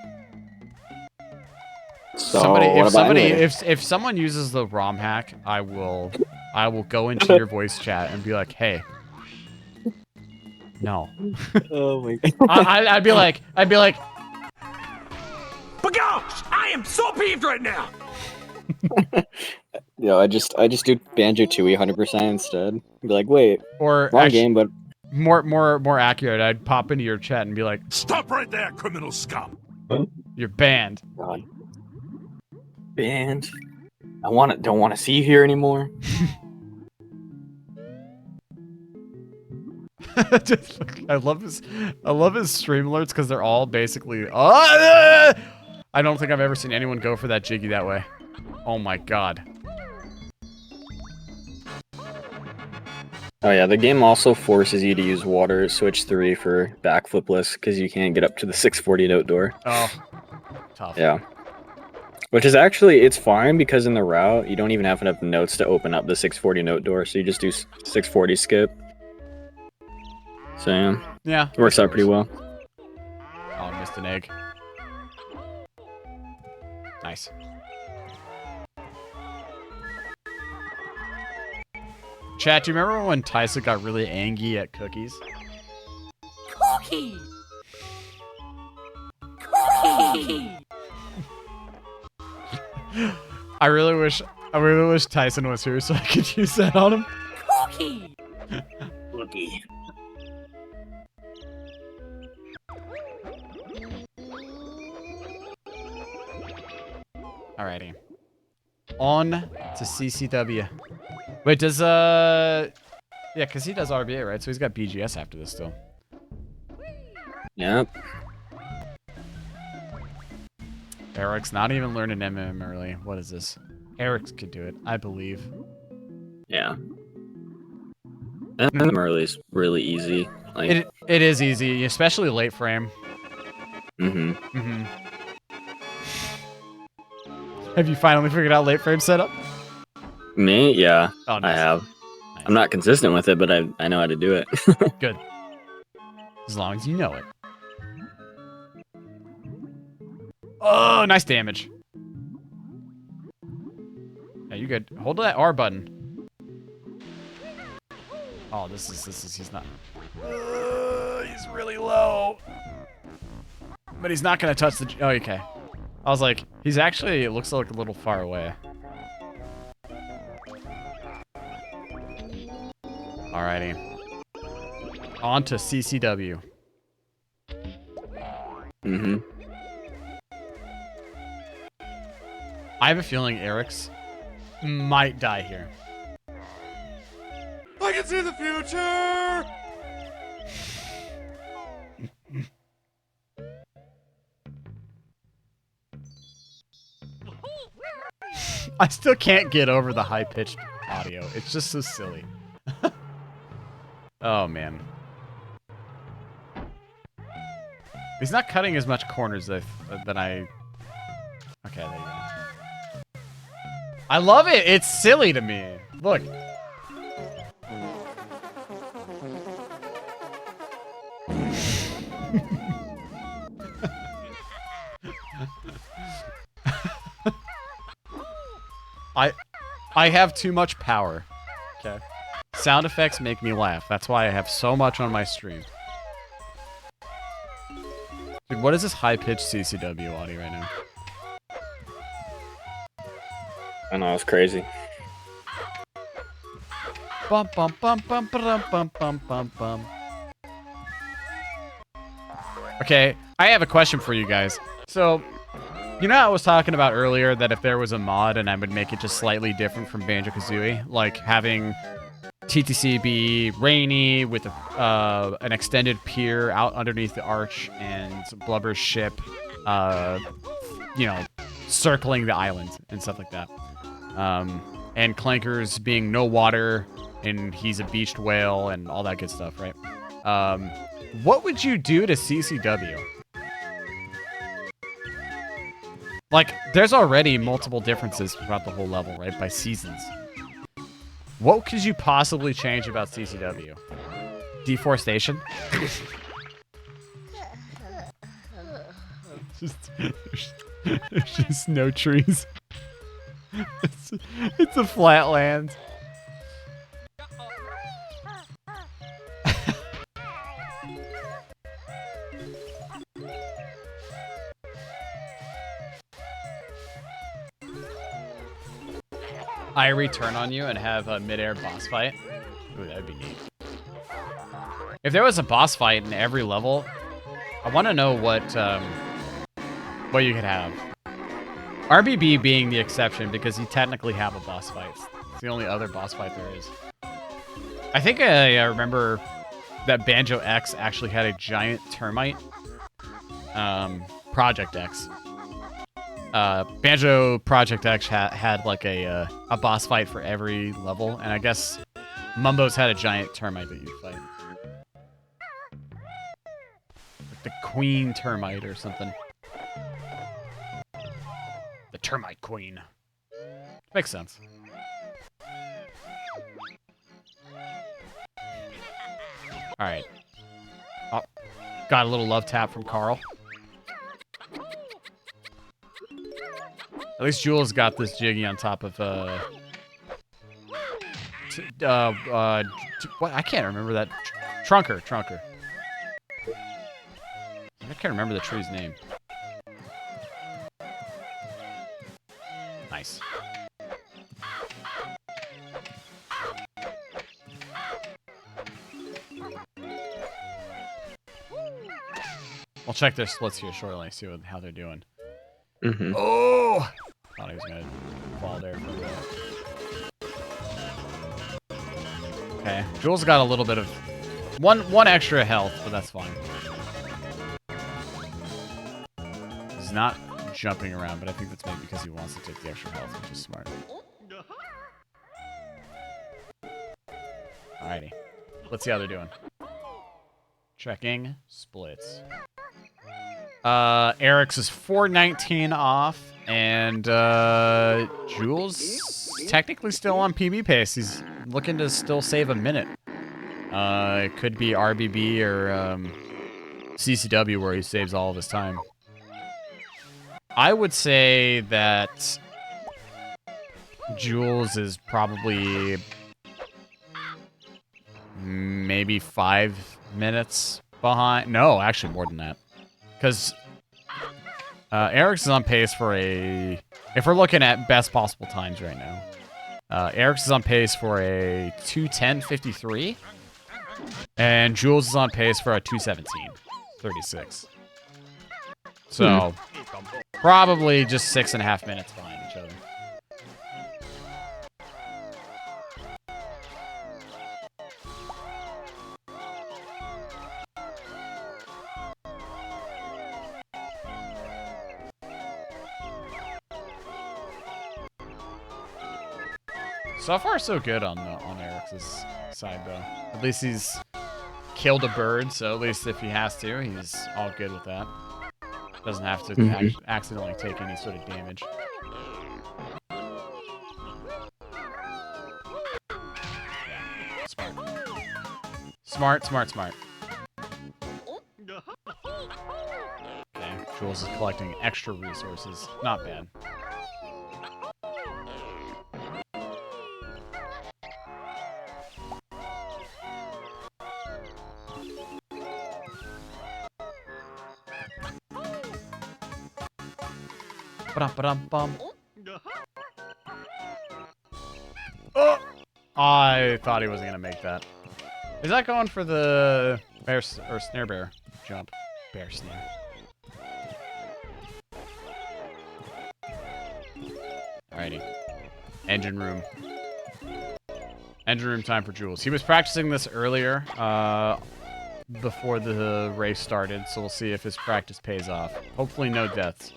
If someone uses the ROM hack, I will go into your voice chat and be like, hey, no. Oh my god. I'd be like, But gosh, I am so peeved right now. Yo, I just do Banjo Tooie 100% instead. Be like, wait, or wrong actually, game, but more accurate. I'd pop into your chat and be like, Stop right there, criminal scum. you're banned. God. Banned. Don't want to see you here anymore. I love his stream alerts because they're all basically. I don't think I've ever seen anyone go for that jiggy that way. Oh my god. Oh yeah, the game also forces you to use Water Switch 3 for backflipless because you can't get up to the 640 note door. Oh, tough. Yeah. Which is actually, it's fine because in the route, you don't even have enough notes to open up the 640 note door, so you just do 640 skip. So yeah. Yeah. It works out pretty well. Oh, I missed an egg. Nice. Chat, do you remember when Tyson got really angry at cookies? Cookie. Cookie. I really wish Tyson was here so I could use that on him. Cookie. Cookie. Alrighty. On to CCW. Wait, does yeah, because he does RBA, right? So he's got BGS after this still. Yep. Eric's not even learning MM early. What is this? Eric's could do it, I believe. Yeah. And early is really easy. Like, It is easy, especially late frame. mm-hmm. Have you finally figured out late frame setup? Me? Yeah. Oh, nice. I have. Nice. I'm not consistent with it, but I know how to do it. Good. As long as you know it. Oh, nice damage. Yeah, you good. Hold that R button. Oh, this is he's not. He's really low. But he's not gonna touch the. Oh, okay. I was like, he's actually, it looks like a little far away. Alrighty. On to CCW. Mm-hmm. I have a feeling Eric's might die here. I can see the future. I still can't get over the high-pitched audio. It's just so silly. Oh, man. He's not cutting as much corners than I... Okay, there you go. I love it! It's silly to me. Look. I have too much power. Okay. Sound effects make me laugh. That's why I have so much on my stream. Dude, what is this high-pitched CCW audio right now? I know, it's crazy. Bum bum bum bum bum bum bum bum bum. Okay, I have a question for you guys. So, you know how I was talking about earlier that if there was a mod and I would make it just slightly different from Banjo-Kazooie, like having TTC be rainy with an extended pier out underneath the arch and Blubber's ship, circling the island and stuff like that. And Clanker's being no water and he's a beached whale and all that good stuff, right? What would you do to CCW? Like, there's already multiple differences throughout the whole level, right? By seasons. What could you possibly change about CCW? Deforestation? There's just no trees. It's a flat land. I return on you and have a mid-air boss fight. Ooh, that'd be neat. If there was a boss fight in every level, I want to know what you could have. RBB being the exception because you technically have a boss fight. It's the only other boss fight there is. I think I remember that Banjo X actually had a giant termite. Project X. Banjo Project X had like a boss fight for every level, and I guess Mumbo's had a giant termite that you fight. Like the Queen Termite or something. The Termite Queen. Makes sense. Alright. Oh, got a little love tap from Carl. At least Jules got this Jiggy on top of, what? I can't remember that. Trunker. I can't remember the tree's name. Nice. We'll check their splits here shortly, see how they're doing. Mm-hmm. Oh! Thought he was gonna fall there for that. Okay, Jules got a little bit of one extra health, but that's fine. He's not jumping around, but I think that's maybe because he wants to take the extra health, which is smart. Alrighty, let's see how they're doing. Checking splits. Eric's is 419 off, and Jules technically still on PB pace. He's looking to still save a minute. It could be RBB or CCW where he saves all of his time. I would say that Jules is probably maybe 5 minutes behind. No, actually more than that. Because Eric's is on pace for a... If we're looking at best possible times right now, Eric's is on pace for a 2:10:53, and Jules is on pace for a 2:17:36. So, probably just 6.5 minutes behind each other. So far, so good on Eric's side, though. At least he's killed a bird, so at least if he has to, he's all good with that. Doesn't have to accidentally take any sort of damage. Yeah. Smart. Okay, Jules is collecting extra resources. Not bad. Ba-dum-ba-dum-bum. Oh! I thought he wasn't gonna make that. Is that going for the bear or snare bear jump? Bear snare. Alrighty. Engine room. Engine room time for Jules. He was practicing this earlier, before the race started, so we'll see if his practice pays off. Hopefully no deaths.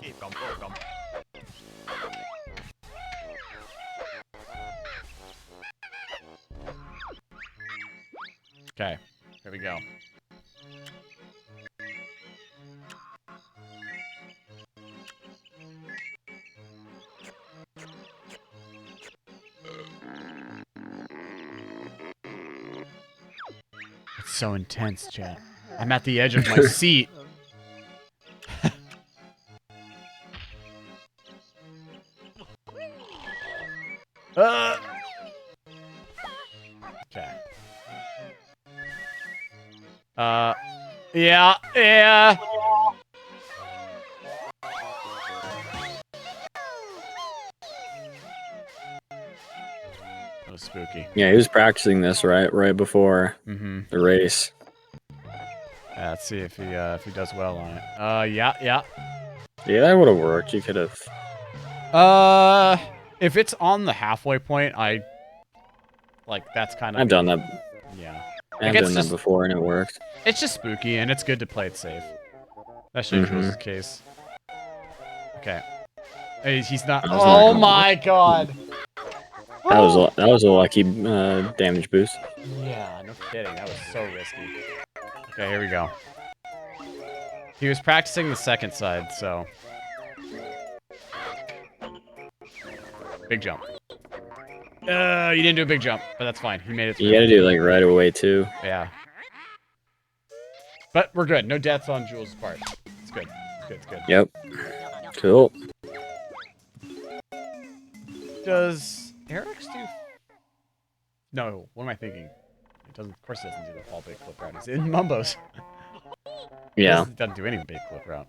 Okay, here we go. It's so intense, chat. I'm at the edge of my seat. Okay. Yeah. That was spooky. Yeah, he was practicing this right before the race. Yeah, let's see if he does well on it. Yeah. Yeah, that would have worked. You could have. If it's on the halfway point, that's kind of. I've done that. Yeah. I've done that before, and it worked. It's just spooky, and it's good to play it safe. Especially in Jules' case. Okay. Hey, he's not. Oh my god. That was a lucky damage boost. Yeah, no kidding. That was so risky. Okay, here we go. He was practicing the second side, so. Big jump. You didn't do a big jump, but that's fine. He made it through. You gotta do it like right away too. Yeah. But we're good. No deaths on Jules' part. It's good. It's good. Yep. Cool. Does Eric's do? No. What am I thinking? It doesn't. Of course, it doesn't do the fall big flip route. It's in Mumbo's. Yeah. It doesn't do any big flip route.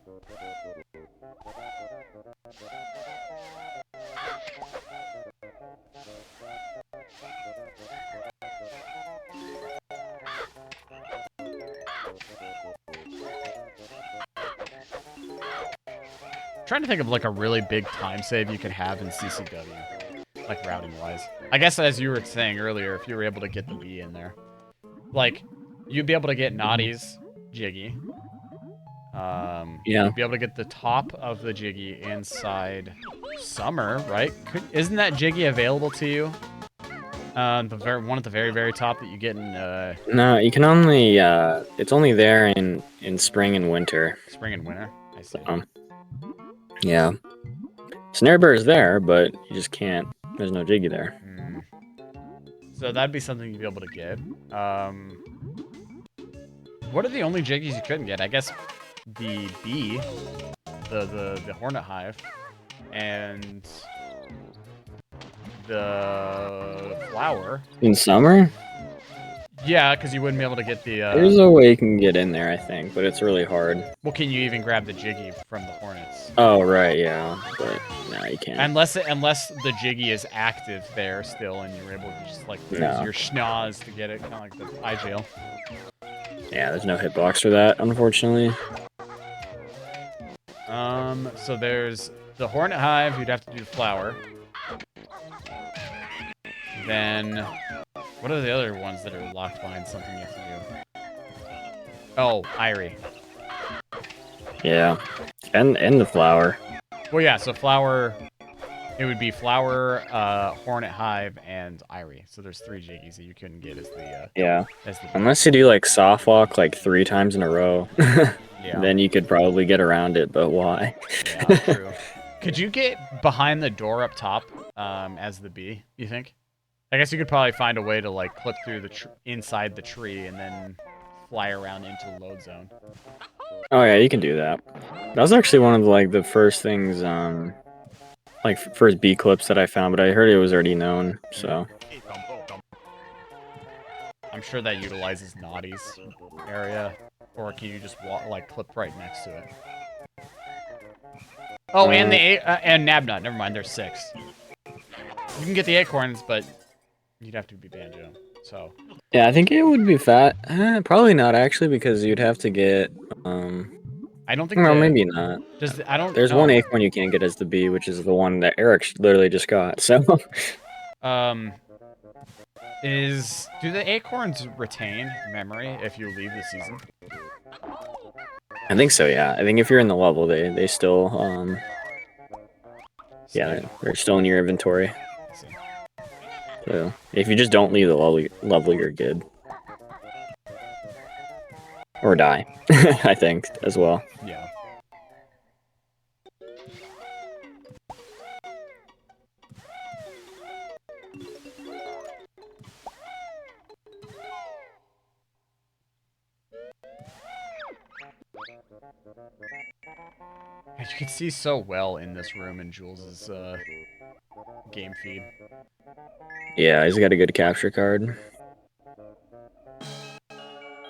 Trying to think of like a really big time save you could have in CCW, like routing wise. I guess as you were saying earlier, if you were able to get the B in there, like you'd be able to get Naughty's Jiggy. Yeah. You'd be able to get the top of the Jiggy inside Summer, right? Isn't that Jiggy available to you? The one at the very top that you get in. No, you can only. It's only there in spring and winter. Spring and winter. I see. Yeah. Snare bear is there, but you just can't. There's no Jiggy there. So that'd be something you'd be able to get. What are the only Jiggies you couldn't get? I guess the bee, the Hornet Hive, and the flower. In summer? Yeah, because you wouldn't be able to get the. There's a way you can get in there, I think, but it's really hard. Well, can you even grab the Jiggy from the Hornets? Oh right, yeah, but no, you can't. Unless the Jiggy is active there still, and you're able to just like use your schnoz to get it, kind of like the eye jail. Yeah, there's no hitbox for that, unfortunately. So there's the Hornet Hive. You'd have to do the flower. Then, what are the other ones that are locked behind something you have to do? Oh, Irie. Yeah, and the flower. Well, yeah. So flower, it would be flower, Hornet Hive, and Irie. So there's 3 Jiggies that you couldn't get as the yeah. As the Unless you do like soft walk like 3 times in a row, then you could probably get around it. But why? Yeah, true. Could you get behind the door up top as the bee? You think? I guess you could probably find a way to like clip through the inside the tree and then fly around into the load zone. Oh yeah, you can do that. That was actually one of like the first things, like first B clips that I found, but I heard it was already known. So I'm sure that utilizes Naughty's area, or can you just like clip right next to it? Oh, and the and Nabnut. Never mind, there's 6. You can get the acorns, but You'd have to be Banjo. So Yeah, I think it would be fat. Probably not actually, because you'd have to get. I don't think. Well, maybe not. I don't There's know. one acorn you can't get as the B, which is the one that Eric literally just got. So. Do the acorns retain memory if you leave the season? I think so. Yeah, I think if you're in the level, they still yeah, they're still in your inventory. So if you just don't leave the level, you're good. Or die, I think, as well. Yeah. You can see so well in this room in Jules' game feed. Yeah, he's got a good capture card.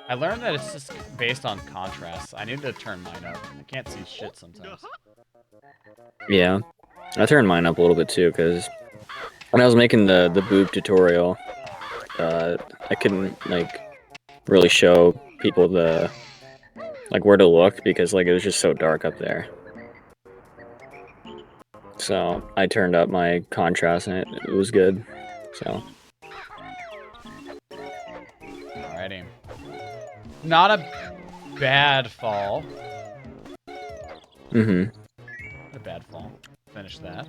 I learned that it's just based on contrast. I need to turn mine up. I can't see shit sometimes. Yeah, I turned mine up a little bit too, because when I was making the boob tutorial, I couldn't like really show people the where to look, because like it was just so dark up there. So I turned up my contrast and it was good. So. Alrighty. Not a bad fall. Mm-hmm. A bad fall. Finish that.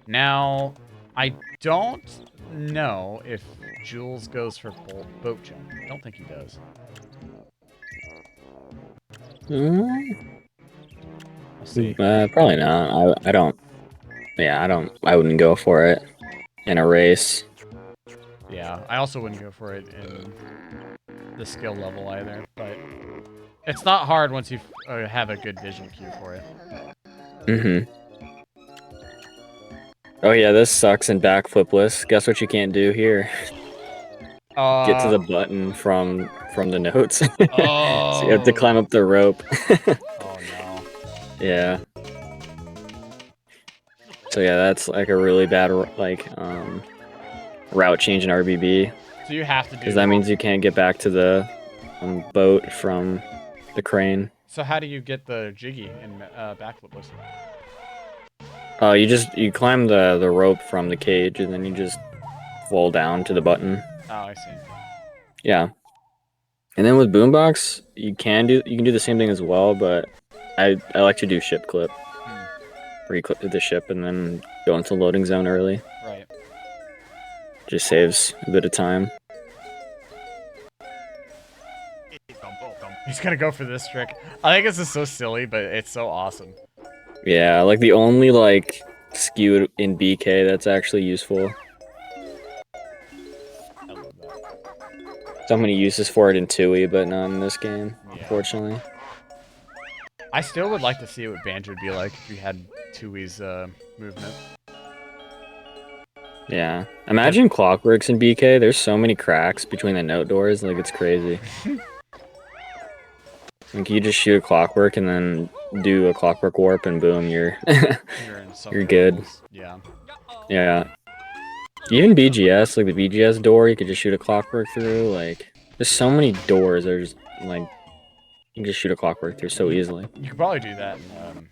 Now, I don't know if Jules goes for boat jump. I don't think he does. Let's see. Probably not. I don't. Yeah, I wouldn't go for it in a race. Yeah, I also wouldn't go for it in the skill level either, but it's not hard once you have a good vision cue for it. Mm-hmm. Oh yeah, this sucks in backflipless. Guess what you can't do here? Get to the button from the notes. So you have to climb up the rope. Oh no. Yeah. So yeah, that's like a really bad route change in RBB. So you have to do. Because that means you can't get back to the boat from the crane. So how do you get the jiggy in backflipless? You climb the rope from the cage and then you just fall down to the button. Oh, I see. Yeah. And then with Boombox, you can do the same thing as well, but I like to do ship clip. Where you clip to the ship and then go into the loading zone early. Right. Just saves a bit of time. He's gonna go for this trick. I think this is so silly, but it's so awesome. Yeah, like the only like skew in BK that's actually useful. I love that. So many uses for it in Tui, but not in this game, unfortunately. I still would like to see what Banjo would be like if you had Tui's movement. Yeah. Imagine Clockworks in BK. There's so many cracks between the note doors, like it's crazy. Like you just shoot a Clockwork and then do a Clockwork warp and boom, you're you're good. Levels. Yeah. Yeah. Even BGS, like the BGS door, you could just shoot a Clockwork through. Like there's so many doors. There's like you can just shoot a Clockwork through so easily. You could probably do that in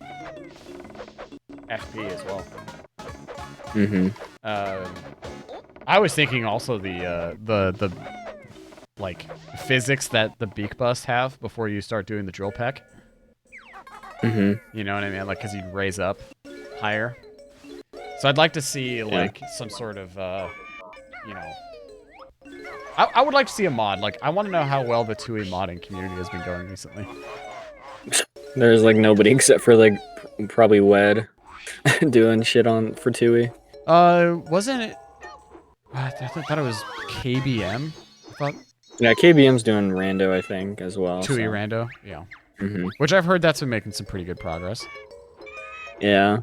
FP as well. Mm-hmm. I was thinking also the like physics that the beak bust have before you start doing the drill peck. Mm-hmm. You know what I mean? Like, because you'd raise up higher. So I'd like to see like some sort of you know. I would like to see a mod. Like, I want to know how well the Tui modding community has been going recently. There's like nobody except for like probably Wed doing shit for Tui. Wasn't it? I thought it was KBM. I thought. Yeah, KBM's doing rando, I think, as well. Tui so. rando, yeah. Mm-hmm. Which I've heard that's been making some pretty good progress. Yeah.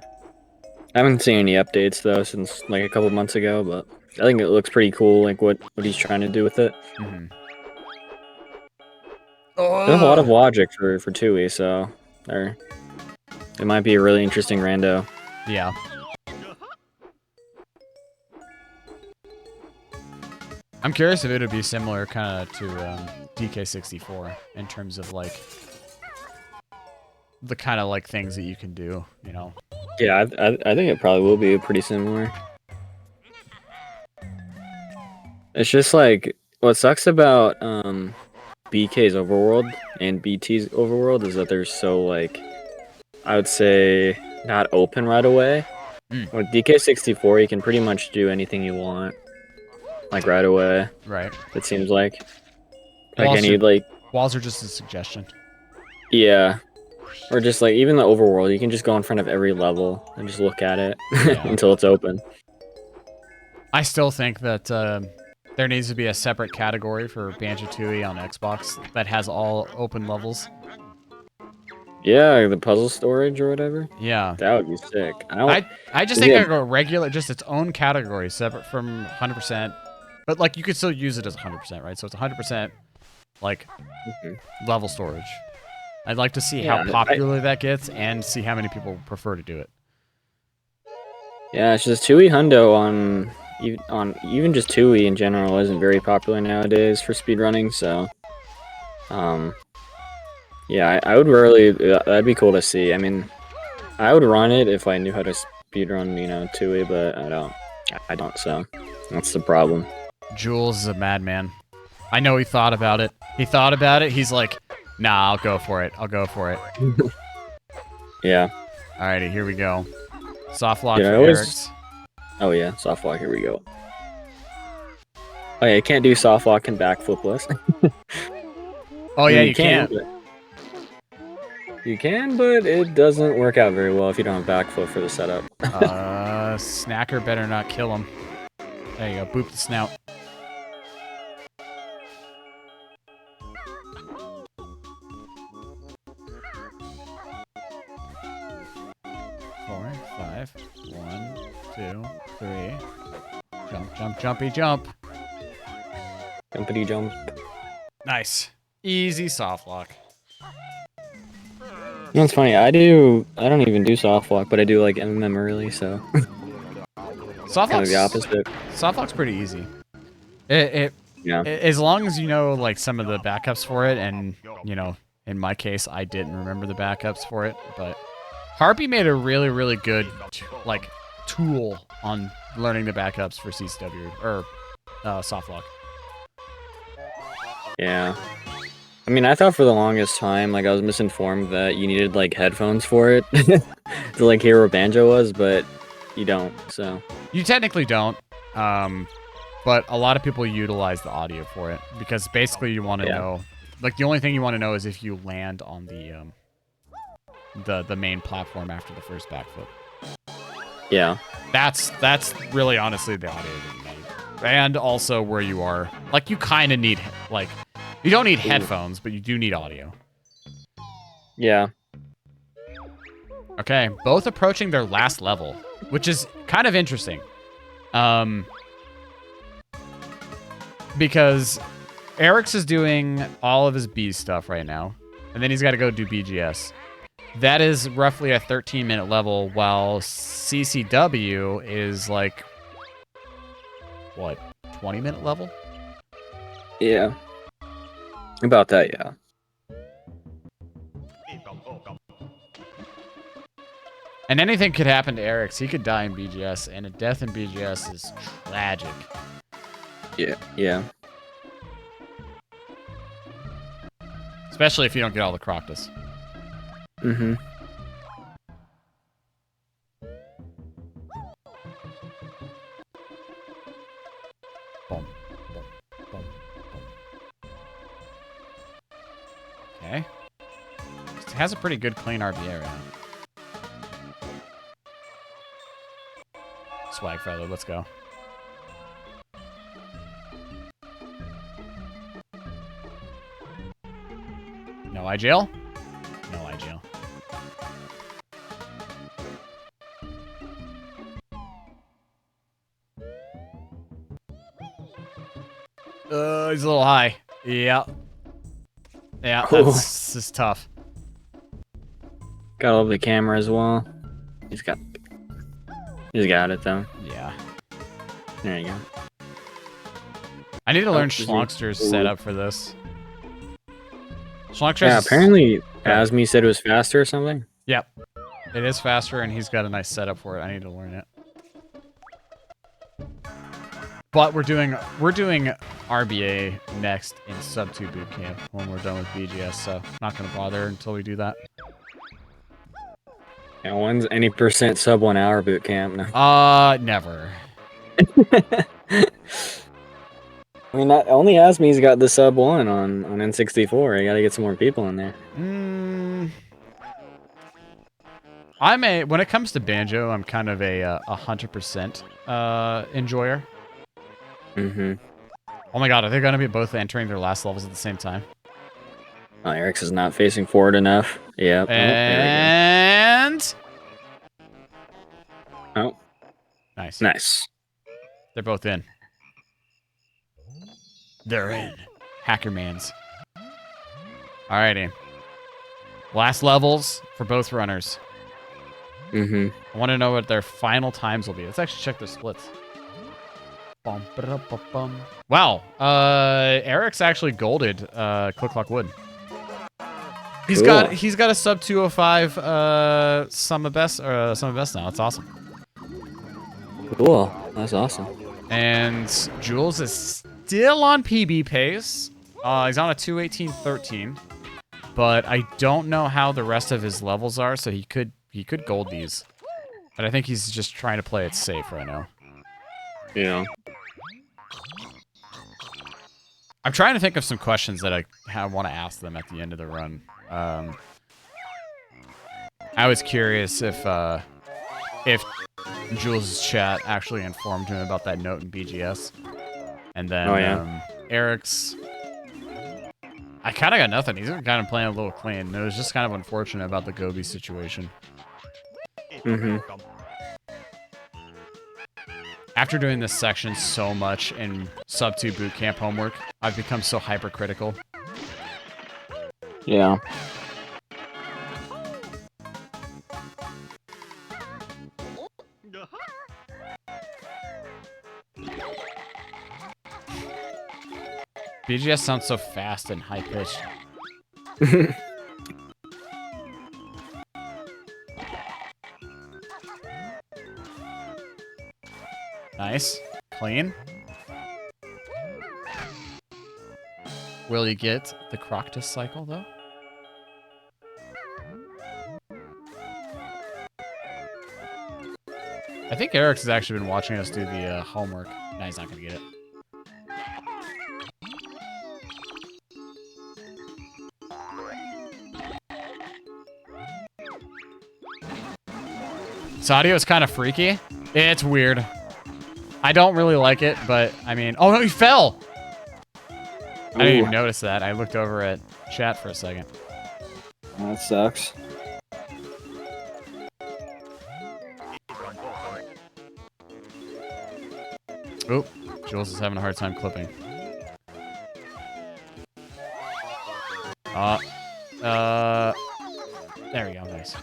I haven't seen any updates though since like a couple months ago, but I think it looks pretty cool, like what he's trying to do with it. Mm-hmm. There's a lot of logic for Tui, so it might be a really interesting rando. Yeah. I'm curious if it would be similar kind of to DK64 in terms of like the kind of like things that you can do, you know. Yeah, I think it probably will be pretty similar. It's just like what sucks about BK's overworld and BT's overworld is that they're so like, I would say, not open right away. With DK64, you can pretty much do anything you want, like right away. Right. It seems like walls are just a suggestion. Yeah, or just like even the overworld, you can just go in front of every level and just look at it until it's open. I still think that there needs to be a separate category for Banjo-Tooie on Xbox that has all open levels. Yeah, the puzzle storage or whatever. Yeah, that would be sick. I just think I'd go regular, just its own category, separate from 100%. But like you could still use it as 100%, right? So it's 100% like level storage. I'd like to see how popular that gets and see how many people prefer to do it. Yeah, it's just Tooie Hundo on even just Tooie in general isn't very popular nowadays for speedrunning, so yeah, I would really, that'd be cool to see. I mean, I would run it if I knew how to speedrun, you know, Tooie, but I don't, so that's the problem. Jules is a madman. I know he thought about it. He's like, nah, I'll go for it. Yeah. Alrighty, here we go. Soft lock for Eric's. Oh yeah, soft lock, here we go. Oh yeah, you can't do soft lock and backflipless. Oh yeah, you can. You can, but it doesn't work out very well if you don't have backflip for the setup. Snacker better not kill him. There you go, boop the snout. Four, five, 1, 2, 3. Jump, jumpy, jump. Jumpity jump. Nice. Easy soft lock. You know what's funny? I don't even do soft lock, but I do like MM early, so soft kind of the opposite. Soft lock's pretty easy. As long as you know like some of the backups for it, and you know, in my case, I didn't remember the backups for it, but Harpy made a really, really good like tool on learning the backups for CCW or soft lock. Yeah. I mean, I thought for the longest time, like, I was misinformed that you needed, like, headphones for it to, like, hear where banjo was, but you don't, so. You technically don't, but a lot of people utilize the audio for it, because basically you want to know, like, the only thing you want to know is if you land on the main platform after the first backflip. Yeah. That's really honestly the audio that you need. And also where you are. Like, you kind of need, like, you don't need headphones, but you do need audio. Yeah. Okay, both approaching their last level, which is kind of interesting. Because Eric's is doing all of his B stuff right now, and then he's got to go do BGS. That is roughly a 13-minute level, while CCW is like, what, 20-minute level? Yeah. About that, yeah. And anything could happen to Eric's. He could die in BGS, and a death in BGS is tragic. Yeah. Especially if you don't get all the Croctus. Mm-hmm. Boom. Boom. Okay. It has a pretty good clean RBA right now. Swag feather, let's go. No iJail? No iJail. He's a little high. Yeah. Yeah, this is tough. Got a lovely camera as well. He's got it though. Yeah. There you go. I need to learn this is Schlongster's cool. setup for this. Schlongster. Yeah, apparently Asmi said it was faster or something. Yep. It is faster, and he's got a nice setup for it. I need to learn it. But we're doing RBA next in Sub 2 boot camp when we're done with BGS, so not gonna bother until we do that. Yeah, when's any percent sub 1 hour boot camp? No. Never. I mean, not only Asmi's got the sub 1 on N64. I gotta get some more people in there. When it comes to Banjo, I'm kind of a 100% enjoyer. Mm-hmm. Oh my god, are they gonna be both entering their last levels at the same time? Oh, Eric's is not facing forward enough. Yep. And Oh, nice. nice. They're both in. They're in. Hackermans. Alrighty. Last levels for both runners. Mm-hmm. I want to know what their final times will be. Let's actually check their splits. Bum, ba-da-ba-bum. Wow. Eric's actually golded Click Clock Wood. He's Cool. got a sub 205 sum of best now. That's awesome. Cool. That's awesome. And Jules is still on PB pace. He's on a 218.13, but I don't know how the rest of his levels are, so he could gold these. But I think he's just trying to play it safe right now. Yeah. I'm trying to think of some questions that I want to ask them at the end of the run. I was curious if Jules' chat actually informed him about that note in BGS. And then Eric's... I kind of got nothing. He's kind of playing a little clean. It was just kind of unfortunate about the Gobi situation. Mm-hmm. After doing this section so much in Sub 2 boot camp homework, I've become so hypercritical. Yeah. BGS sounds so fast and high-pitched. Nice. Clean. Will you get the Croctus cycle, though? I think Eric's has actually been watching us do the homework. No, he's not going to get it. This audio is kind of freaky. It's weird. I don't really like it, but I mean... Oh, no, he fell! I didn't even notice that. I looked over at chat for a second. That sucks. Oop. Jules is having a hard time clipping. There we go. Nice.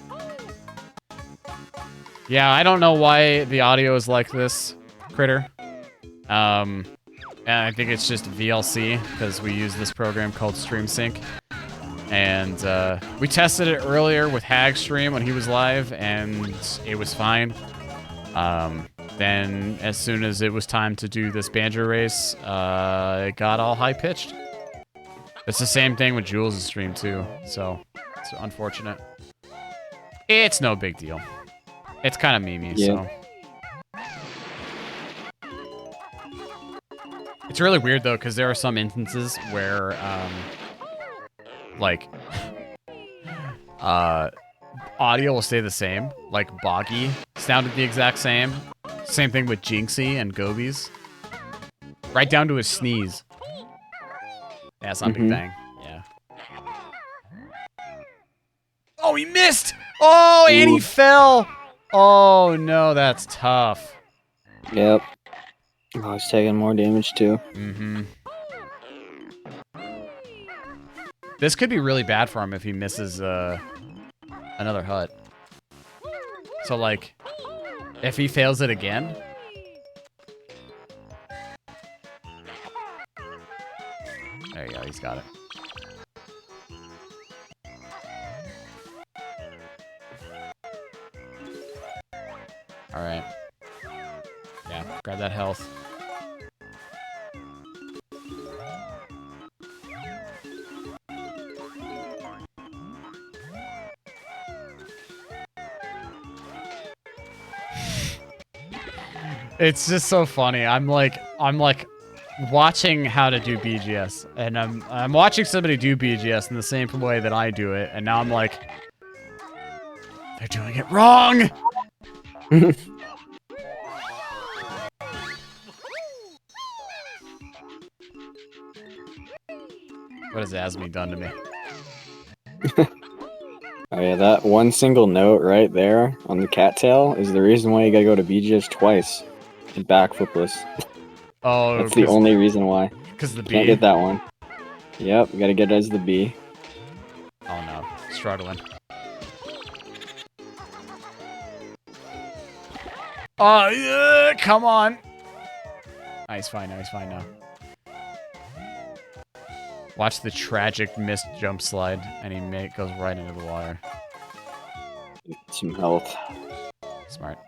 Yeah, I don't know why the audio is like this, Critter. And I think it's just VLC, because we use this program called StreamSync. And we tested it earlier with Hag Stream when he was live, and it was fine. Then, as soon as it was time to do this banjo race, it got all high-pitched. It's the same thing with Jules' stream, too, so it's unfortunate. It's no big deal. It's kind of memey, so... It's really weird, though, because there are some instances where, like, audio will stay the same. Like, Boggy sounded the exact same. Same thing with Jinxie and Gobies. Right down to his sneeze. Yeah, it's not Big Bang. Yeah. Oh, he missed! Oh, and he fell! Oh, no, that's tough. Yep. Oh, he's taking more damage, too. Mm-hmm. This could be really bad for him if he misses another hut. So, like, if he fails it again... he's got it. Alright. Yeah, grab that health. It's just so funny. I'm like watching how to do BGS, and I'm watching somebody do BGS in the same way that I do it, and now I'm like, they're doing it wrong. What has Asmi done to me? Oh yeah, that one single note right there on the cattail is the reason why you gotta go to BGS twice. And backflipless. Oh, that's the only reason why. Because the B. Can't get that one. Yep, you gotta get it as the B. Oh no, struggling. Oh, yeah, come on. Oh, he's fine now, he's fine now. Watch the tragic missed jump slide, and he goes right into the water. Some health. Smart.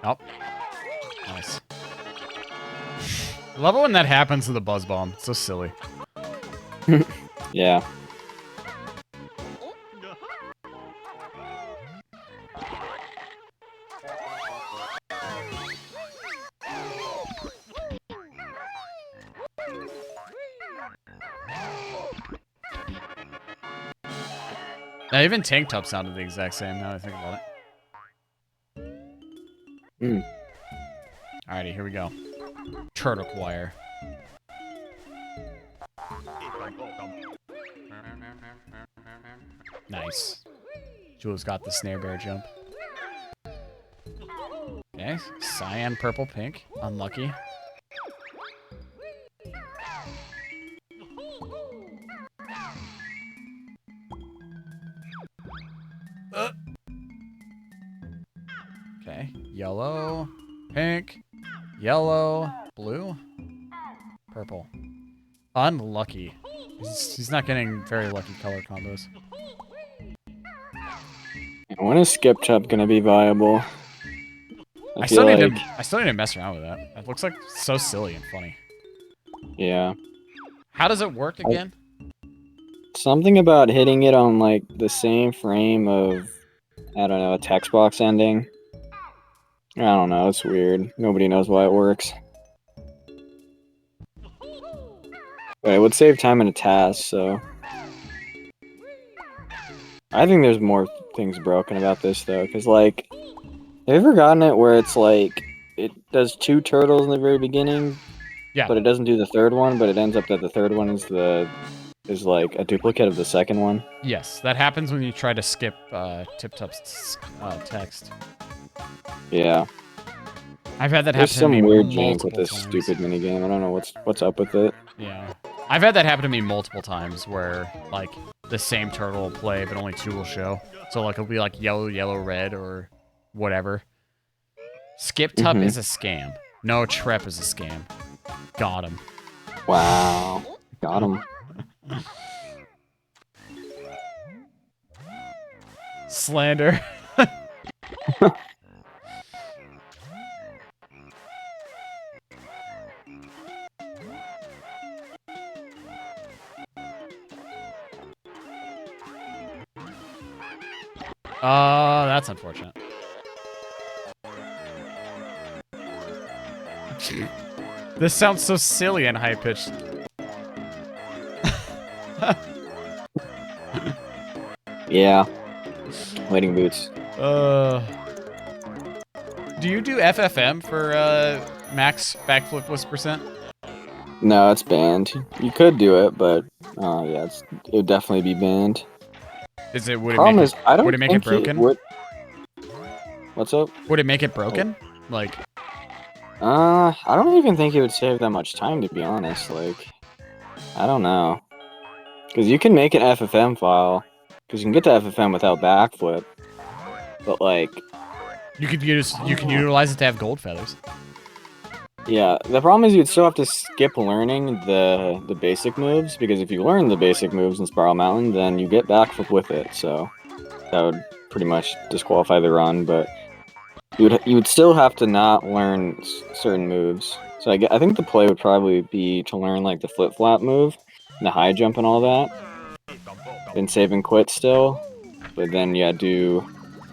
Oh. Nice. I love it when that happens to the buzz bomb. It's so silly. Yeah. Now, even Tank Top sounded the exact same now that I think about it. Alrighty, here we go. Turtle wire. Nice. Jules got the snare bear jump. Okay, cyan, purple, pink. Unlucky. Okay, yellow, pink, yellow, blue, purple. Unlucky. He's not getting very lucky color combos. When is Skip Top gonna be viable? I still need to mess around with that. It looks like so silly and funny. Yeah. How does it work again? Something about hitting it on like the same frame of, I don't know, a text box ending. I don't know, it's weird. Nobody knows why it works. But it would save time in a task, so... I think there's more things broken about this, though, because, like... Have you ever gotten it where it's, like, it does 2 turtles in the very beginning? Yeah. But it doesn't do the third one, but it ends up that the third one is like, a duplicate of the second one? Yes, that happens when you try to skip Tip Top's text. Yeah. I've had that There's happen to me some weird multiple jank with this times. stupid minigame. I don't know what's up with it. Yeah. I've had that happen to me multiple times where, like, the same turtle will play, but only 2 will show. So, like, it'll be, like, yellow, yellow, red, or whatever. Skip Tup is a scam. No Trep is a scam. Got him. Wow. Got him. Slander. That's unfortunate. This sounds so silly and high-pitched. Yeah. Waiting boots. Do you do FFM for max backflipless percent? No, it's banned. You could do it, but yeah, it would definitely be banned. Is it? Would Problem it make is, it? I don't Would it make think it broken? What's up? Would it make it broken? Like, I don't even think it would save that much time, to be honest. Like, I don't know. Because you can make an FFM file. Because you can get to FFM without backflip. but like, You can utilize it to have gold feathers. yeah, the problem is you'd still have to skip learning the basic moves, because if you learn the basic moves in Spiral Mountain, then you get backflip with it, so that would pretty much disqualify the run, but you would still have to not learn certain moves. So I think the play would probably be to learn like the flip-flap move, and the high jump and all that, and save and quit still, but then yeah, do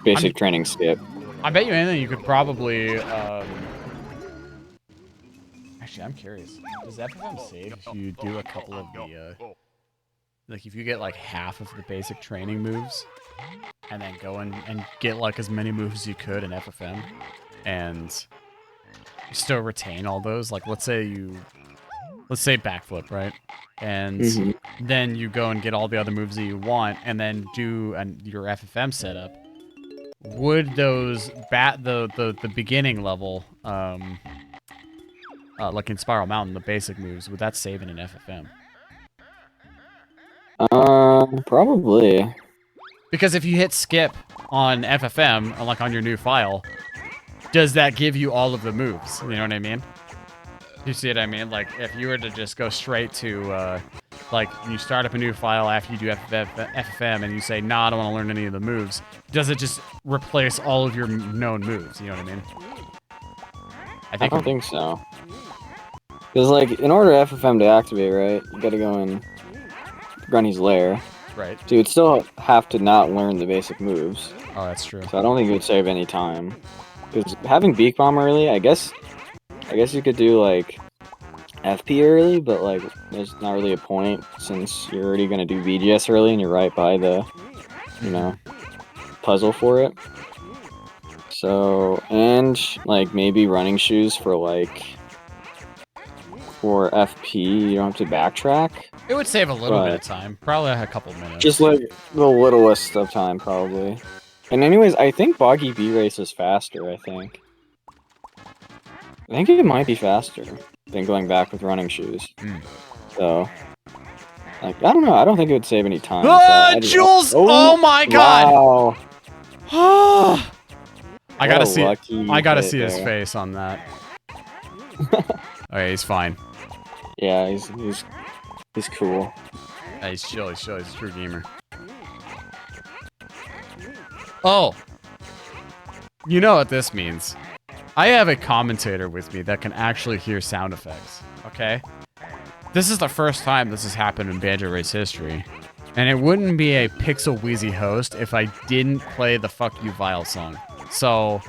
basic training skip. I bet you anything you could probably, actually, I'm curious. Does FFM save if you do a couple of the, like if you get like half of the basic training moves, and then go and get like as many moves as you could in FFM, and you still retain all those? Like let's say backflip, right? And then you go and get all the other moves that you want, and then do your FFM setup. Would those the beginning level, like in Spiral Mountain, the basic moves, would that save in an FFM? Probably. Because if you hit skip on FFM, like on your new file, does that give you all of the moves? You know what I mean? You see what I mean? Like if you were to just go straight to, like you start up a new file after you do FFM and you say, nah, I don't want to learn any of the moves, does it just replace all of your known moves? You know what I mean? I don't think so. Because, like, in order for FFM to activate, right, you gotta go in Grunny's lair. Right. So you would still have to not learn the basic moves. Oh, that's true. So I don't think it would save any time. Because having Beak Bomb early, I guess you could do, like, FP early, but, like, there's not really a point since you're already gonna do VGS early and you're right by the, you know, puzzle for it. So, and, like, maybe running shoes for, like, for FP, you don't have to backtrack. It would save a little bit of time. Probably a couple minutes. Just, like, the littlest of time, probably. And anyways, I think Boggy B-Race is faster, I think it might be faster than going back with running shoes. So, like, I don't know. I don't think it would save any time. Jules! Oh my god! Wow. I gotta see his face on that. Okay, he's fine. Yeah, he's cool. Yeah, he's chill, he's a true gamer. Oh! You know what this means. I have a commentator with me that can actually hear sound effects, okay? This is the first time this has happened in Banjo Race history. And it wouldn't be a Pixel Wheezy host if I didn't play the Fuck You Vile song. So,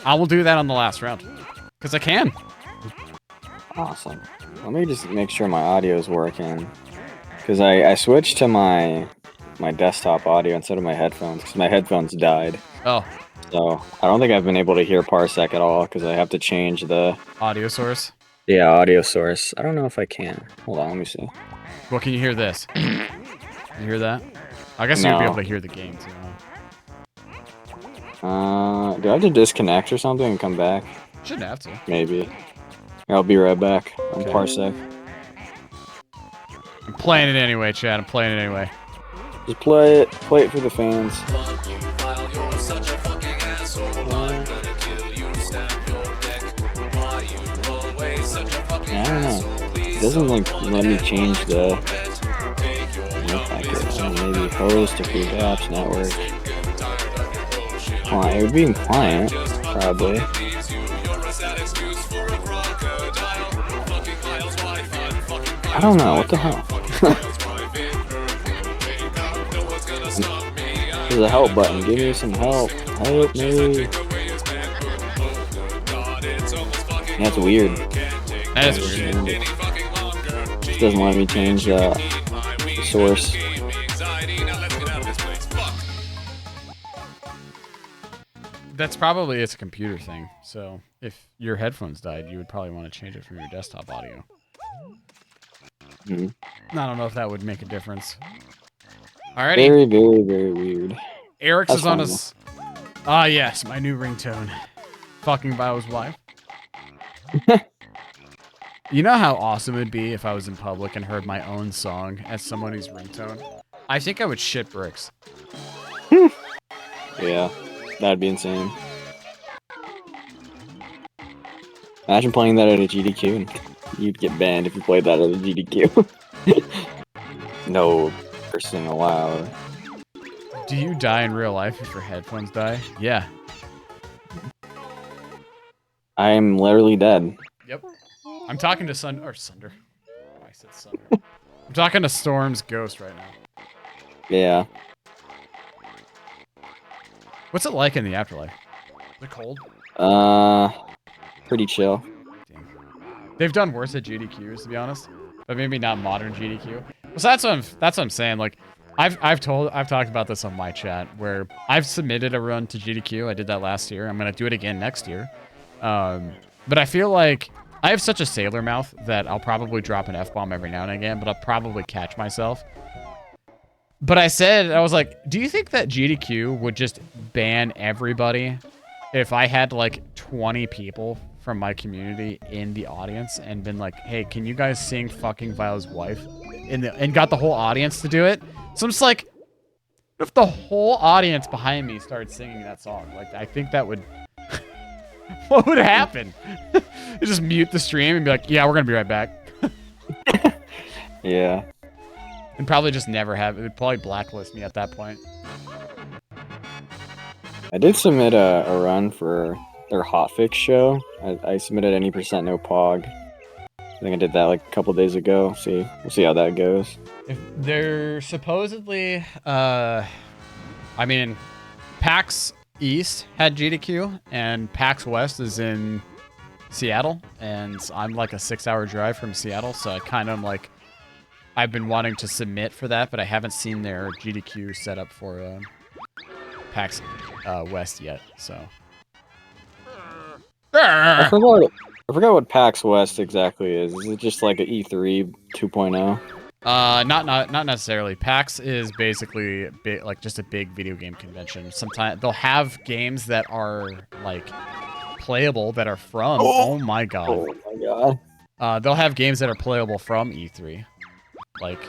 I will do that on the last round. Because I can. Awesome. Let me just make sure my audio is working. Because I switched to my desktop audio instead of my headphones, because my headphones died. Oh. So, I don't think I've been able to hear Parsec at all, because I have to change the... audio source? Yeah, audio source. I don't know if I can. Hold on, let me see. Well, can you hear this? You hear that? I guess you'll be able to hear the game, too, huh? Do I have to disconnect or something and come back? Shouldn't have to. Maybe. Here, I'll be right back. I'm Parsec. I'm playing it anyway, Chad. I'm playing it anyway. Just play it. Play it for the fans. I don't know. It doesn't like let me change the maybe host to free apps network. Client. It would be in client, probably. I don't know. What the hell? There's a help button. Give me some help. Help me. That's weird. That is weird. It doesn't let me change the source. That's probably it's a computer thing. So if your headphones died, you would probably want to change it from your desktop audio. I don't know if that would make a difference. Alrighty. Very, very, very weird. Eric's That's is on fine, us. Ah, yes, my new ringtone. Fucking Bio's wife. You know how awesome it'd be if I was in public and heard my own song as somebody's ringtone? I think I would shit bricks. Yeah. That'd be insane. Imagine playing that at a GDQ, and you'd get banned if you played that at a GDQ. No cursing allowed. Do you die in real life if your headphones die? Yeah. I'm literally dead. Yep. I'm talking to Sunder. Oh, I said Sunder. I'm talking to Storm's ghost right now. Yeah. What's it like in the afterlife? Is it cold? Pretty chill. Damn. They've done worse at GDQs, to be honest, but maybe not modern GDQ. So that's what I'm saying. Like, I've talked about this on my chat where I've submitted a run to GDQ. I did that last year. I'm gonna do it again next year. But I feel like I have such a sailor mouth that I'll probably drop an F-bomb every now and again, but I'll probably catch myself. But I was like, do you think that GDQ would just ban everybody if I had like 20 people from my community in the audience and been like, hey, can you guys sing fucking Vile's wife? And got the whole audience to do it? So I'm just like, what if the whole audience behind me started singing that song? Like, I think that would... What would happen? You just mute the stream and be like, yeah, we're gonna be right back. Yeah. And probably just never have it. Would probably blacklist me at that point. I did submit a run for their hotfix show. I submitted any percent no pog. I think I did that like a couple days ago. We'll see how that goes. If they're supposedly, I mean, PAX East had GDQ, and PAX West is in Seattle, and I'm like a 6-hour drive from Seattle, so I kind of like, I've been wanting to submit for that, but I haven't seen their GDQ set up for PAX West yet, so. I forgot what PAX West exactly is. Is it just like an E3 2.0? Not necessarily. PAX is basically like just a big video game convention. Sometimes they'll have games that are like playable that are from. Oh my god. Oh my god. They'll have games that are playable from E3. Like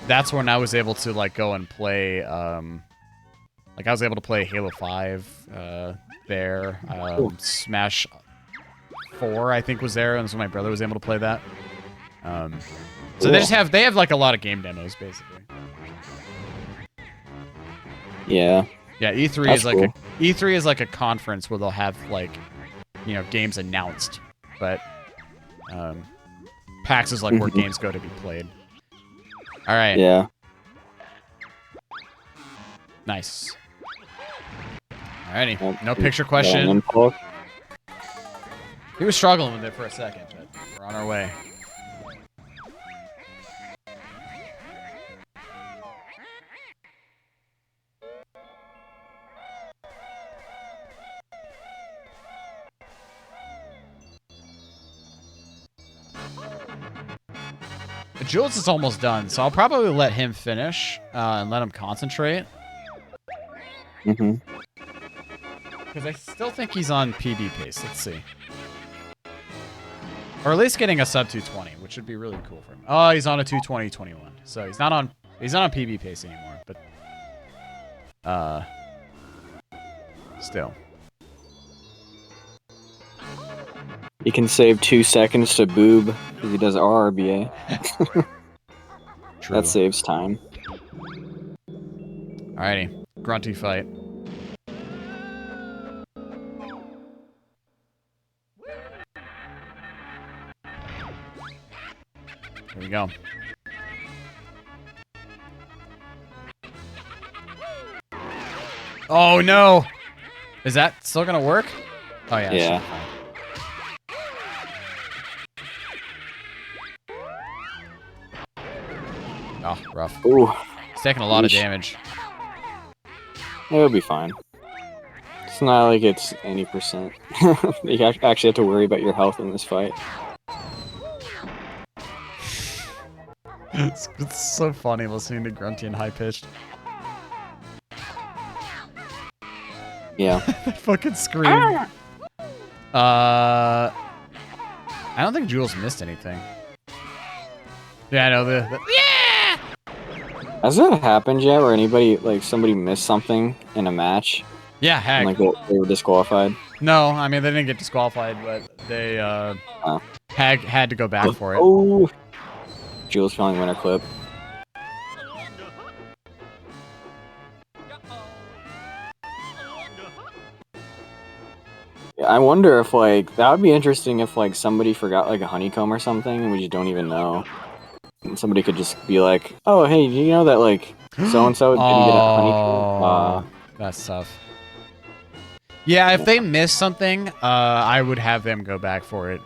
that's when I was able to like go and play. Like I was able to play Halo 5 there. Smash 4 I think was there, and so my brother was able to play that. So they have like a lot of game demos basically. Yeah. Yeah, E3 That's is like cool. E3 is like a conference where they'll have like, you know, games announced, but PAX is like where games go to be played. All right. Yeah. Nice. Alrighty. No picture question. He was struggling with it for a second, but we're on our way. Jules is almost done, so I'll probably let him finish and let him concentrate. Because I still think he's on PB pace. Let's see. Or at least getting a sub 220, which would be really cool for him. Oh, he's on a 220-21. So he's not on PB pace anymore, but still. You can save 2 seconds to boob if he does RRBA. True. That saves time. Alrighty. Grunty fight. Here we go. Oh no! Is that still gonna work? Oh yeah. Yeah. Oh, rough. Ooh. He's taking a lot of damage. It'll be fine. It's not like it's any percent. You actually have to worry about your health in this fight. It's so funny listening to Grunty and high pitched. Yeah. Fucking scream. I don't think Jules missed anything. Yeah, I know the yeah. Has that happened yet where anybody, like, somebody missed something in a match Yeah, Hag. Like they were disqualified. No, I mean they didn't get disqualified, but they Hag had to go back for it. Oh, Jules feeling winner clip. Yeah, I wonder if like that would be interesting if like somebody forgot like a honeycomb or something and we just don't even know. And somebody could just be like, "Oh, hey, do you know that like so and so didn't get a honeycomb?" That's tough. Yeah, if they miss something, I would have them go back for it.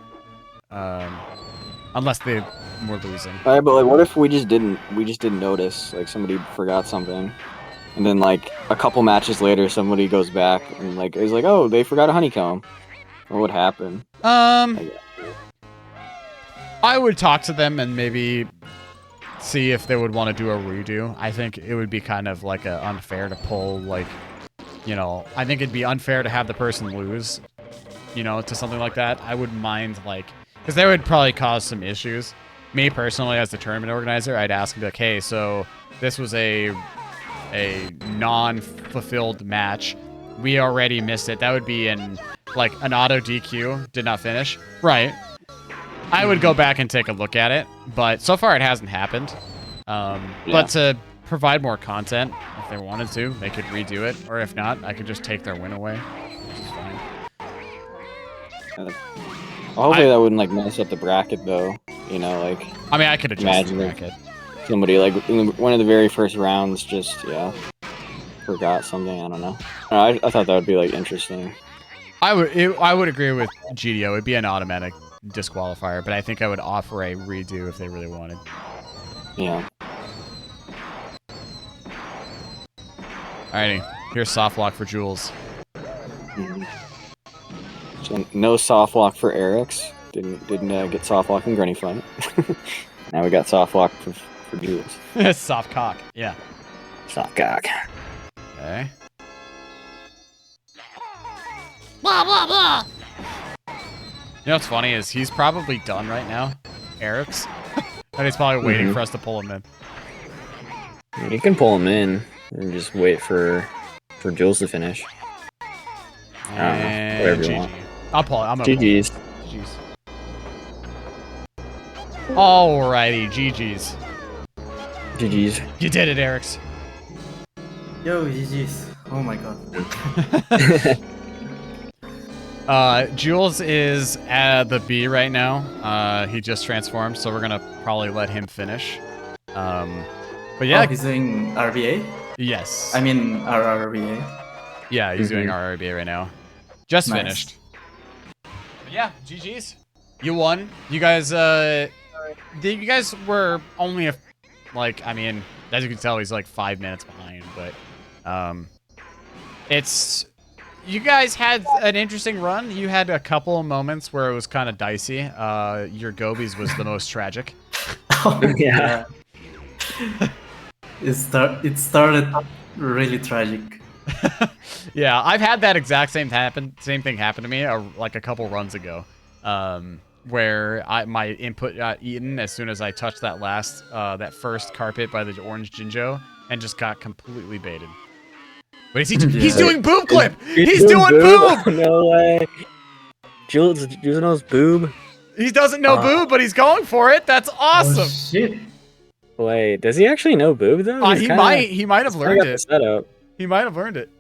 Unless they were losing. Alright, but like, what if we just didn't notice? Like somebody forgot something, and then like a couple matches later, somebody goes back and like is like, "Oh, they forgot a honeycomb." What would happen? I would talk to them and maybe see if they would want to do a redo. I think it would be kind of like unfair to pull, like, you know, I think it'd be unfair to have the person lose, you know, to something like that. I wouldn't mind, like, because they would probably cause some issues. Me personally, as the tournament organizer, I'd ask them, like, hey, so this was a non-fulfilled match. We already missed it. That would be an auto DQ, did not finish. Right. I would go back and take a look at it, but so far it hasn't happened. But to provide more content, if they wanted to, they could redo it, or if not, I could just take their win away, which is fine. Hopefully that wouldn't like mess up the bracket though. You know, like. I mean, I could adjust the bracket. Somebody like in one of the very first rounds just forgot something. I don't know. I thought that would be like interesting. I would agree with GDO. It'd be an automatic disqualifier, but I think I would offer a redo if they really wanted. Yeah. Alrighty, here's soft lock for Jules. So no soft lock for Eric's. Didn't get soft lock in Granny Fight. Now we got soft lock for Jules. Soft cock, yeah. Soft cock. Okay. Blah blah blah. You know what's funny is he's probably done right now, Eric's, and he's probably waiting for us to pull him in. You can pull him in and just wait for Jules to finish. I don't know, whatever you want. I'll pull it. I'm gonna GG's. GG's. Alrighty, GG's. GG's. You did it, Eric's. Yo, GG's. Oh my god. Jules is at the B right now. He just transformed, so we're gonna probably let him finish. But yeah. Oh, he's doing RBA? Yes. I mean RRBA. Yeah, he's doing RRBA right now. Just finished. But yeah, GG's. You won. You guys, you guys were only I mean, as you can tell, he's like 5 minutes behind, but, you guys had an interesting run. You had a couple of moments where it was kind of dicey. Your Gobies was the most tragic. Oh, yeah. It started really tragic. Yeah, I've had that exact same thing happen to me like a couple runs ago, where my input got eaten as soon as I touched that first carpet by the orange Jinjo and just got completely baited. But is he's doing boob clip! He's doing boob! No way. Jules knows boob. He doesn't know boob, but he's going for it. That's awesome. Oh, shit. Wait, does he actually know boob though? He might have learned it. He might have learned it.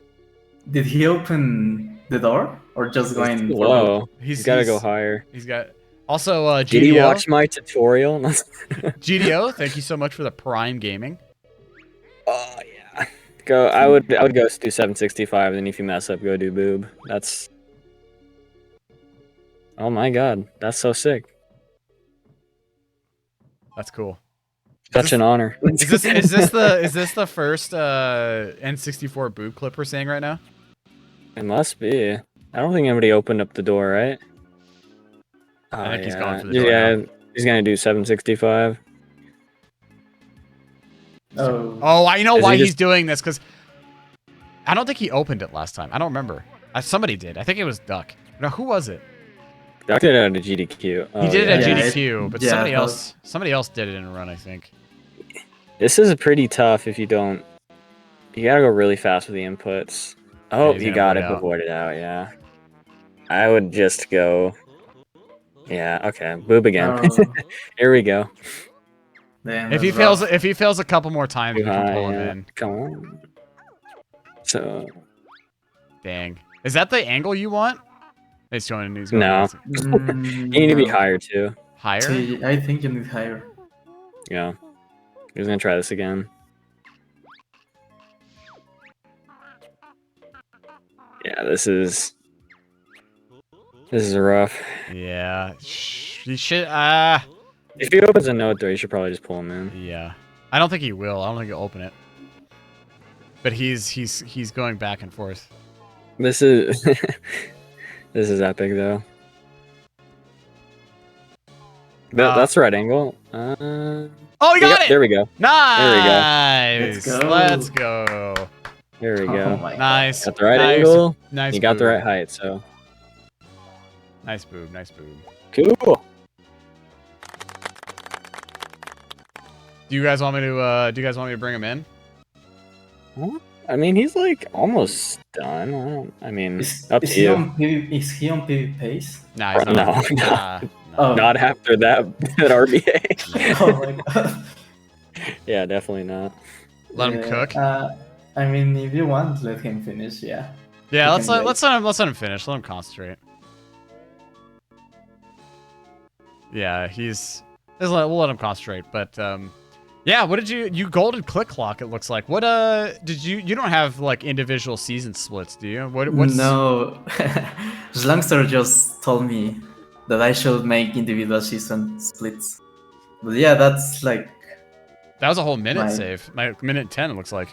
Did he open the door or just going low? He's got to go higher. He's got. Also, GDO. Did he watch my tutorial? GDO, thank you so much for the Prime Gaming. Oh yeah. Go. I would go do 765, and then if you mess up, go do boob. That's. Oh my god, that's so sick. That's cool. Such an honor. Is this the first N64 boob clip we're seeing right now? It must be. I don't think anybody opened up the door, right? I think he's going for the door. Yeah, he's gonna do 765. Oh, I know why he's doing this, because I don't think he opened it last time. I don't remember. Somebody did. I think it was Duck. No, who was it? Duck did it at a GDQ. He did it at GDQ, but somebody else did it in a run, I think. This is pretty tough if you don't. You gotta go really fast with the inputs. Oh, he's he gonna got void it out. before it out, yeah. I would just go... Yeah, okay. Boob again. Oh, Here we go. damn, If he that's fails, rough. if he fails a couple more times, Too we can high, pull him yeah. in. Come on. So... Dang. Is that the angle you want? He's going. He's going. No. Mm, You need to be no. higher, too. Higher. See, I think you need higher. Yeah. He's gonna try this again. Yeah, this is rough. Yeah. You should. If he opens a note, though, you should probably just pull him in. Yeah. I don't think he will. I don't think he'll open it. But he's going back and forth. This is this is epic, though. That's the right angle. Oh, he got it! There we go. Nice. Let's go. Let's go. There we Oh go. my Nice. Got the right nice, angle. Nice. You got the boob. right height, so Nice boob. Nice boob. cool. Do you guys want me to bring him in? I mean, he's like almost done. I mean, Is, up is to he you. on PV, is he on PV pace? Nah, he's No, not. no. Nah, no. Oh. Not after that RBA. Oh my god. Yeah, definitely not. Let him cook. I mean, if you want, let him finish. Yeah. Yeah, He let's can let him finish. Let him concentrate. Yeah, we'll let him concentrate. But yeah, what did you golded click clock? It looks like. What did you don't have like individual season splits, do you? What's No. Slangster just told me that I should make individual season splits. But yeah, that's like. That was a whole minute My- save. My minute 10 it looks like.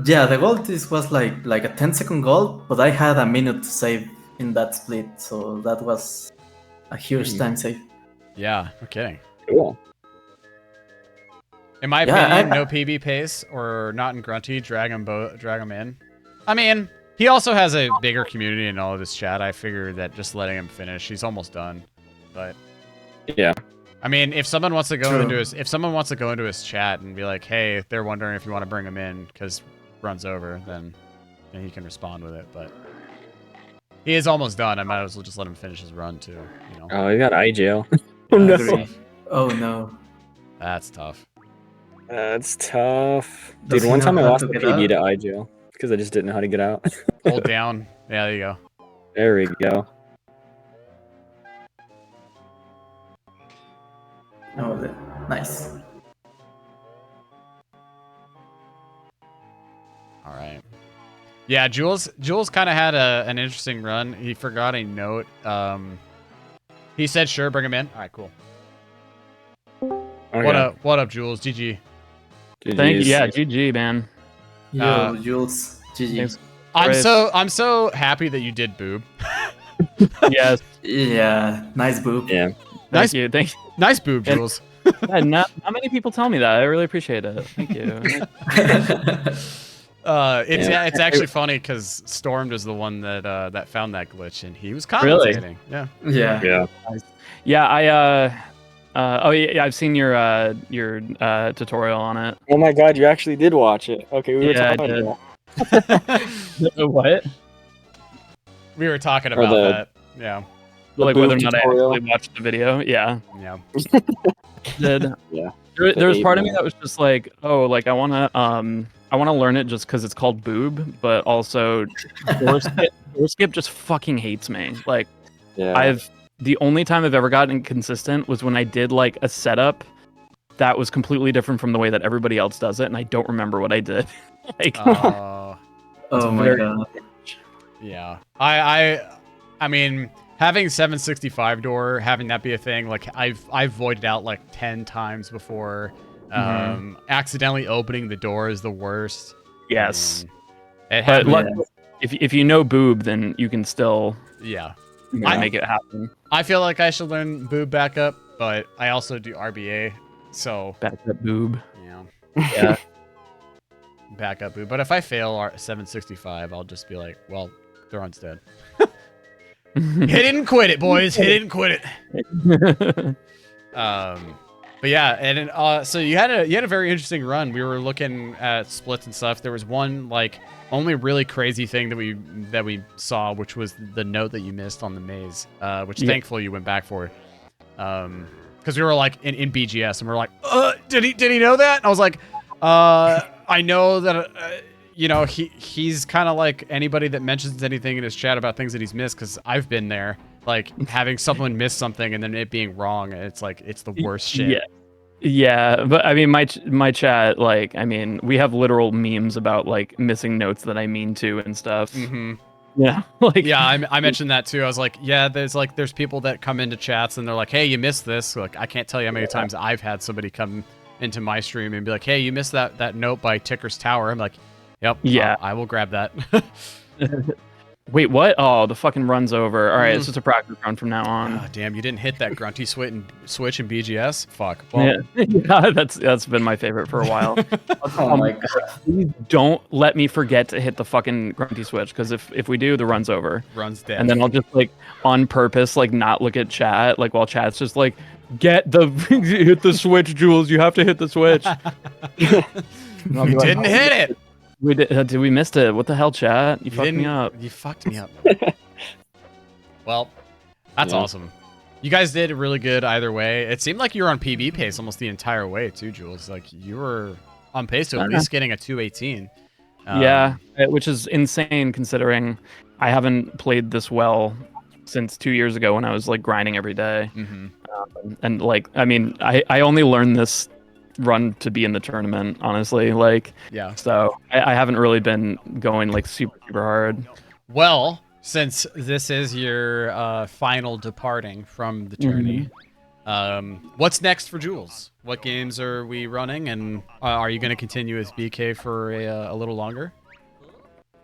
Yeah, the goal was like a 10-second goal, but I had a minute to save in that split, so that was a huge time save. Yeah, no kidding. Cool. In my Yeah, opinion, no PB pace or not in Grunty, drag him in. I mean, he also has a bigger community in all of his chat. I figured that just letting him finish, he's almost done. But Yeah. I mean, if someone wants to go True. into his chat and be like, "Hey, they're wondering if you want to bring him in because runs over," then he can respond with it. But he is almost done. I might as well just let him finish his run too. You know. Oh, he got eye jail. Yeah, no. that's tough. Oh no. That's tough. That's tough. Does Dude, he one know time I how lost to the get PB out? to eye jail because I just didn't know how to get out. Hold down. Yeah, there you go. There we go. Oh, nice. All right. Yeah, Jules kind of had an interesting run. He forgot a note. He said, "Sure, bring him in." All right, cool. Okay. What up, Jules? GG. Thank you. GG's. Yeah, GG, man. Yo, Jules, GG. Thanks. I'm so happy that you did boob. Yes. Yeah, nice boob. Yeah. Nice. Thank you. Thank you. Nice boob, Jules. Yeah, not many people tell me that. I really appreciate it. Thank you. It's actually funny because Stormed is the one that found that glitch and he was commentating. Yeah. Yeah. Yeah. Yeah, I've seen your tutorial on it. Oh my god, you actually did watch it. Okay, we were Yeah, I talking did. about What? We were talking Or about the- that. Yeah. Like boob whether or not tutorial. I actually watched the video. Yeah. Yeah. Did. Yeah. There was The part of me ape that was just like, oh, like I wanna learn it just because it's called boob, but also door skip just fucking hates me. Like Yeah. the only time I've ever gotten consistent was when I did like a setup that was completely different from the way that everybody else does it, and I don't remember what I did. Like, Oh my very- god. Yeah. I mean, having 765 door, having that be a thing, like I've voided out like 10 times before. Accidentally opening the door is the worst. yes, It but happened. if you know boob, then you can still Yeah. make it happen. I feel like I should learn boob backup, but I also do RBA, so Back that boob. yeah. Backup boob. But if I fail 765, I'll just be like, well, Thron's dead. He didn't quit it, boys. He didn't quit it. But yeah, and so you had a very interesting run. We were looking at splits and stuff. There was one like only really crazy thing that we saw, which was the note that you missed on the maze, which thankfully you went back for. Because we were like in BGS and we were like, did he know that? And I was like, I know that he's kind of like anybody that mentions anything in his chat about things that he's missed, because I've been there, like having someone miss something and then it being wrong. It's like it's the worst shit. Yeah, but I mean, my chat, like, I mean, we have literal memes about like missing notes that I mean to and stuff. Mm-hmm. Yeah, like I mentioned that too. I was like, yeah, there's people that come into chats and they're like, hey, you missed this. Like, I can't tell you how many times I've had somebody come into my stream and be like, hey, you missed that note by Ticker's Tower. I'm like, yep, yeah, I will grab that. Wait, what? Oh, the fucking run's over. All right, it's just a practice run from now on. Oh, damn, you didn't hit that grunty switch in BGS? Fuck. Well, yeah, that's been my favorite for a while. Oh my god. Please don't let me forget to hit the fucking grunty switch, because if we do, the run's over. Run's dead. And then I'll just like on purpose like not look at chat, like while chat's just like, hit the switch, Jules. You have to hit the switch. You didn't hit it. We did we missed it. What the hell, chat? You fucked me up. You fucked me up. Well, that's awesome. You guys did really good either way. It seemed like you were on PB pace almost the entire way too, Jules. Like you were on pace to at least getting a 218. Yeah, which is insane considering I haven't played this well since 2 years ago when I was like grinding every day. Mm-hmm. And like, I mean, I only learned this run to be in the tournament, honestly. Like, yeah. So I haven't really been going like super hard. Well, since this is your final departing from the tourney, what's next for Jules? What games are we running, and are you going to continue as BK for a little longer?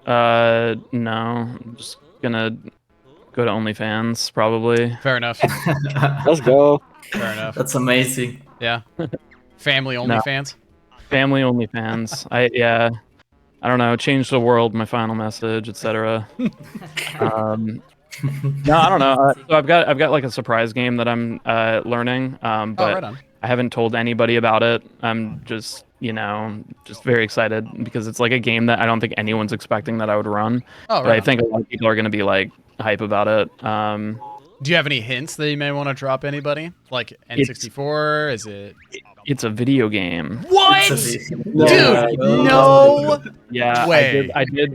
No, I'm just gonna go to OnlyFans probably. Fair enough. Let's go. Fair enough. That's amazing. Yeah. Family OnlyFans? Family OnlyFans. I don't know, change the world, my final message, etc. No, I don't know. So I've got like a surprise game that I'm learning, but right on. I haven't told anybody about it. I'm just, just very excited because it's like a game that I don't think anyone's expecting that I would run. Oh, right. But I think a lot of people are going to be like hype about it. Do you have any hints that you may want to drop anybody? Like N64? Is it? It's a video game. What? Dude, no. Yeah, way.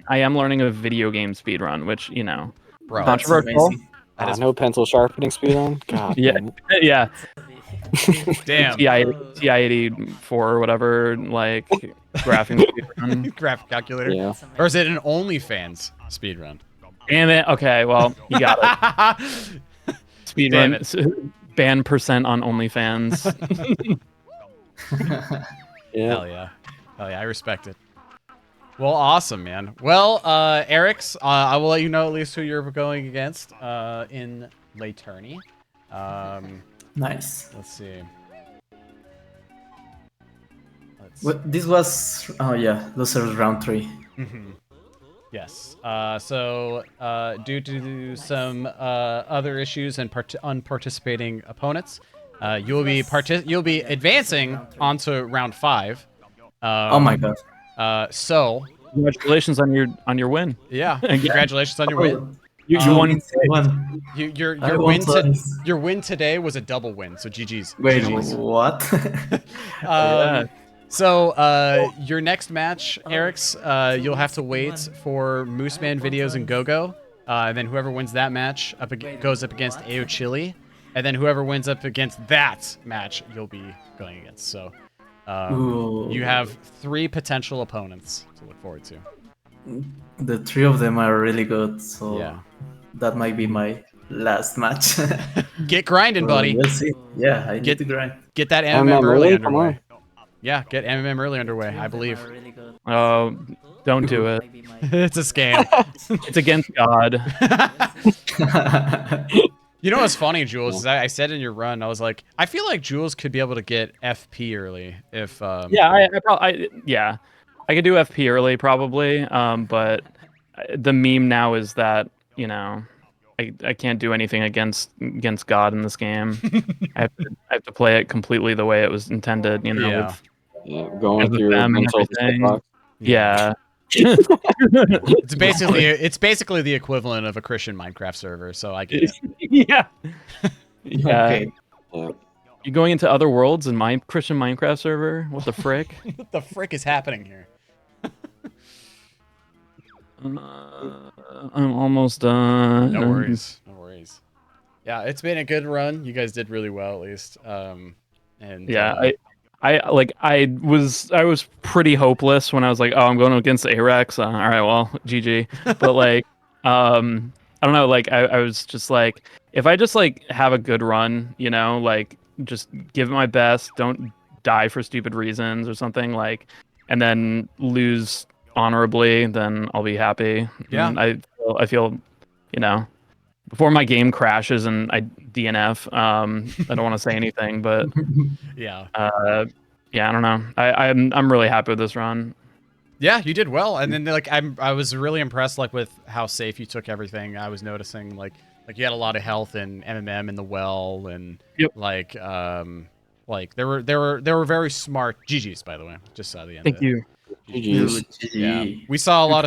I am learning a video game speedrun, which, Bro, controversial. No pencil sharpening speed on? God. Yeah. Yeah. Damn. TI 84 or whatever, like graphing speedrun. Graphic calculator. Yeah. Or is it an OnlyFans speedrun? Damn it. Okay, well, you got it. Speedrun. Ban percent on OnlyFans. Yeah. Hell yeah. Hell yeah, I respect it. Well, awesome, man. Well, Eric's, I will let you know at least who you're going against in late tourney. Nice. Let's see. This was losers round 3. Mm-hmm. Yes. So due to some other issues and unparticipating opponents, you'll be advancing onto round 5. Oh my god. So congratulations on your win. Yeah. Congratulations on your win. You won. Your win today was a double win. So GG's. Wait, GG's. what? So your next match, Eric's, you'll have to wait for Mooseman Videos and GoGo. And then whoever wins that match goes up against AO Chili. And then whoever wins up against that match, you'll be going against. So you have 3 potential opponents to look forward to. The 3 of them are really good, so yeah. That might be my last match. Get grinding, buddy. We'll see. Yeah, I need to grind. Get that MMM early underway. Yeah, get MMM early underway, I believe. Oh, don't do it. It's a scam. It's against God. You know what's funny, Jules? Is I said in your run, I was like, I feel like Jules could be able to get FP early if. Yeah, I could do FP early probably. But the meme now is that I can't do anything against God in this game. I have to play it completely the way it was intended. You know, Yeah. with going with through them and mental everything. blocks. Yeah. It's basically the equivalent of a Christian Minecraft server, so I get it. Yeah. Yeah. Okay. Yeah. You going into other worlds in my Christian Minecraft server? What the frick? What the frick is happening here? I'm almost done. No worries. No worries. Yeah, it's been a good run. You guys did really well, at least. And Yeah, I was pretty hopeless when I was like, oh, I'm going against Arex. All right, well, GG. But like, I don't know. Like, I was just like, if I just like have a good run, you know, like just give it my best, don't die for stupid reasons or something, like, and then lose honorably, then I'll be happy. Yeah. And I feel, you know, before my game crashes and I DNF. I don't want to say anything, but yeah. yeah, I don't know. I'm really happy with this run. Yeah, you did well, and then like I was really impressed like with how safe you took everything. I was noticing like you had a lot of health in MMM in the well, and like there were very smart GGs, by the way. Just saw the end. Thank you. GGs. Yeah, we saw a lot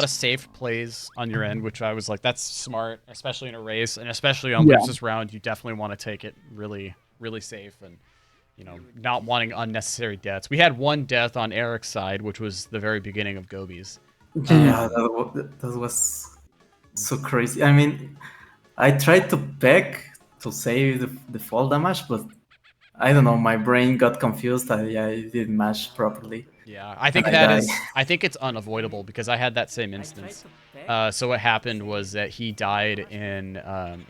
of safe plays on your end, which I was like, that's smart, especially in a race, and especially on losers round. You definitely want to take it really, really safe, and you know, not wanting unnecessary deaths. We had one death on Eric's side, which was the very beginning of Gobi's. Yeah, that was so crazy. I mean, I tried to beg to save the fall damage, but I don't know. My brain got confused. I didn't match properly. Yeah, I think I think it's unavoidable because I had that same instance. So what happened was that he died in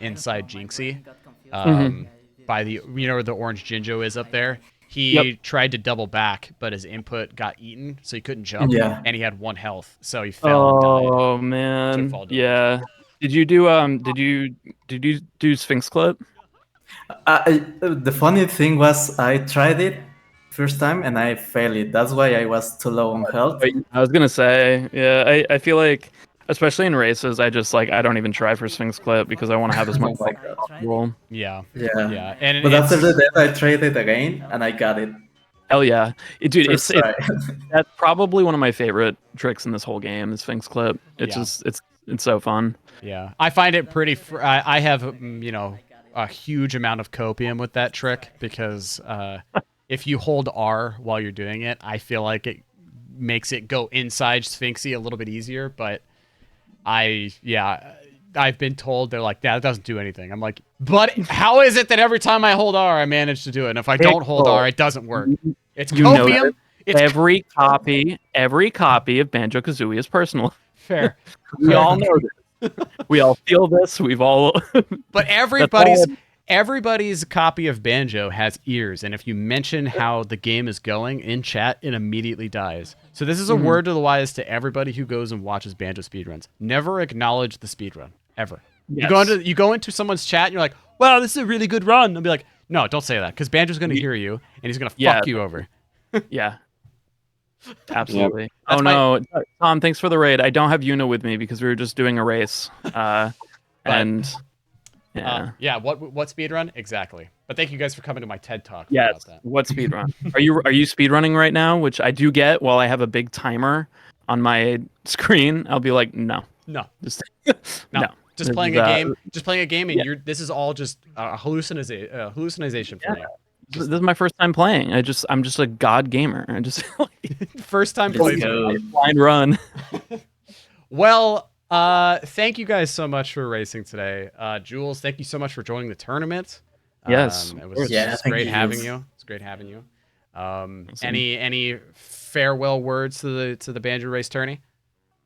inside Jinxie, by the the orange Jinjo is up there. He tried to double back, but his input got eaten, so he couldn't jump. Yeah. And he had 1 health, so he fell and died. Oh man, yeah. Did you do do Sphinx clip? The funny thing was I tried it first time and I failed it. That's why I was too low on health. I was gonna say, yeah. I feel like, especially in races, I don't even try for Sphinx clip because I want to have as much as possible. Yeah. Yeah. And But after that, I tried it again and I got it. Hell yeah, dude! First It's try. that's probably one of my favorite tricks in this whole game. Is Sphinx clip. It's just it's so fun. Yeah, I find it pretty. I have a huge amount of copium with that trick because if you hold R while you're doing it, I feel like it makes it go inside Sphinxy a little bit easier. But I've been told they're like, that doesn't do anything. I'm like, but how is it that every time I hold R, I manage to do it? And if I don't hold R, it doesn't work. It's copium. It's every copy of Banjo-Kazooie is personal. fair. We all know this. We all feel this. We've all. But everybody's copy of Banjo has ears, and if you mention how the game is going in chat, it immediately dies. So this is a word to the wise to everybody who goes and watches Banjo speedruns. Never acknowledge the speedrun, ever. Yes. You go into someone's chat and you're like, wow, this is a really good run. I'll be like, no, don't say that, because Banjo's going to hear you, and he's going to fuck you over. Yeah. Absolutely. Yep. Oh no, Tom, thanks for the raid. I don't have Yuna with me because we were just doing a race. And yeah. What speedrun? Exactly. But thank you guys for coming to my TED Talk. Yes. About that. What speedrun? Are you speedrunning right now? Which I do get while I have a big timer on my screen. I'll be like, no. Just no. Just playing a game. Just playing a game, and this is all just hallucination for you. This is my first time playing. I'm just a god gamer. I just first time playing blind run. Well, thank you guys so much for racing today. Jules, thank you so much for joining the tournament. Yes. It was great having you. It's great having you. Any farewell words to the Banjo Race tourney?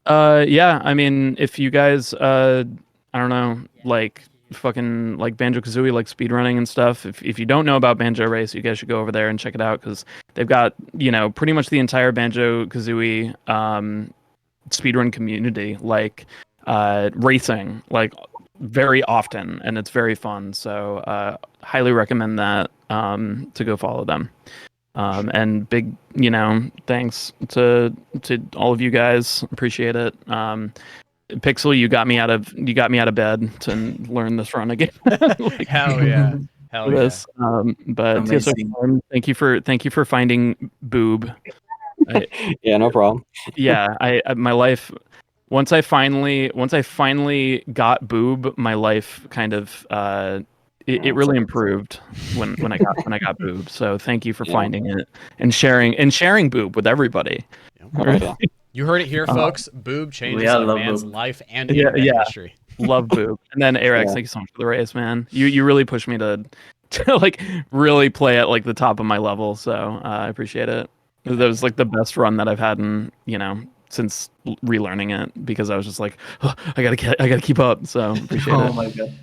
Yeah. I mean, if you guys, I don't know, like fucking like Banjo-Kazooie, like speedrunning and stuff. If you don't know about Banjo Race, you guys should go over there and check it out because they've got pretty much the entire Banjo-Kazooie speedrun community like racing like very often, and it's very fun. So highly recommend that to go follow them. And big thanks to all of you guys. Appreciate it. Pixel, you got me out of bed to learn this run again. Like, Hell yeah. Hell yeah. this. But TSO, Amazing. thank you for finding Boob. Yeah, no problem. Yeah, my life once I finally got Boob, my life kind of it really improved when I got Boob. So thank you for finding it and sharing Boob with everybody. Yeah. You heard it here, folks. Boob changes we all a love man's Boob. life and Yeah, internet yeah. history. Love Boob. And then Arax, thank you so much for the race, man. You really pushed me to like really play at like the top of my level. So I appreciate it. That was like the best run that I've had in, since relearning it, because I was just like, oh, I gotta keep up. So appreciate Oh it. my god.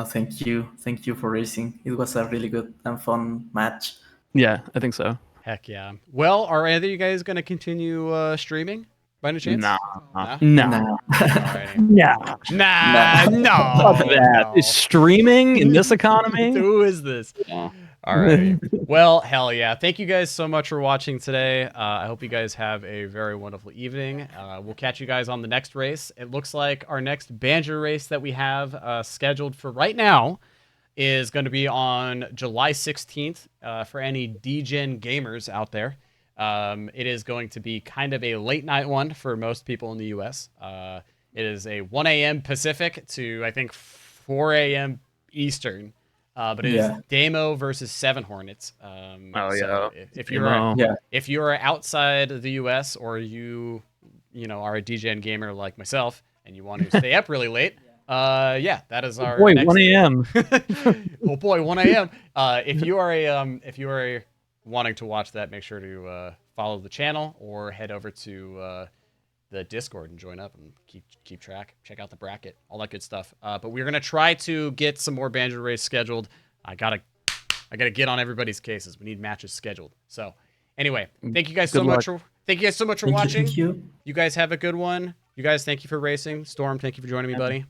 Thank you for racing. It was a really good and fun match. Yeah, I think so. Heck yeah. Well, are either of you guys going to continue streaming by any chance? Nah. Nah? Nah. Alrighty. Nah. No. Fuck that. Is streaming in this economy? Who is this? Yeah. Alrighty. Well, hell yeah. Thank you guys so much for watching today. I hope you guys have a very wonderful evening. We'll catch you guys on the next race. It looks like our next Banjo race that we have scheduled for right now is going to be on July 16th for any DGen gamers out there. It is going to be kind of a late night one for most people in the US. It is a 1 a.m. Pacific to, I think, 4 a.m. Eastern. But it is Damo versus 7 Hornets. So if you're outside the US or you are a DGen gamer like myself and you want to stay up really late, that is our next... 1 a.m. Oh boy, 1 a.m. If you are wanting to watch that, make sure to follow the channel or head over to the Discord and join up and keep track. Check out the bracket, all that good stuff. But we're gonna try to get some more Banjo race scheduled. I gotta get on everybody's cases. We need matches scheduled. So anyway, thank you guys so much for watching. Thank you. You guys have a good one. You guys, thank you for racing. Storm, thank you for joining me, buddy.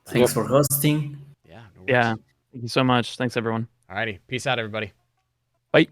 Thanks for hosting. Yeah. No worries. Yeah. Thank you so much. Thanks, everyone. Alrighty. Peace out, everybody. Bye.